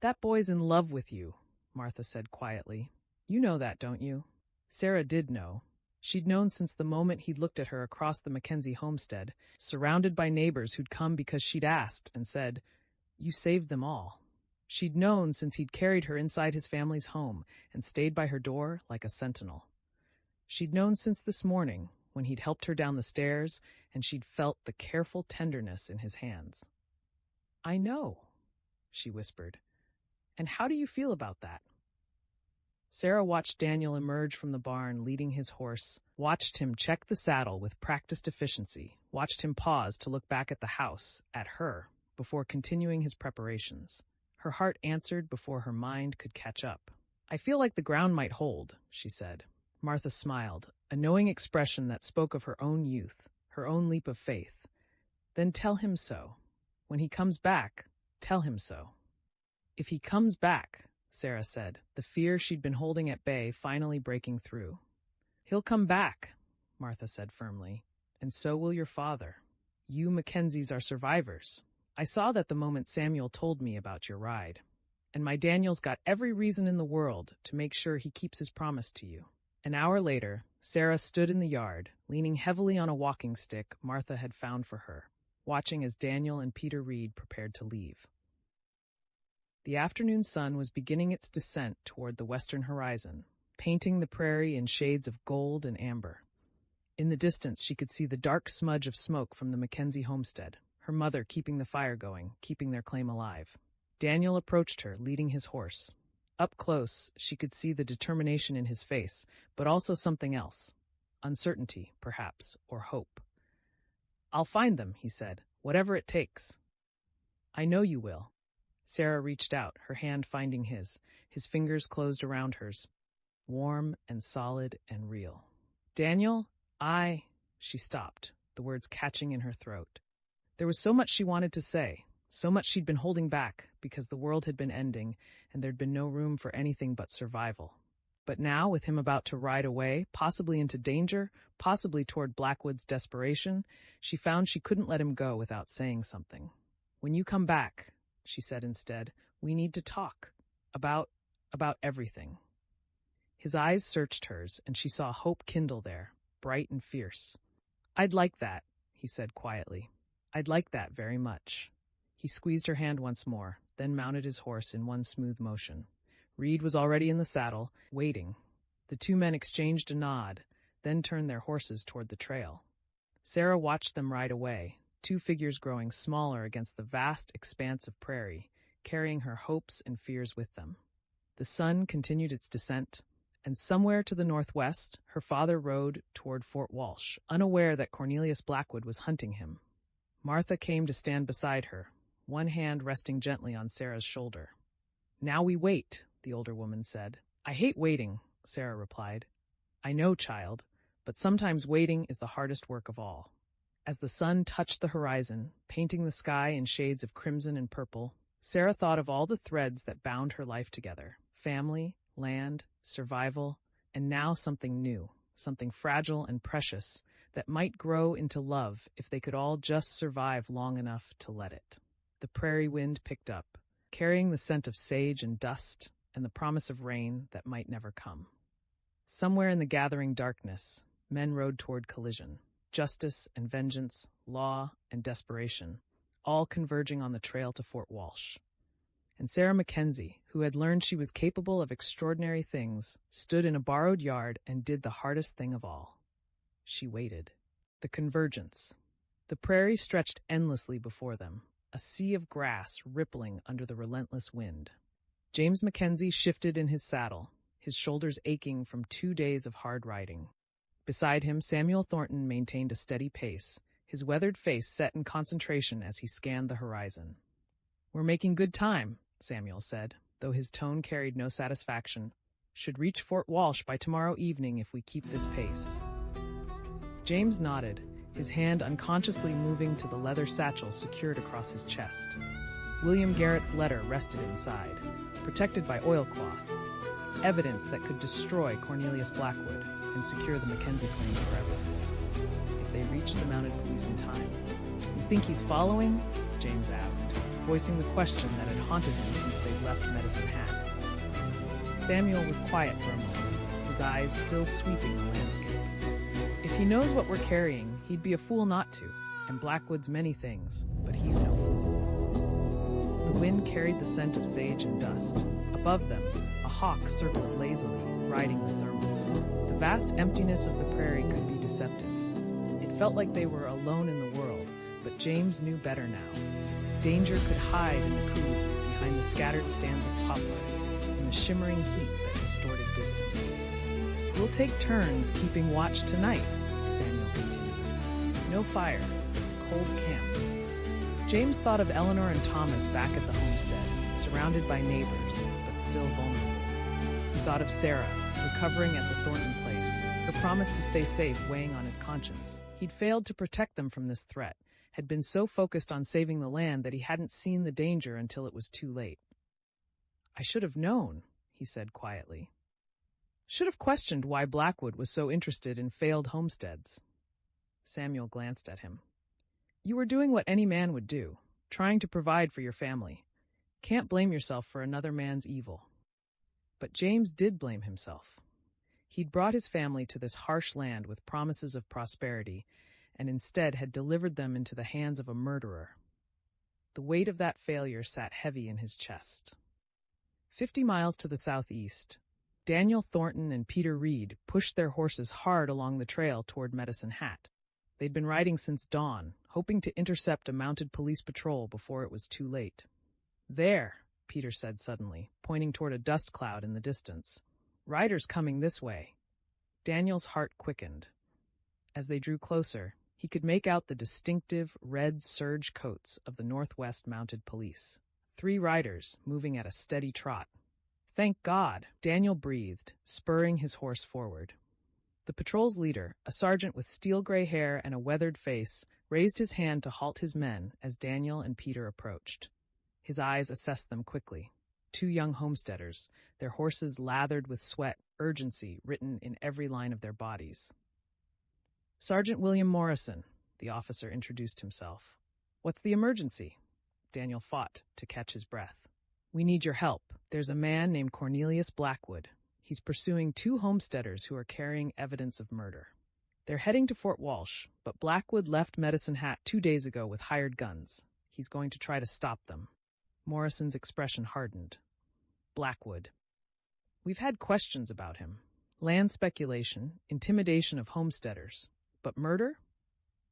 That boy's in love with you, Martha said quietly. You know that, don't you? Sarah did know. She'd known since the moment he'd looked at her across the Mackenzie homestead, surrounded by neighbors who'd come because she'd asked and said, You saved them all. She'd known since he'd carried her inside his family's home and stayed by her door like a sentinel. She'd known since this morning, when he'd helped her down the stairs, and she'd felt the careful tenderness in his hands. I know, she whispered. And how do you feel about that? Sarah watched Daniel emerge from the barn leading his horse, watched him check the saddle with practiced efficiency, watched him pause to look back at the house, at her, before continuing his preparations. Her heart answered before her mind could catch up. I feel like the ground might hold, she said. Martha smiled, a knowing expression that spoke of her own youth, her own leap of faith. Then tell him so. When he comes back, tell him so. If he comes back, Sarah said, the fear she'd been holding at bay finally breaking through. He'll come back, Martha said firmly, and so will your father. You Mackenzies are survivors. I saw that the moment Samuel told me about your ride. And my Daniel's got every reason in the world to make sure he keeps his promise to you. An hour later, Sarah stood in the yard, leaning heavily on a walking stick Martha had found for her, watching as Daniel and Peter Reed prepared to leave. The afternoon sun was beginning its descent toward the western horizon, painting the prairie in shades of gold and amber. In the distance, she could see the dark smudge of smoke from the Mackenzie homestead, her mother keeping the fire going, keeping their claim alive. Daniel approached her, leading his horse. Up close, she could see the determination in his face, but also something else. Uncertainty, perhaps, or hope. I'll find them, he said, whatever it takes. I know you will. Sarah reached out, her hand finding his fingers closed around hers, warm and solid and real. Daniel, she stopped, the words catching in her throat. There was so much she wanted to say, so much she'd been holding back because the world had been ending and there'd been no room for anything but survival. But now, with him about to ride away, possibly into danger, possibly toward Blackwood's desperation, she found she couldn't let him go without saying something. When you come back, she said instead, we need to talk about everything. His eyes searched hers, and she saw hope kindle there, bright and fierce. I'd like that, he said quietly. I'd like that very much. He squeezed her hand once more, then mounted his horse in one smooth motion. Reed was already in the saddle, waiting. The two men exchanged a nod, then turned their horses toward the trail. Sarah watched them ride away, two figures growing smaller against the vast expanse of prairie, carrying her hopes and fears with them. The sun continued its descent, and somewhere to the northwest, her father rode toward Fort Walsh, unaware that Cornelius Blackwood was hunting him. Martha came to stand beside her, one hand resting gently on Sarah's shoulder. Now we wait, the older woman said. I hate waiting, Sarah replied. I know, child, but sometimes waiting is the hardest work of all. As the sun touched the horizon, painting the sky in shades of crimson and purple, Sarah thought of all the threads that bound her life together: family, land, survival, and now something new, something fragile and precious that might grow into love if they could all just survive long enough to let it. The prairie wind picked up, carrying the scent of sage and dust and the promise of rain that might never come. Somewhere in the gathering darkness, men rode toward collision. Justice and vengeance, law and desperation, all converging on the trail to Fort Walsh. And Sarah Mackenzie, who had learned she was capable of extraordinary things, stood in a borrowed yard and did the hardest thing of all. She waited. The convergence. The prairie stretched endlessly before them, a sea of grass rippling under the relentless wind. James Mackenzie shifted in his saddle, his shoulders aching from 2 days of hard riding. Beside him, Samuel Thornton maintained a steady pace, his weathered face set in concentration as he scanned the horizon. "We're making good time," Samuel said, though his tone carried no satisfaction. "Should reach Fort Walsh by tomorrow evening if we keep this pace." James nodded, his hand unconsciously moving to the leather satchel secured across his chest. William Garrett's letter rested inside, protected by oilcloth, evidence that could destroy Cornelius Blackwood and secure the Mackenzie claim forever. If they reach the mounted police in time. "You think he's following?" James asked, voicing the question that had haunted him since they'd left Medicine Hat. Samuel was quiet for a moment, his eyes still sweeping the landscape. "If he knows what we're carrying, he'd be a fool not to, and Blackwood's many things, but he's no fool." The wind carried the scent of sage and dust. Above them, a hawk circled lazily, riding the thermals. The vast emptiness of the prairie could be deceptive. It felt like they were alone in the world, but James knew better now. Danger could hide in the coulees, behind the scattered stands of poplar, in the shimmering heat that distorted distance. "We'll take turns keeping watch tonight," Samuel continued. "No fire, cold camp." James thought of Eleanor and Thomas back at the homestead, surrounded by neighbors, but still vulnerable. He thought of Sarah, recovering at the Thornton place, her promise to stay safe weighing on his conscience. He'd failed to protect them from this threat, had been so focused on saving the land that he hadn't seen the danger until it was too late. "I should have known," he said quietly. "Should have questioned why Blackwood was so interested in failed homesteads." Samuel glanced at him. "You were doing what any man would do, trying to provide for your family. Can't blame yourself for another man's evil." But James did blame himself. He'd brought his family to this harsh land with promises of prosperity, and instead had delivered them into the hands of a murderer. The weight of that failure sat heavy in his chest. 50 miles to the southeast, Daniel Thornton and Peter Reed pushed their horses hard along the trail toward Medicine Hat. They'd been riding since dawn, hoping to intercept a mounted police patrol before it was too late. "There," Peter said suddenly, pointing toward a dust cloud in the distance. "Riders coming this way." Daniel's heart quickened. As they drew closer, he could make out the distinctive red serge coats of the Northwest Mounted Police. 3 riders, moving at a steady trot. "Thank God," Daniel breathed, spurring his horse forward. The patrol's leader, a sergeant with steel-gray hair and a weathered face, raised his hand to halt his men as Daniel and Peter approached. His eyes assessed them quickly. 2 young homesteaders, their horses lathered with sweat, urgency written in every line of their bodies. "Sergeant William Morrison," the officer introduced himself. "What's the emergency?" Daniel fought to catch his breath. "We need your help. There's a man named Cornelius Blackwood. He's pursuing 2 homesteaders who are carrying evidence of murder. They're heading to Fort Walsh, but Blackwood left Medicine Hat 2 days ago with hired guns. He's going to try to stop them." Morrison's expression hardened. Blackwood. "We've had questions about him. Land speculation, intimidation of homesteaders. But murder?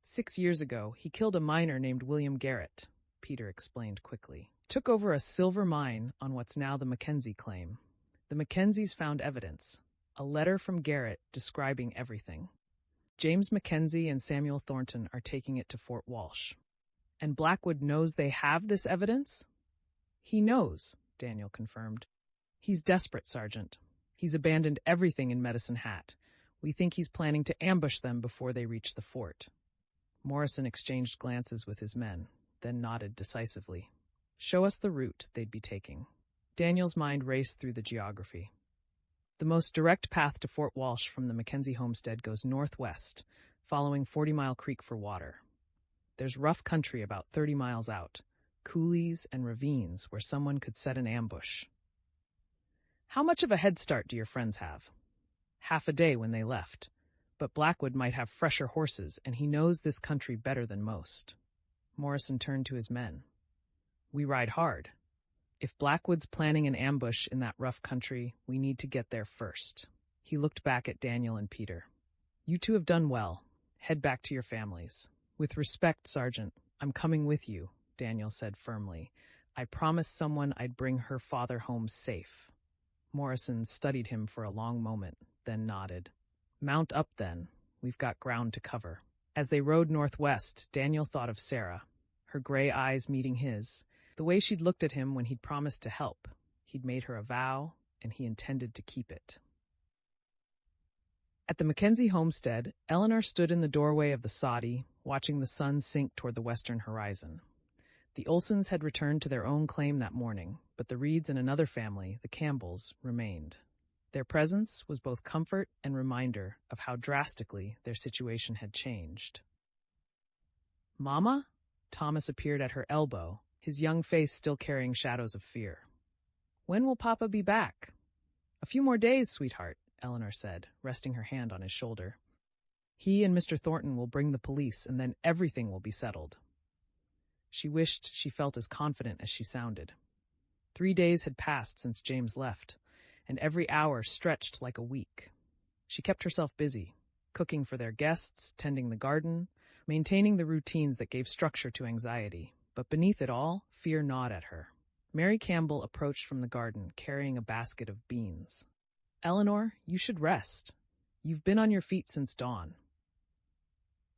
6 years ago, he killed a miner named William Garrett," Peter explained quickly. "Took over a silver mine on what's now the Mackenzie claim. The Mackenzies found evidence, a letter from Garrett describing everything. James Mackenzie and Samuel Thornton are taking it to Fort Walsh. And Blackwood knows they have this evidence?" "He knows," Daniel confirmed. "He's desperate, Sergeant. He's abandoned everything in Medicine Hat. We think he's planning to ambush them before they reach the fort." Morrison exchanged glances with his men, then nodded decisively. Show us the route they'd be taking. Daniel's mind raced through the geography. The most direct path to Fort Walsh from the Mackenzie homestead goes northwest, following 40 Mile Creek for water. There's rough country about 30 miles out, coulees and ravines where someone could set an ambush. How much of a head start do your friends have? Half a day when they left, but Blackwood might have fresher horses, and he knows this country better than most. Morrison turned to his men. We ride hard. If Blackwood's planning an ambush in that rough country, we need to get there first. He looked back at Daniel and Peter. You two have done well. Head back to your families. With respect, Sergeant, I'm coming with you, Daniel said firmly. I promised someone I'd bring her father home safe. Morrison studied him for a long moment, then nodded. Mount up, then. We've got ground to cover. As they rode northwest, Daniel thought of Sarah, her gray eyes meeting his, the way she'd looked at him when he'd promised to help. He'd made her a vow, and he intended to keep it. At the Mackenzie homestead, Eleanor stood in the doorway of the soddy, watching the sun sink toward the western horizon. The Olsons had returned to their own claim that morning, but the Reeds and another family, the Campbells, remained. Their presence was both comfort and reminder of how drastically their situation had changed. Mama? Thomas appeared at her elbow, his young face still carrying shadows of fear. When will Papa be back? A few more days, sweetheart, Eleanor said, resting her hand on his shoulder. He and Mr. Thornton will bring the police, and then everything will be settled. She wished she felt as confident as she sounded. 3 days had passed since James left, and every hour stretched like a week. She kept herself busy, cooking for their guests, tending the garden, maintaining the routines that gave structure to anxiety. But beneath it all, fear gnawed at her. Mary Campbell approached from the garden, carrying a basket of beans. Eleanor, you should rest. You've been on your feet since dawn.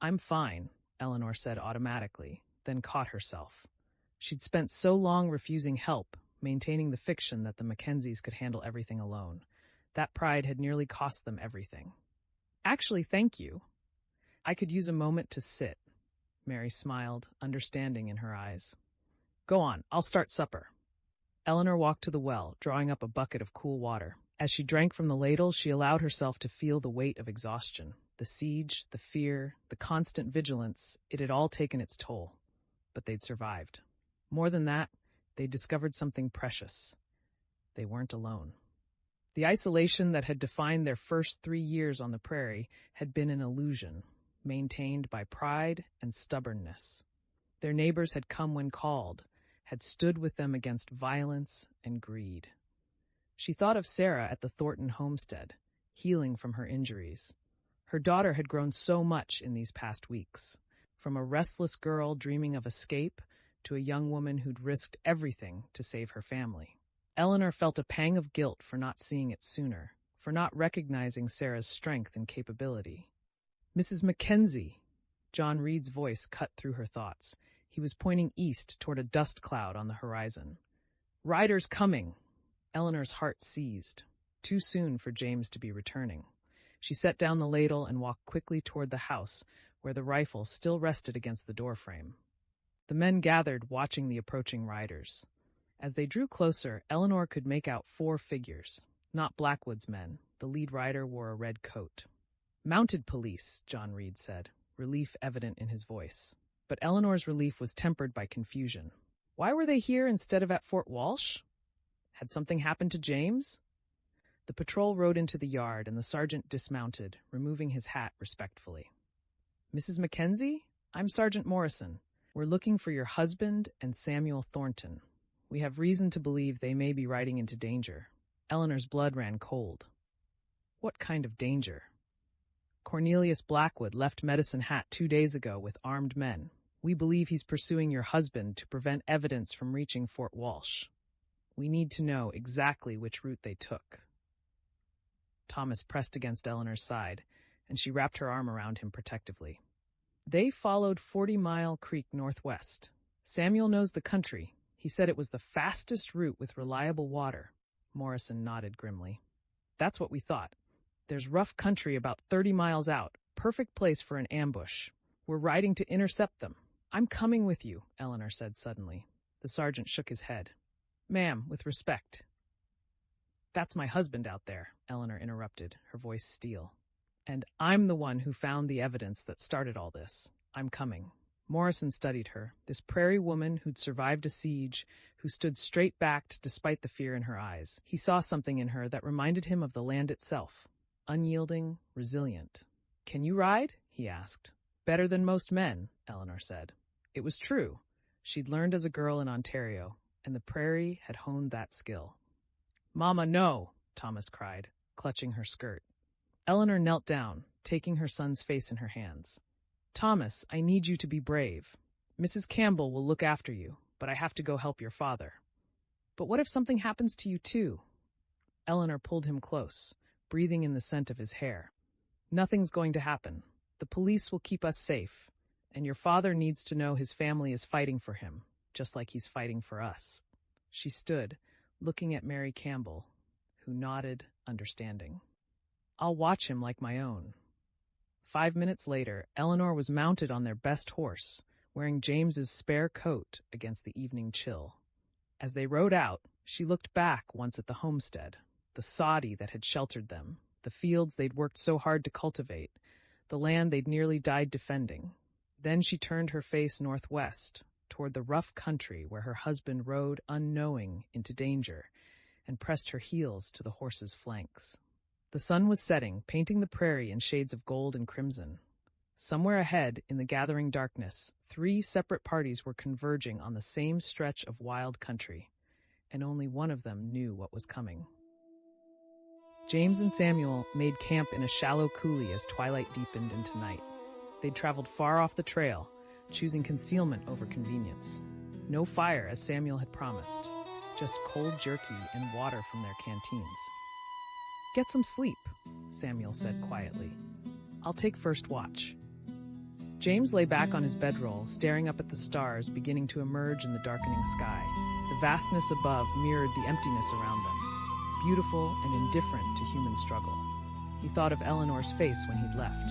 I'm fine, Eleanor said automatically, then caught herself. She'd spent so long refusing help, maintaining the fiction that the Mackenzies could handle everything alone. That pride had nearly cost them everything. Actually, thank you. I could use a moment to sit. Mary smiled, understanding in her eyes. Go on, I'll start supper. Eleanor walked to the well, drawing up a bucket of cool water. As she drank from the ladle, she allowed herself to feel the weight of exhaustion. The siege, the fear, the constant vigilance, it had all taken its toll. But they'd survived. More than that, they'd discovered something precious. They weren't alone. The isolation that had defined their first 3 years on the prairie had been an illusion, maintained by pride and stubbornness. Their neighbors had come when called, had stood with them against violence and greed. She thought of Sarah at the Thornton homestead, healing from her injuries. Her daughter had grown so much in these past weeks, from a restless girl dreaming of escape to a young woman who'd risked everything to save her family. Eleanor felt a pang of guilt for not seeing it sooner, for not recognizing Sarah's strength and capability. Mrs. Mackenzie, John Reed's voice cut through her thoughts. He was pointing east toward a dust cloud on the horizon. Riders coming! Eleanor's heart seized. Too soon for James to be returning. She set down the ladle and walked quickly toward the house, where the rifle still rested against the doorframe. The men gathered, watching the approaching riders. As they drew closer, Eleanor could make out 4 figures. Not Blackwood's men. The lead rider wore a red coat. Mounted police, John Reed said, relief evident in his voice. But Eleanor's relief was tempered by confusion. Why were they here instead of at Fort Walsh? Had something happened to James? The patrol rode into the yard, and the sergeant dismounted, removing his hat respectfully. Mrs. Mackenzie? I'm Sergeant Morrison. We're looking for your husband and Samuel Thornton. We have reason to believe they may be riding into danger. Eleanor's blood ran cold. What kind of danger? Cornelius Blackwood left Medicine Hat 2 days ago with armed men. We believe he's pursuing your husband to prevent evidence from reaching Fort Walsh. We need to know exactly which route they took. Thomas pressed against Eleanor's side, and she wrapped her arm around him protectively. They followed 40 Mile Creek northwest. Samuel knows the country. He said it was the fastest route with reliable water. Morrison nodded grimly. That's what we thought. There's rough country about 30 miles out, perfect place for an ambush. We're riding to intercept them. I'm coming with you, Eleanor said suddenly. The sergeant shook his head. Ma'am, with respect. That's my husband out there, Eleanor interrupted, her voice steel. And I'm the one who found the evidence that started all this. I'm coming. Morrison studied her, this prairie woman who'd survived a siege, who stood straight-backed despite the fear in her eyes. He saw something in her that reminded him of the land itself. Unyielding, resilient. Can you ride? He asked. Better than most men, Eleanor said. It was true. She'd learned as a girl in Ontario, and the prairie had honed that skill. Mama, no, Thomas cried, clutching her skirt. Eleanor knelt down, taking her son's face in her hands. Thomas, I need you to be brave. Mrs. Campbell will look after you, but I have to go help your father. But what if something happens to you too? Eleanor pulled him close, breathing in the scent of his hair. Nothing's going to happen. The police will keep us safe, and your father needs to know his family is fighting for him, just like he's fighting for us. She stood, looking at Mary Campbell, who nodded, understanding. I'll watch him like my own. 5 minutes later, Eleanor was mounted on their best horse, wearing James's spare coat against the evening chill. As they rode out, she looked back once at the homestead, the soddy that had sheltered them, the fields they'd worked so hard to cultivate, the land they'd nearly died defending. Then she turned her face northwest, toward the rough country where her husband rode unknowing into danger, and pressed her heels to the horse's flanks. The sun was setting, painting the prairie in shades of gold and crimson. Somewhere ahead, in the gathering darkness, 3 separate parties were converging on the same stretch of wild country, and only one of them knew what was coming. James and Samuel made camp in a shallow coulee as twilight deepened into night. They'd traveled far off the trail, choosing concealment over convenience. No fire, as Samuel had promised, just cold jerky and water from their canteens. Get some sleep, Samuel said quietly. I'll take first watch. James lay back on his bedroll, staring up at the stars beginning to emerge in the darkening sky. The vastness above mirrored the emptiness around them, beautiful and indifferent to human struggle. He thought of Eleanor's face when he'd left,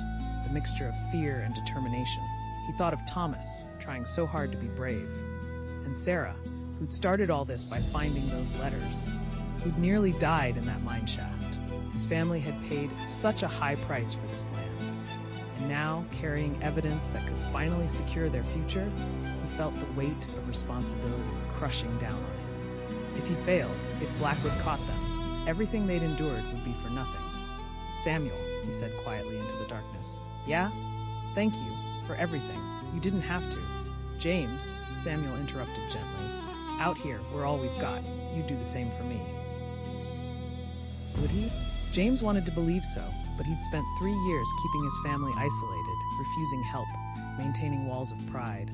the mixture of fear and determination. He thought of Thomas, trying so hard to be brave, and Sarah, who'd started all this by finding those letters, who'd nearly died in that mine shaft. His family had paid such a high price for this land, and now, carrying evidence that could finally secure their future, he felt the weight of responsibility crushing down on him. If he failed, if Blackwood caught them, everything they'd endured would be for nothing. Samuel, he said quietly into the darkness. Yeah? Thank you for everything. You didn't have to. James, Samuel interrupted gently. Out here, we're all we've got. You do the same for me. Would he? James wanted to believe so, but he'd spent 3 years keeping his family isolated, refusing help, maintaining walls of pride.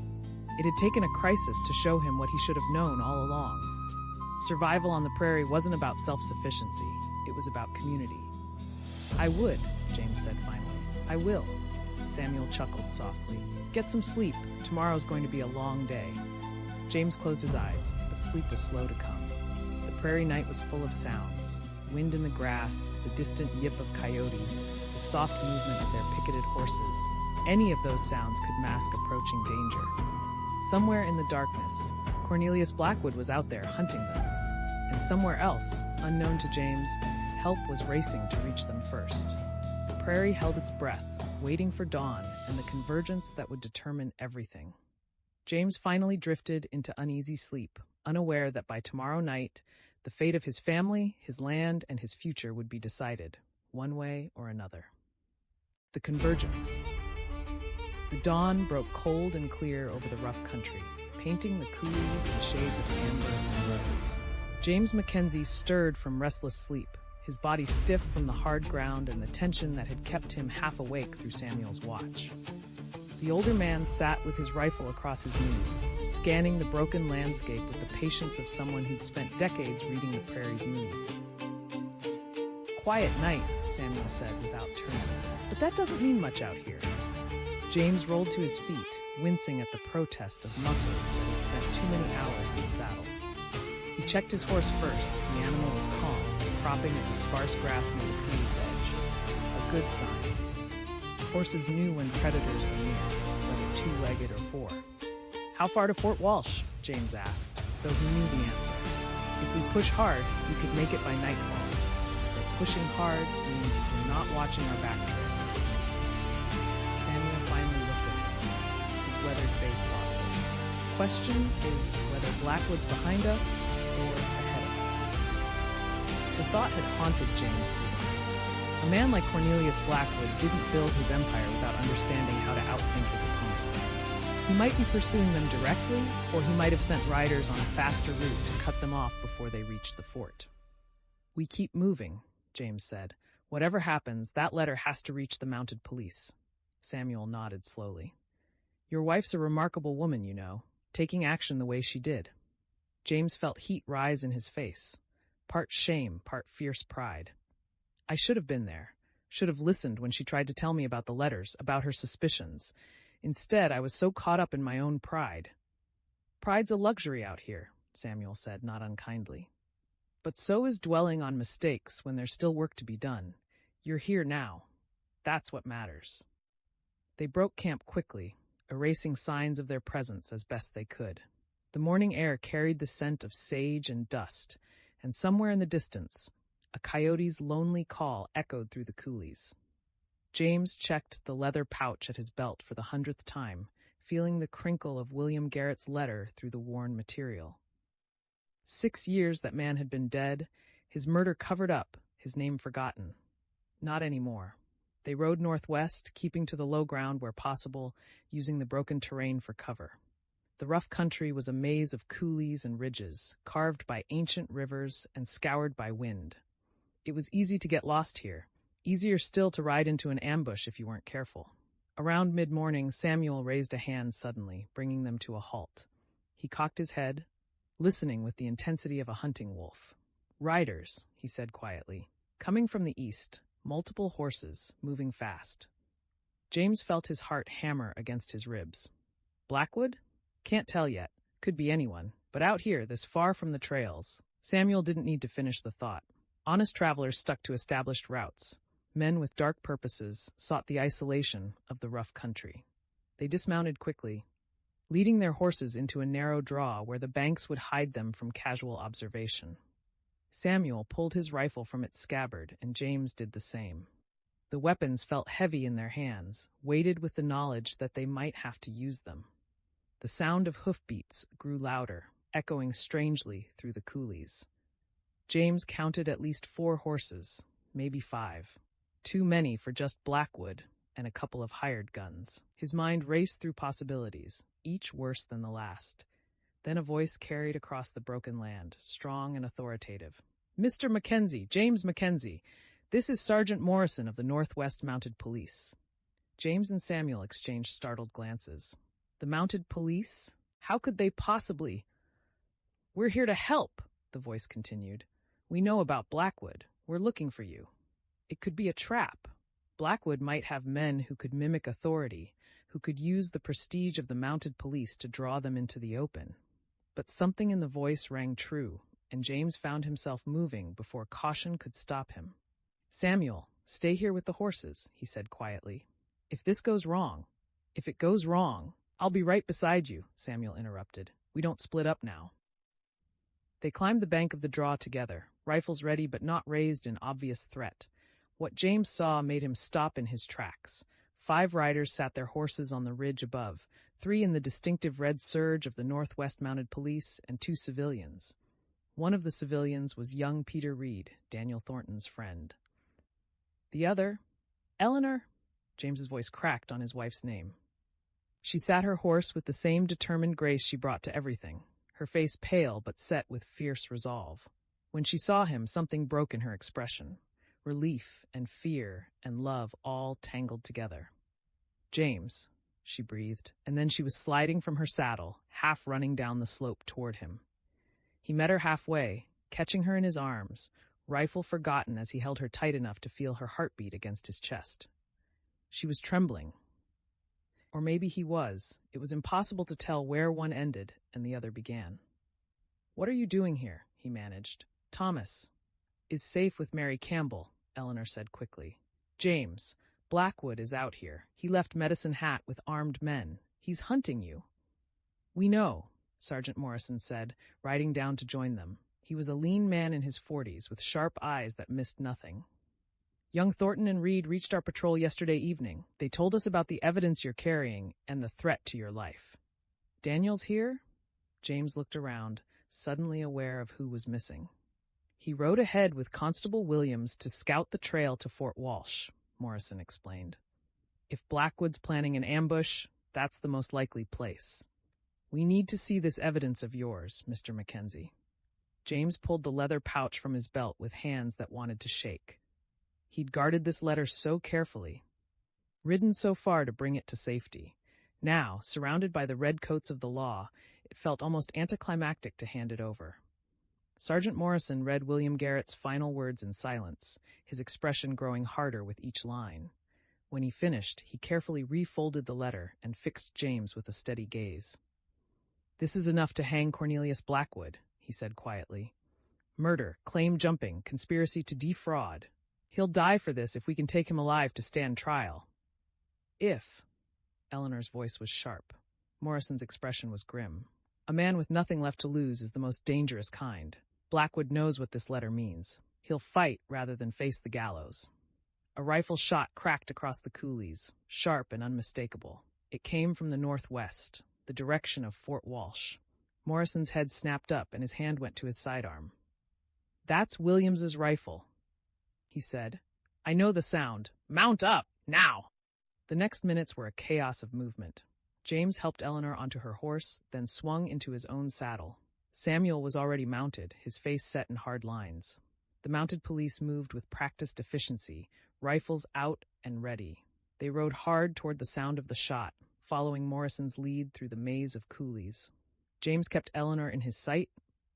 It had taken a crisis to show him what he should have known all along. Survival on the prairie wasn't about self-sufficiency, it was about community. I would, James said finally. I will. Samuel chuckled softly. Get some sleep. Tomorrow's going to be a long day. James closed his eyes, but sleep was slow to come. The prairie night was full of sounds. Wind in the grass, the distant yip of coyotes, the soft movement of their picketed horses. Any of those sounds could mask approaching danger. Somewhere in the darkness, Cornelius Blackwood was out there hunting them. And somewhere else, unknown to James, help was racing to reach them first. The prairie held its breath, waiting for dawn and the convergence that would determine everything. James finally drifted into uneasy sleep, unaware that by tomorrow night, the fate of his family, his land, and his future would be decided, one way or another. The convergence. The dawn broke cold and clear over the rough country, painting the coulees in shades of amber and rose. James Mackenzie stirred from restless sleep, his body stiff from the hard ground and the tension that had kept him half awake through Samuel's watch. The older man sat with his rifle across his knees, scanning the broken landscape with the patience of someone who'd spent decades reading the prairie's moods. Quiet night, Samuel said without turning. But that doesn't mean much out here. James rolled to his feet, wincing at the protest of muscles that had spent too many hours in the saddle. He checked his horse first. The animal was calm, cropping at the sparse grass near the coulee's edge. A good sign. Horses knew when predators were near, two-legged, or four. "How far to Fort Walsh?" James asked, though he knew the answer. "If we push hard, we could make it by nightfall. But pushing hard means we're not watching our back trail." Samuel finally looked at him, his weathered face thoughtful. "The question is whether Blackwood's behind us or ahead of us." The thought had haunted James through the night. A man like Cornelius Blackwood didn't build his empire without understanding how to outthink his opponents. He might be pursuing them directly, or he might have sent riders on a faster route to cut them off before they reached the fort. "We keep moving," James said. "Whatever happens, that letter has to reach the mounted police." Samuel nodded slowly. "Your wife's a remarkable woman, you know, taking action the way she did." James felt heat rise in his face, part shame, part fierce pride. "I should have been there, should have listened when she tried to tell me about the letters, about her suspicions. Instead, I was so caught up in my own pride." "Pride's a luxury out here," Samuel said, not unkindly. "But so is dwelling on mistakes when there's still work to be done. You're here now. That's what matters." They broke camp quickly, erasing signs of their presence as best they could. The morning air carried the scent of sage and dust, and somewhere in the distance, a coyote's lonely call echoed through the coulees. James checked the leather pouch at his belt for the 100th time, feeling the crinkle of William Garrett's letter through the worn material. 6 years that man had been dead, his murder covered up, his name forgotten. Not anymore. They rode northwest, keeping to the low ground where possible, using the broken terrain for cover. The rough country was a maze of coulees and ridges, carved by ancient rivers and scoured by wind. It was easy to get lost here, easier still to ride into an ambush if you weren't careful. Around mid-morning, Samuel raised a hand suddenly, bringing them to a halt. He cocked his head, listening with the intensity of a hunting wolf. "Riders," he said quietly, "coming from the east, multiple horses, moving fast." James felt his heart hammer against his ribs. "Blackwood? Can't tell yet. Could be anyone. But out here, this far from the trails." Samuel didn't need to finish the thought. Honest travelers stuck to established routes. Men with dark purposes sought the isolation of the rough country. They dismounted quickly, leading their horses into a narrow draw where the banks would hide them from casual observation. Samuel pulled his rifle from its scabbard, and James did the same. The weapons felt heavy in their hands, weighted with the knowledge that they might have to use them. The sound of hoofbeats grew louder, echoing strangely through the coulees. James counted at least 4 horses, maybe 5. Too many for just Blackwood and a couple of hired guns. His mind raced through possibilities, each worse than the last. Then a voice carried across the broken land, strong and authoritative. "Mr. Mackenzie, James Mackenzie, this is Sergeant Morrison of the Northwest Mounted Police." James and Samuel exchanged startled glances. "The Mounted Police? How could they possibly—" "We're here to help," the voice continued. "We know about Blackwood. We're looking for you. It could be a trap. Blackwood might have men who could mimic authority, who could use the prestige of the mounted police to draw them into the open." But something in the voice rang true, and James found himself moving before caution could stop him. "Samuel, stay here with the horses," he said quietly. If it goes wrong, I'll be right beside you," Samuel interrupted. "We don't split up now." They climbed the bank of the draw together, rifles ready but not raised in obvious threat. What James saw made him stop in his tracks. 5 riders sat their horses on the ridge above, 3 in the distinctive red serge of the Northwest Mounted Police, and 2 civilians. One of the civilians was young Peter Reed, Daniel Thornton's friend. The other, Eleanor? James's voice cracked on his wife's name. She sat her horse with the same determined grace she brought to everything, her face pale but set with fierce resolve. When she saw him, something broke in her expression. Relief and fear and love all tangled together. "James," she breathed, and then she was sliding from her saddle, half running down the slope toward him. He met her halfway, catching her in his arms, rifle forgotten as he held her tight enough to feel her heartbeat against his chest. She was trembling. Or maybe he was. It was impossible to tell where one ended and the other began. "What are you doing here?" he managed. "Thomas is safe with Mary Campbell," Eleanor said quickly. "James, Blackwood is out here. He left Medicine Hat with armed men. He's hunting you." "We know," Sergeant Morrison said, riding down to join them. He was a lean man in his 40s with sharp eyes that missed nothing. "Young Thornton and Reed reached our patrol yesterday evening. They told us about the evidence you're carrying and the threat to your life." "Daniel's here?" James looked around, suddenly aware of who was missing. "He rode ahead with Constable Williams to scout the trail to Fort Walsh," Morrison explained. "If Blackwood's planning an ambush, that's the most likely place. We need to see this evidence of yours, Mr. Mackenzie." James pulled the leather pouch from his belt with hands that wanted to shake. He'd guarded this letter so carefully, ridden so far to bring it to safety. Now, surrounded by the redcoats of the law, it felt almost anticlimactic to hand it over. Sergeant Morrison read William Garrett's final words in silence, his expression growing harder with each line. When he finished, he carefully refolded the letter and fixed James with a steady gaze. "This is enough to hang Cornelius Blackwood," he said quietly. "Murder, claim jumping, conspiracy to defraud. He'll die for this if we can take him alive to stand trial." "If." Eleanor's voice was sharp. Morrison's expression was grim. "A man with nothing left to lose is the most dangerous kind. Blackwood knows what this letter means. He'll fight rather than face the gallows." A rifle shot cracked across the coulees, sharp and unmistakable. It came from the northwest, the direction of Fort Walsh. Morrison's head snapped up and his hand went to his sidearm. "That's Williams's rifle," he said. "I know the sound. Mount up, now!" The next minutes were a chaos of movement. James helped Eleanor onto her horse, then swung into his own saddle. Samuel was already mounted, his face set in hard lines. The mounted police moved with practiced efficiency, rifles out and ready. They rode hard toward the sound of the shot, following Morrison's lead through the maze of coulees. James kept Eleanor in his sight,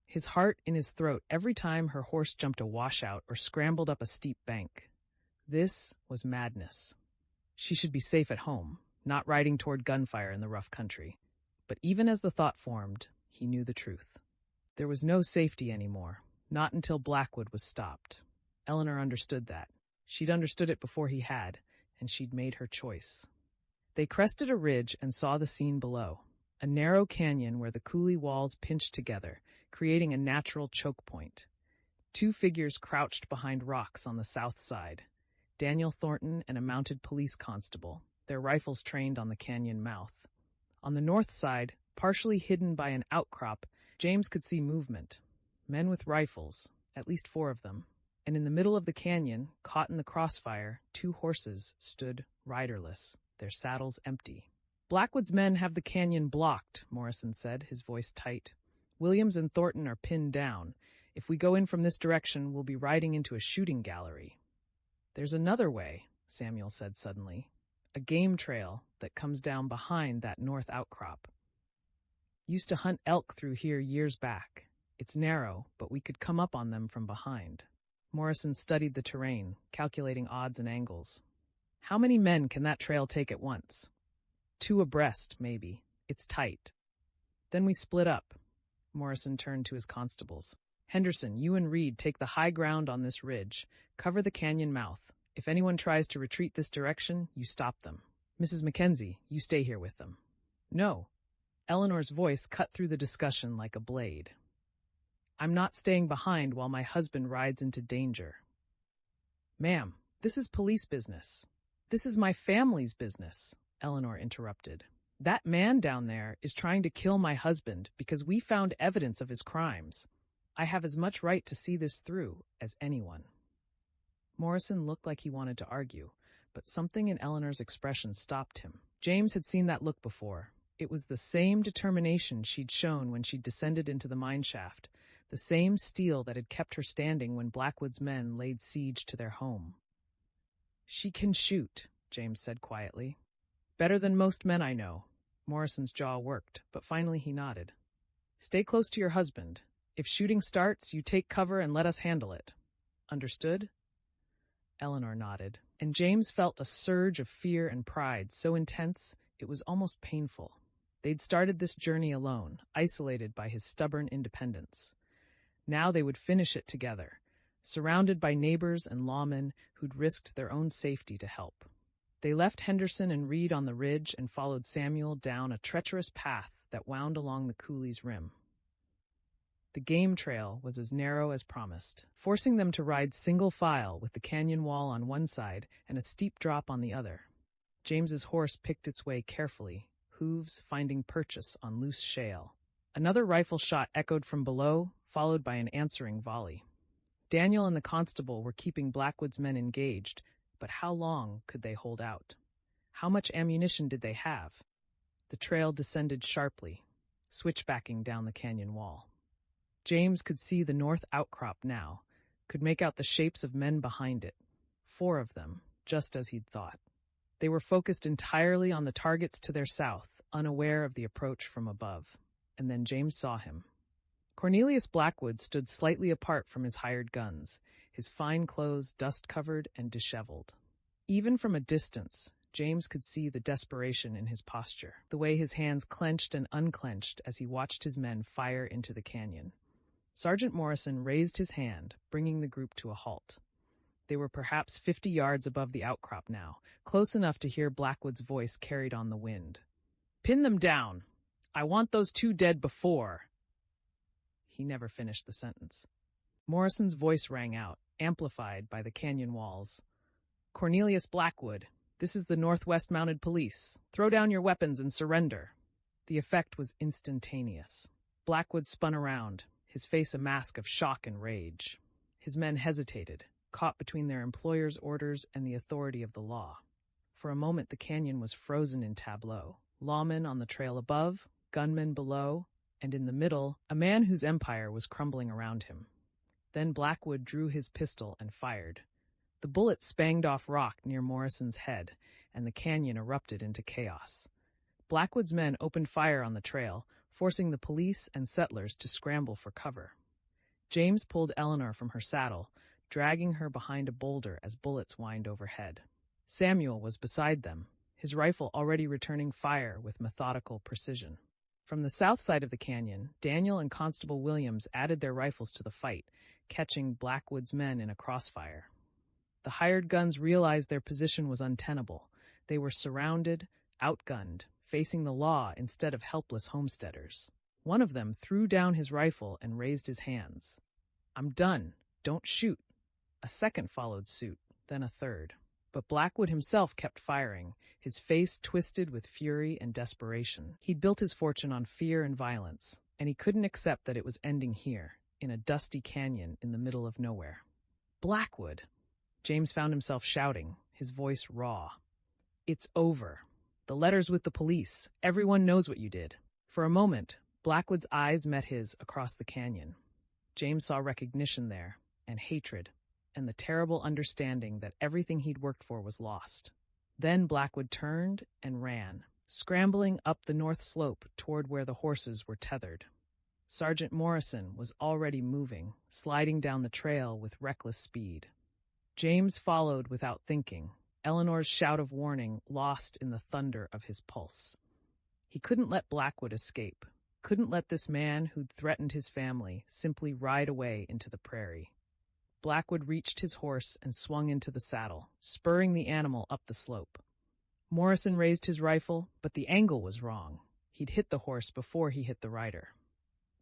his heart in his throat every time her horse jumped a washout or scrambled up a steep bank. This was madness. She should be safe at home, not riding toward gunfire in the rough country. But even as the thought formed, he knew the truth. There was no safety anymore, not until Blackwood was stopped. Eleanor understood that. She'd understood it before he had, and she'd made her choice. They crested a ridge and saw the scene below, a narrow canyon where the coulee walls pinched together, creating a natural choke point. Two figures crouched behind rocks on the south side, Daniel Thornton and a mounted police constable, their rifles trained on the canyon mouth. On the north side, partially hidden by an outcrop, James could see movement. Men with rifles, at least 4 of them. And in the middle of the canyon, caught in the crossfire, 2 horses stood riderless, their saddles empty. "Blackwood's men have the canyon blocked," Morrison said, his voice tight. "Williams and Thornton are pinned down. If we go in from this direction, we'll be riding into a shooting gallery." "There's another way," Samuel said suddenly. "A game trail that comes down behind that north outcrop. Used to hunt elk through here years back. It's narrow, but we could come up on them from behind." Morrison studied the terrain, calculating odds and angles. "How many men can that trail take at once?" 2 abreast, maybe. It's tight." "Then we split up." Morrison turned to his constables. "Henderson, you and Reed take the high ground on this ridge. Cover the canyon mouth. If anyone tries to retreat this direction, you stop them. Mrs. Mackenzie, you stay here with them." "No." Eleanor's voice cut through the discussion like a blade. "I'm not staying behind while my husband rides into danger." "Ma'am, this is police business. This is my family's business," Eleanor interrupted. "That man down there is trying to kill my husband because we found evidence of his crimes. I have as much right to see this through as anyone." Morrison looked like he wanted to argue, but something in Eleanor's expression stopped him. James had seen that look before. It was the same determination she'd shown when she descended into the mine shaft, the same steel that had kept her standing when Blackwood's men laid siege to their home. "She can shoot," James said quietly. "Better than most men I know." Morrison's jaw worked, but finally he nodded. "Stay close to your husband. If shooting starts, you take cover and let us handle it. Understood?" Eleanor nodded, and James felt a surge of fear and pride so intense it was almost painful. They'd started this journey alone, isolated by his stubborn independence. Now they would finish it together, surrounded by neighbors and lawmen who'd risked their own safety to help. They left Henderson and Reed on the ridge and followed Samuel down a treacherous path that wound along the coulee's rim. The game trail was as narrow as promised, forcing them to ride single file with the canyon wall on one side and a steep drop on the other. James's horse picked its way carefully, hooves finding purchase on loose shale. Another rifle shot echoed from below, followed by an answering volley. Daniel and the constable were keeping Blackwood's men engaged, but how long could they hold out? How much ammunition did they have? The trail descended sharply, switchbacking down the canyon wall. James could see the north outcrop now, could make out the shapes of men behind it. 4 of them, just as he'd thought. They were focused entirely on the targets to their south, unaware of the approach from above. And then James saw him. Cornelius Blackwood stood slightly apart from his hired guns, his fine clothes dust-covered and disheveled. Even from a distance, James could see the desperation in his posture, the way his hands clenched and unclenched as he watched his men fire into the canyon. Sergeant Morrison raised his hand, bringing the group to a halt. They were perhaps 50 yards above the outcrop now, close enough to hear Blackwood's voice carried on the wind. "Pin them down! I want those 2 dead before." He never finished the sentence. Morrison's voice rang out, amplified by the canyon walls. "Cornelius Blackwood, this is the Northwest Mounted Police. Throw down your weapons and surrender." The effect was instantaneous. Blackwood spun around, his face a mask of shock and rage. His men hesitated, caught between their employer's orders and the authority of the law. For a moment the canyon was frozen in tableau. Lawmen on the trail above, gunmen below, and in the middle, a man whose empire was crumbling around him. Then Blackwood drew his pistol and fired. The bullet spanged off rock near Morrison's head, and the canyon erupted into chaos. Blackwood's men opened fire on the trail, forcing the police and settlers to scramble for cover. James pulled Eleanor from her saddle, dragging her behind a boulder as bullets whined overhead. Samuel was beside them, his rifle already returning fire with methodical precision. From the south side of the canyon, Daniel and Constable Williams added their rifles to the fight, catching Blackwood's men in a crossfire. The hired guns realized their position was untenable. They were surrounded, outgunned, facing the law instead of helpless homesteaders. One of them threw down his rifle and raised his hands. "I'm done. Don't shoot." A second followed suit, then a third. But Blackwood himself kept firing, his face twisted with fury and desperation. He'd built his fortune on fear and violence, and he couldn't accept that it was ending here, in a dusty canyon in the middle of nowhere. "Blackwood!" James found himself shouting, his voice raw. "It's over. The letter's with the police. Everyone knows what you did." For a moment, Blackwood's eyes met his across the canyon. James saw recognition there, and hatred, and the terrible understanding that everything he'd worked for was lost. Then Blackwood turned and ran, scrambling up the north slope toward where the horses were tethered. Sergeant Morrison was already moving, sliding down the trail with reckless speed. James followed without thinking, Eleanor's shout of warning lost in the thunder of his pulse. He couldn't let Blackwood escape, couldn't let this man who'd threatened his family simply ride away into the prairie. Blackwood reached his horse and swung into the saddle, spurring the animal up the slope. Morrison raised his rifle, but the angle was wrong. He'd hit the horse before he hit the rider.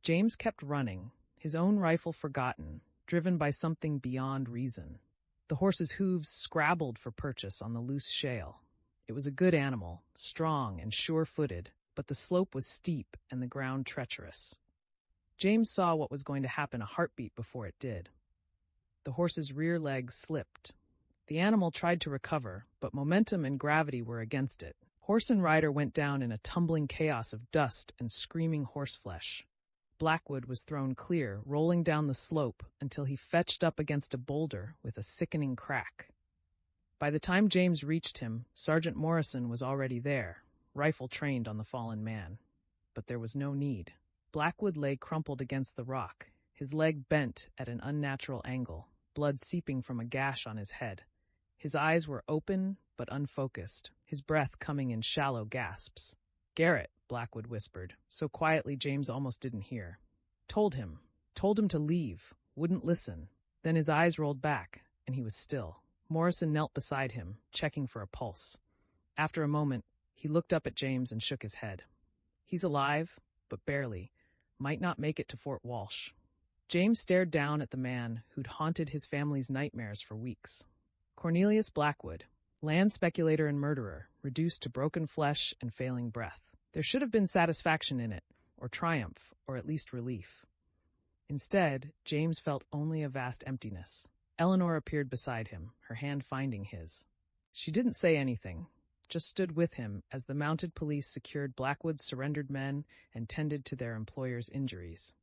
James kept running, his own rifle forgotten, driven by something beyond reason. The horse's hooves scrabbled for purchase on the loose shale. It was a good animal, strong and sure-footed, but the slope was steep and the ground treacherous. James saw what was going to happen a heartbeat before it did. The horse's rear legs slipped. The animal tried to recover, but momentum and gravity were against it. Horse and rider went down in a tumbling chaos of dust and screaming horseflesh. Blackwood was thrown clear, rolling down the slope until he fetched up against a boulder with a sickening crack. By the time James reached him, Sergeant Morrison was already there, rifle trained on the fallen man. But there was no need. Blackwood lay crumpled against the rock, his leg bent at an unnatural angle, blood seeping from a gash on his head. His eyes were open but unfocused, his breath coming in shallow gasps. "Garrett," Blackwood whispered, so quietly James almost didn't hear. Told him to leave, wouldn't listen. Then his eyes rolled back, and he was still. Morrison knelt beside him, checking for a pulse. After a moment, he looked up at James and shook his head. He's alive, but barely. Might not make it to Fort Walsh. James stared down at the man who'd haunted his family's nightmares for weeks. Cornelius Blackwood, land speculator and murderer, reduced to broken flesh and failing breath. There should have been satisfaction in it, or triumph, or at least relief. Instead, James felt only a vast emptiness. Eleanor appeared beside him, her hand finding his. She didn't say anything, just stood with him as the mounted police secured Blackwood's surrendered men and tended to their employer's injuries.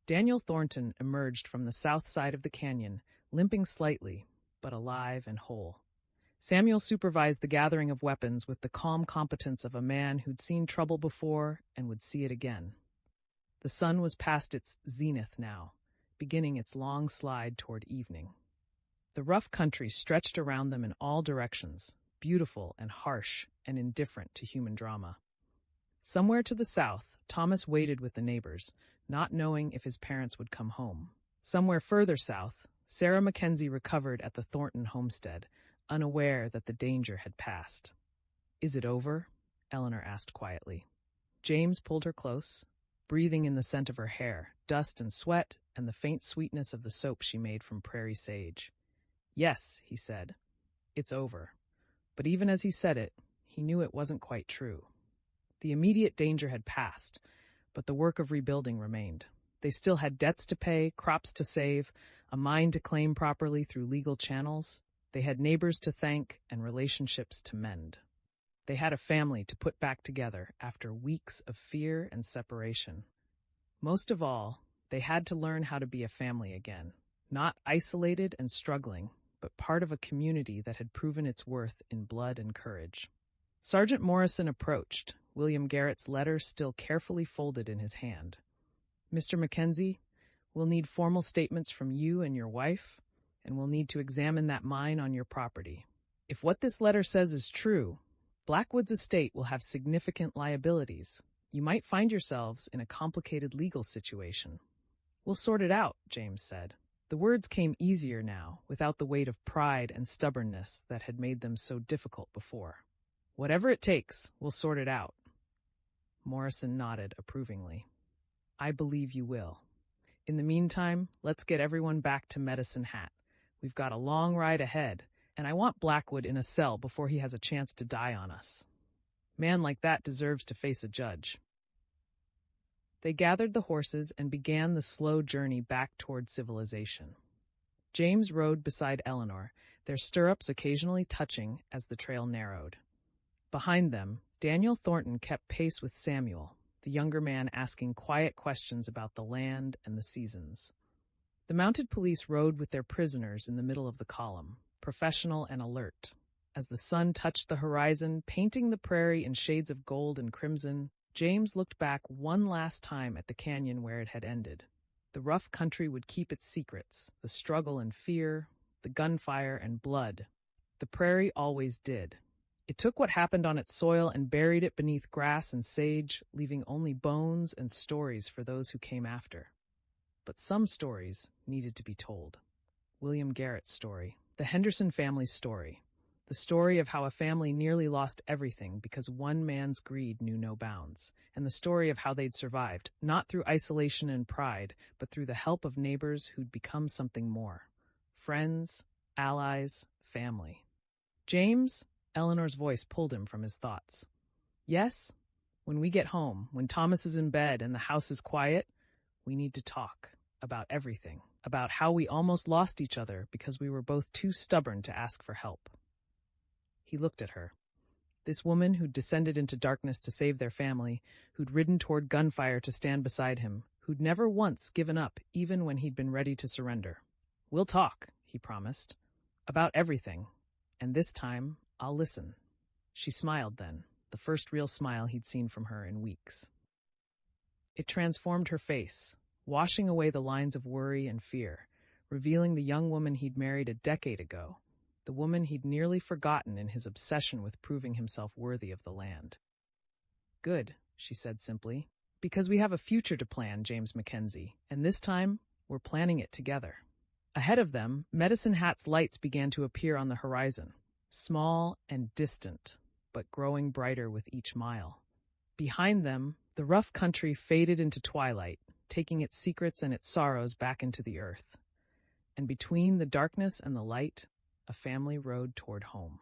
Daniel Thornton emerged from the south side of the canyon, limping slightly, but alive and whole. Samuel supervised the gathering of weapons with the calm competence of a man who'd seen trouble before and would see it again. The sun was past its zenith now, beginning its long slide toward evening. The rough country stretched around them in all directions, beautiful and harsh and indifferent to human drama. Somewhere to the south, Thomas waited with the neighbors, not knowing if his parents would come home. Somewhere further south, Sarah Mackenzie recovered at the Thornton homestead, unaware that the danger had passed. "Is it over?" Eleanor asked quietly. James pulled her close, breathing in the scent of her hair, dust and sweat, and the faint sweetness of the soap she made from prairie sage. "Yes," he said, "it's over." But even as he said it, he knew it wasn't quite true. The immediate danger had passed, but the work of rebuilding remained. They still had debts to pay, crops to save, a mine to claim properly through legal channels. They had neighbors to thank and relationships to mend. They had a family to put back together after weeks of fear and separation. Most of all, they had to learn how to be a family again, not isolated and struggling, but part of a community that had proven its worth in blood and courage. Sergeant Morrison approached, William Garrett's letter still carefully folded in his hand. "Mr. Mackenzie, we'll need formal statements from you and your wife, and we'll need to examine that mine on your property. If what this letter says is true, Blackwood's estate will have significant liabilities. You might find yourselves in a complicated legal situation." "We'll sort it out," James said. The words came easier now, without the weight of pride and stubbornness that had made them so difficult before. "Whatever it takes, we'll sort it out." Morrison nodded approvingly. "I believe you will. In the meantime, let's get everyone back to Medicine Hat. We've got a long ride ahead, and I want Blackwood in a cell before he has a chance to die on us. Man like that deserves to face a judge." They gathered the horses and began the slow journey back toward civilization. James rode beside Eleanor, their stirrups occasionally touching as the trail narrowed. Behind them, Daniel Thornton kept pace with Samuel, the younger man asking quiet questions about the land and the seasons. The mounted police rode with their prisoners in the middle of the column, professional and alert. As the sun touched the horizon, painting the prairie in shades of gold and crimson, James looked back one last time at the canyon where it had ended. The rough country would keep its secrets, the struggle and fear, the gunfire and blood. The prairie always did. It took what happened on its soil and buried it beneath grass and sage, leaving only bones and stories for those who came after. But some stories needed to be told. William Garrett's story, the Henderson family's story, the story of how a family nearly lost everything because one man's greed knew no bounds, and the story of how they'd survived, not through isolation and pride, but through the help of neighbors who'd become something more. Friends, allies, family. "James," Eleanor's voice pulled him from his thoughts. "Yes? When we get home, when Thomas is in bed and the house is quiet, we need to talk about everything, about how we almost lost each other because we were both too stubborn to ask for help." He looked at her. This woman who'd descended into darkness to save their family, who'd ridden toward gunfire to stand beside him, who'd never once given up even when he'd been ready to surrender. "We'll talk," he promised, "about everything, and this time I'll listen." She smiled then, the first real smile he'd seen from her in weeks. It transformed her face, washing away the lines of worry and fear, revealing the young woman he'd married a decade ago, the woman he'd nearly forgotten in his obsession with proving himself worthy of the land. "Good," she said simply, "because we have a future to plan, James Mackenzie, and this time we're planning it together." Ahead of them, Medicine Hat's lights began to appear on the horizon, small and distant. but growing brighter with each mile. Behind them, the rough country faded into twilight, taking its secrets and its sorrows back into the earth. And between the darkness and the light, a family rode toward home.